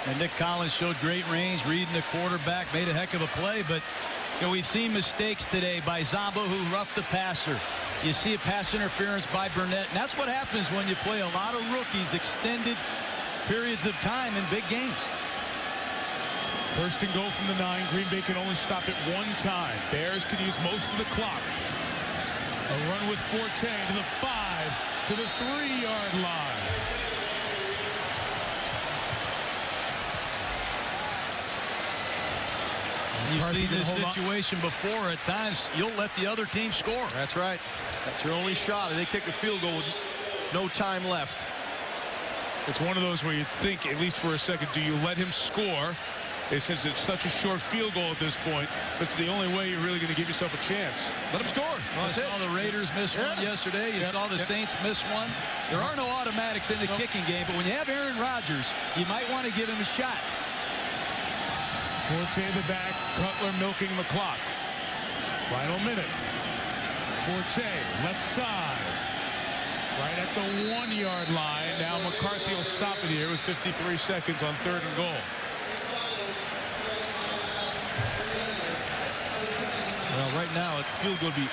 And Nick Collins showed great range, reading the quarterback, made a heck of a play, but we've seen mistakes today by Zombo, who roughed the passer. You see a pass interference by Burnett, and that's what happens when you play a lot of rookies extended periods of time in big games. First and goal from the 9. Green Bay can only stop it 1 time. Bears can use most of the clock. A run with Forte to the 5, to the 3-yard line. You've seen this situation before. At times, you'll let the other team score. That's right. That's your only shot. And they kick a field goal with no time left. It's one of those where you think, at least for a second, do you let him score? Since it's such a short field goal at this point, it's the only way you're really going to give yourself a chance. Let him score. Well, I saw the Raiders miss one yesterday. You saw the Saints miss one. There are no automatics in the kicking game, but when you have Aaron Rodgers, you might want to give him a shot. Forte in the back, Cutler milking the clock. Final minute. Forte, left side. Right at the 1-yard line. Now McCarthy will stop it here with 53 seconds on 3rd and goal. Well, right now, the field goal would be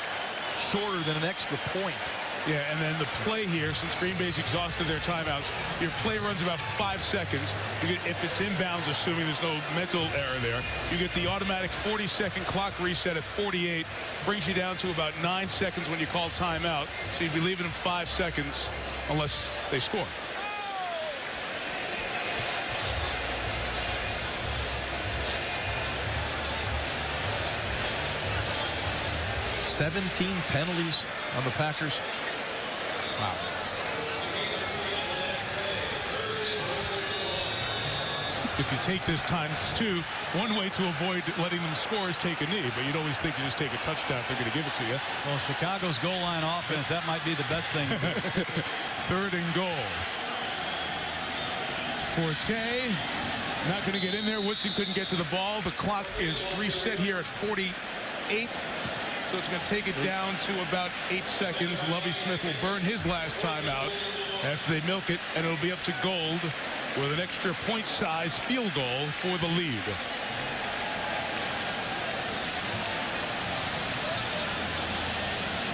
shorter than an extra point. Yeah, and then the play here, since Green Bay's exhausted their timeouts, your play runs about 5 seconds. If it's inbounds, assuming there's no mental error there, you get the automatic 40-second clock reset at 48, brings you down to about 9 seconds when you call timeout. So you'd be leaving them 5 seconds unless they score. "17 penalties on the Packers." Wow. if you take this times 2, one way to avoid letting them score is take a knee, but you'd always think you just take a touchdown if they're going to give it to you. Well, Chicago's goal line offense, that might be the best thing. 3rd and goal. Forte not going to get in there. Woodson couldn't get to the ball. The clock is reset here at 48. So it's going to take it down to about 8 seconds. Lovie Smith will burn his last time out after they milk it, and it'll be up to Gold with an extra point-size field goal for the lead.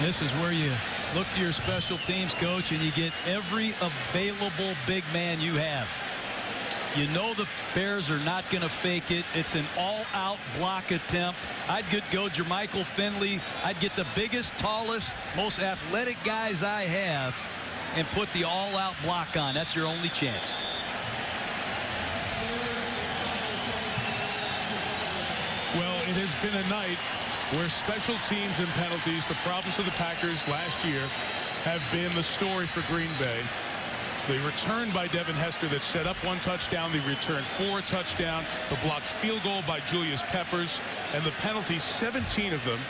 This is where you look to your special teams coach and you get every available big man you have. You know the Bears are not going to fake it. It's an all-out block attempt. I'd go Jermichael Finley. I'd get the biggest, tallest, most athletic guys I have and put the all-out block on. That's your only chance. Well, it has been a night where special teams and penalties, the problems of the Packers last year, have been the story for Green Bay. The return by Devin Hester that set up 1 touchdown. The return for a touchdown. The blocked field goal by Julius Peppers. And the penalties, 17 of them.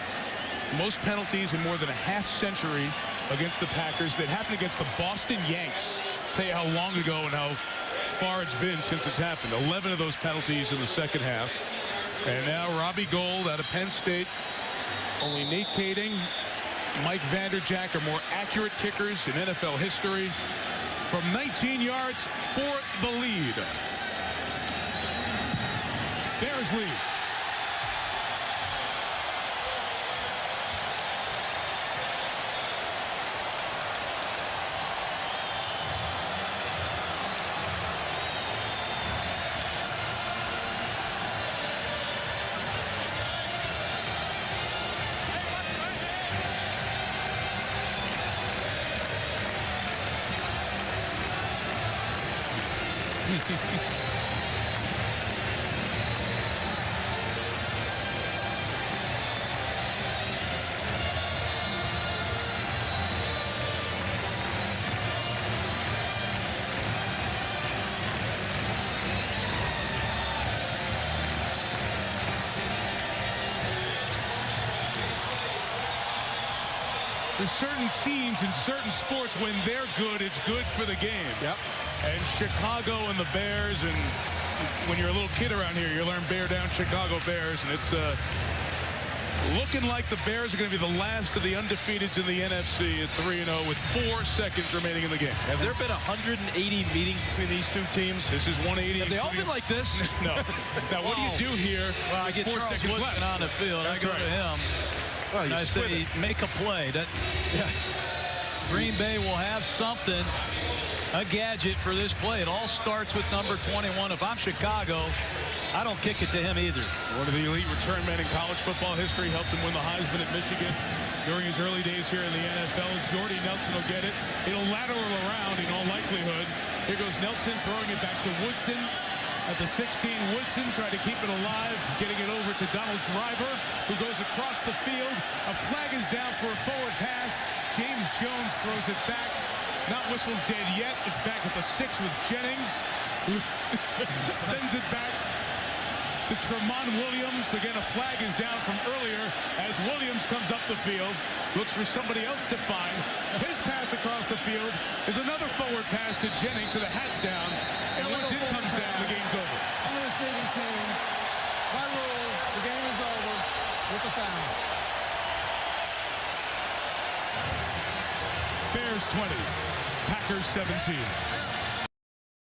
Most penalties in more than a half-century against the Packers. That happened against the Boston Yanks. I'll tell you how long ago and how far it's been since it's happened. 11 of those penalties in the second half. And now Robbie Gould out of Penn State. Only Nate Kading, Mike Vanderjagt are more accurate kickers in NFL history. From 19 yards for the lead. Bears lead. There's certain teams in certain sports, when they're good, it's good for the game. Yep. And Chicago and the Bears, and when you're a little kid around here, you learn bear down Chicago Bears, and it's looking like the Bears are going to be the last of the undefeateds in the NFC at 3-0 with 4 seconds remaining in the game. Have there been 180 meetings between these two teams? This is 180. Have they all been like this? No. Now, what do you do here? Well, I get 4 Charles seconds Woodson left on the field. That's I go right. to him. Well, And I say, make a play. Green Bay will have something, a gadget for this play. It all starts with number 21. If I'm Chicago, I don't kick it to him either. One of the elite return men in college football history, helped him win the Heisman at Michigan during his early days here in the NFL. Jordy Nelson will get it. It'll lateral around in all likelihood. Here goes Nelson throwing it back to Woodson. At the 16, Woodson tried to keep it alive, getting it over to Donald Driver, who goes across the field. A flag is down for a forward pass. James Jones throws it back. Not whistled dead yet. It's back at the 6 with Jennings, who sends it back to Tremont Williams. Again, a flag is down from earlier as Williams comes up the field, looks for somebody else to find. His pass across the field is another forward pass to Jennings, so the hat's down. And once it comes down, the game's over. On the receiving team, by rule, the game is over with a foul. Bears 20, Packers 17.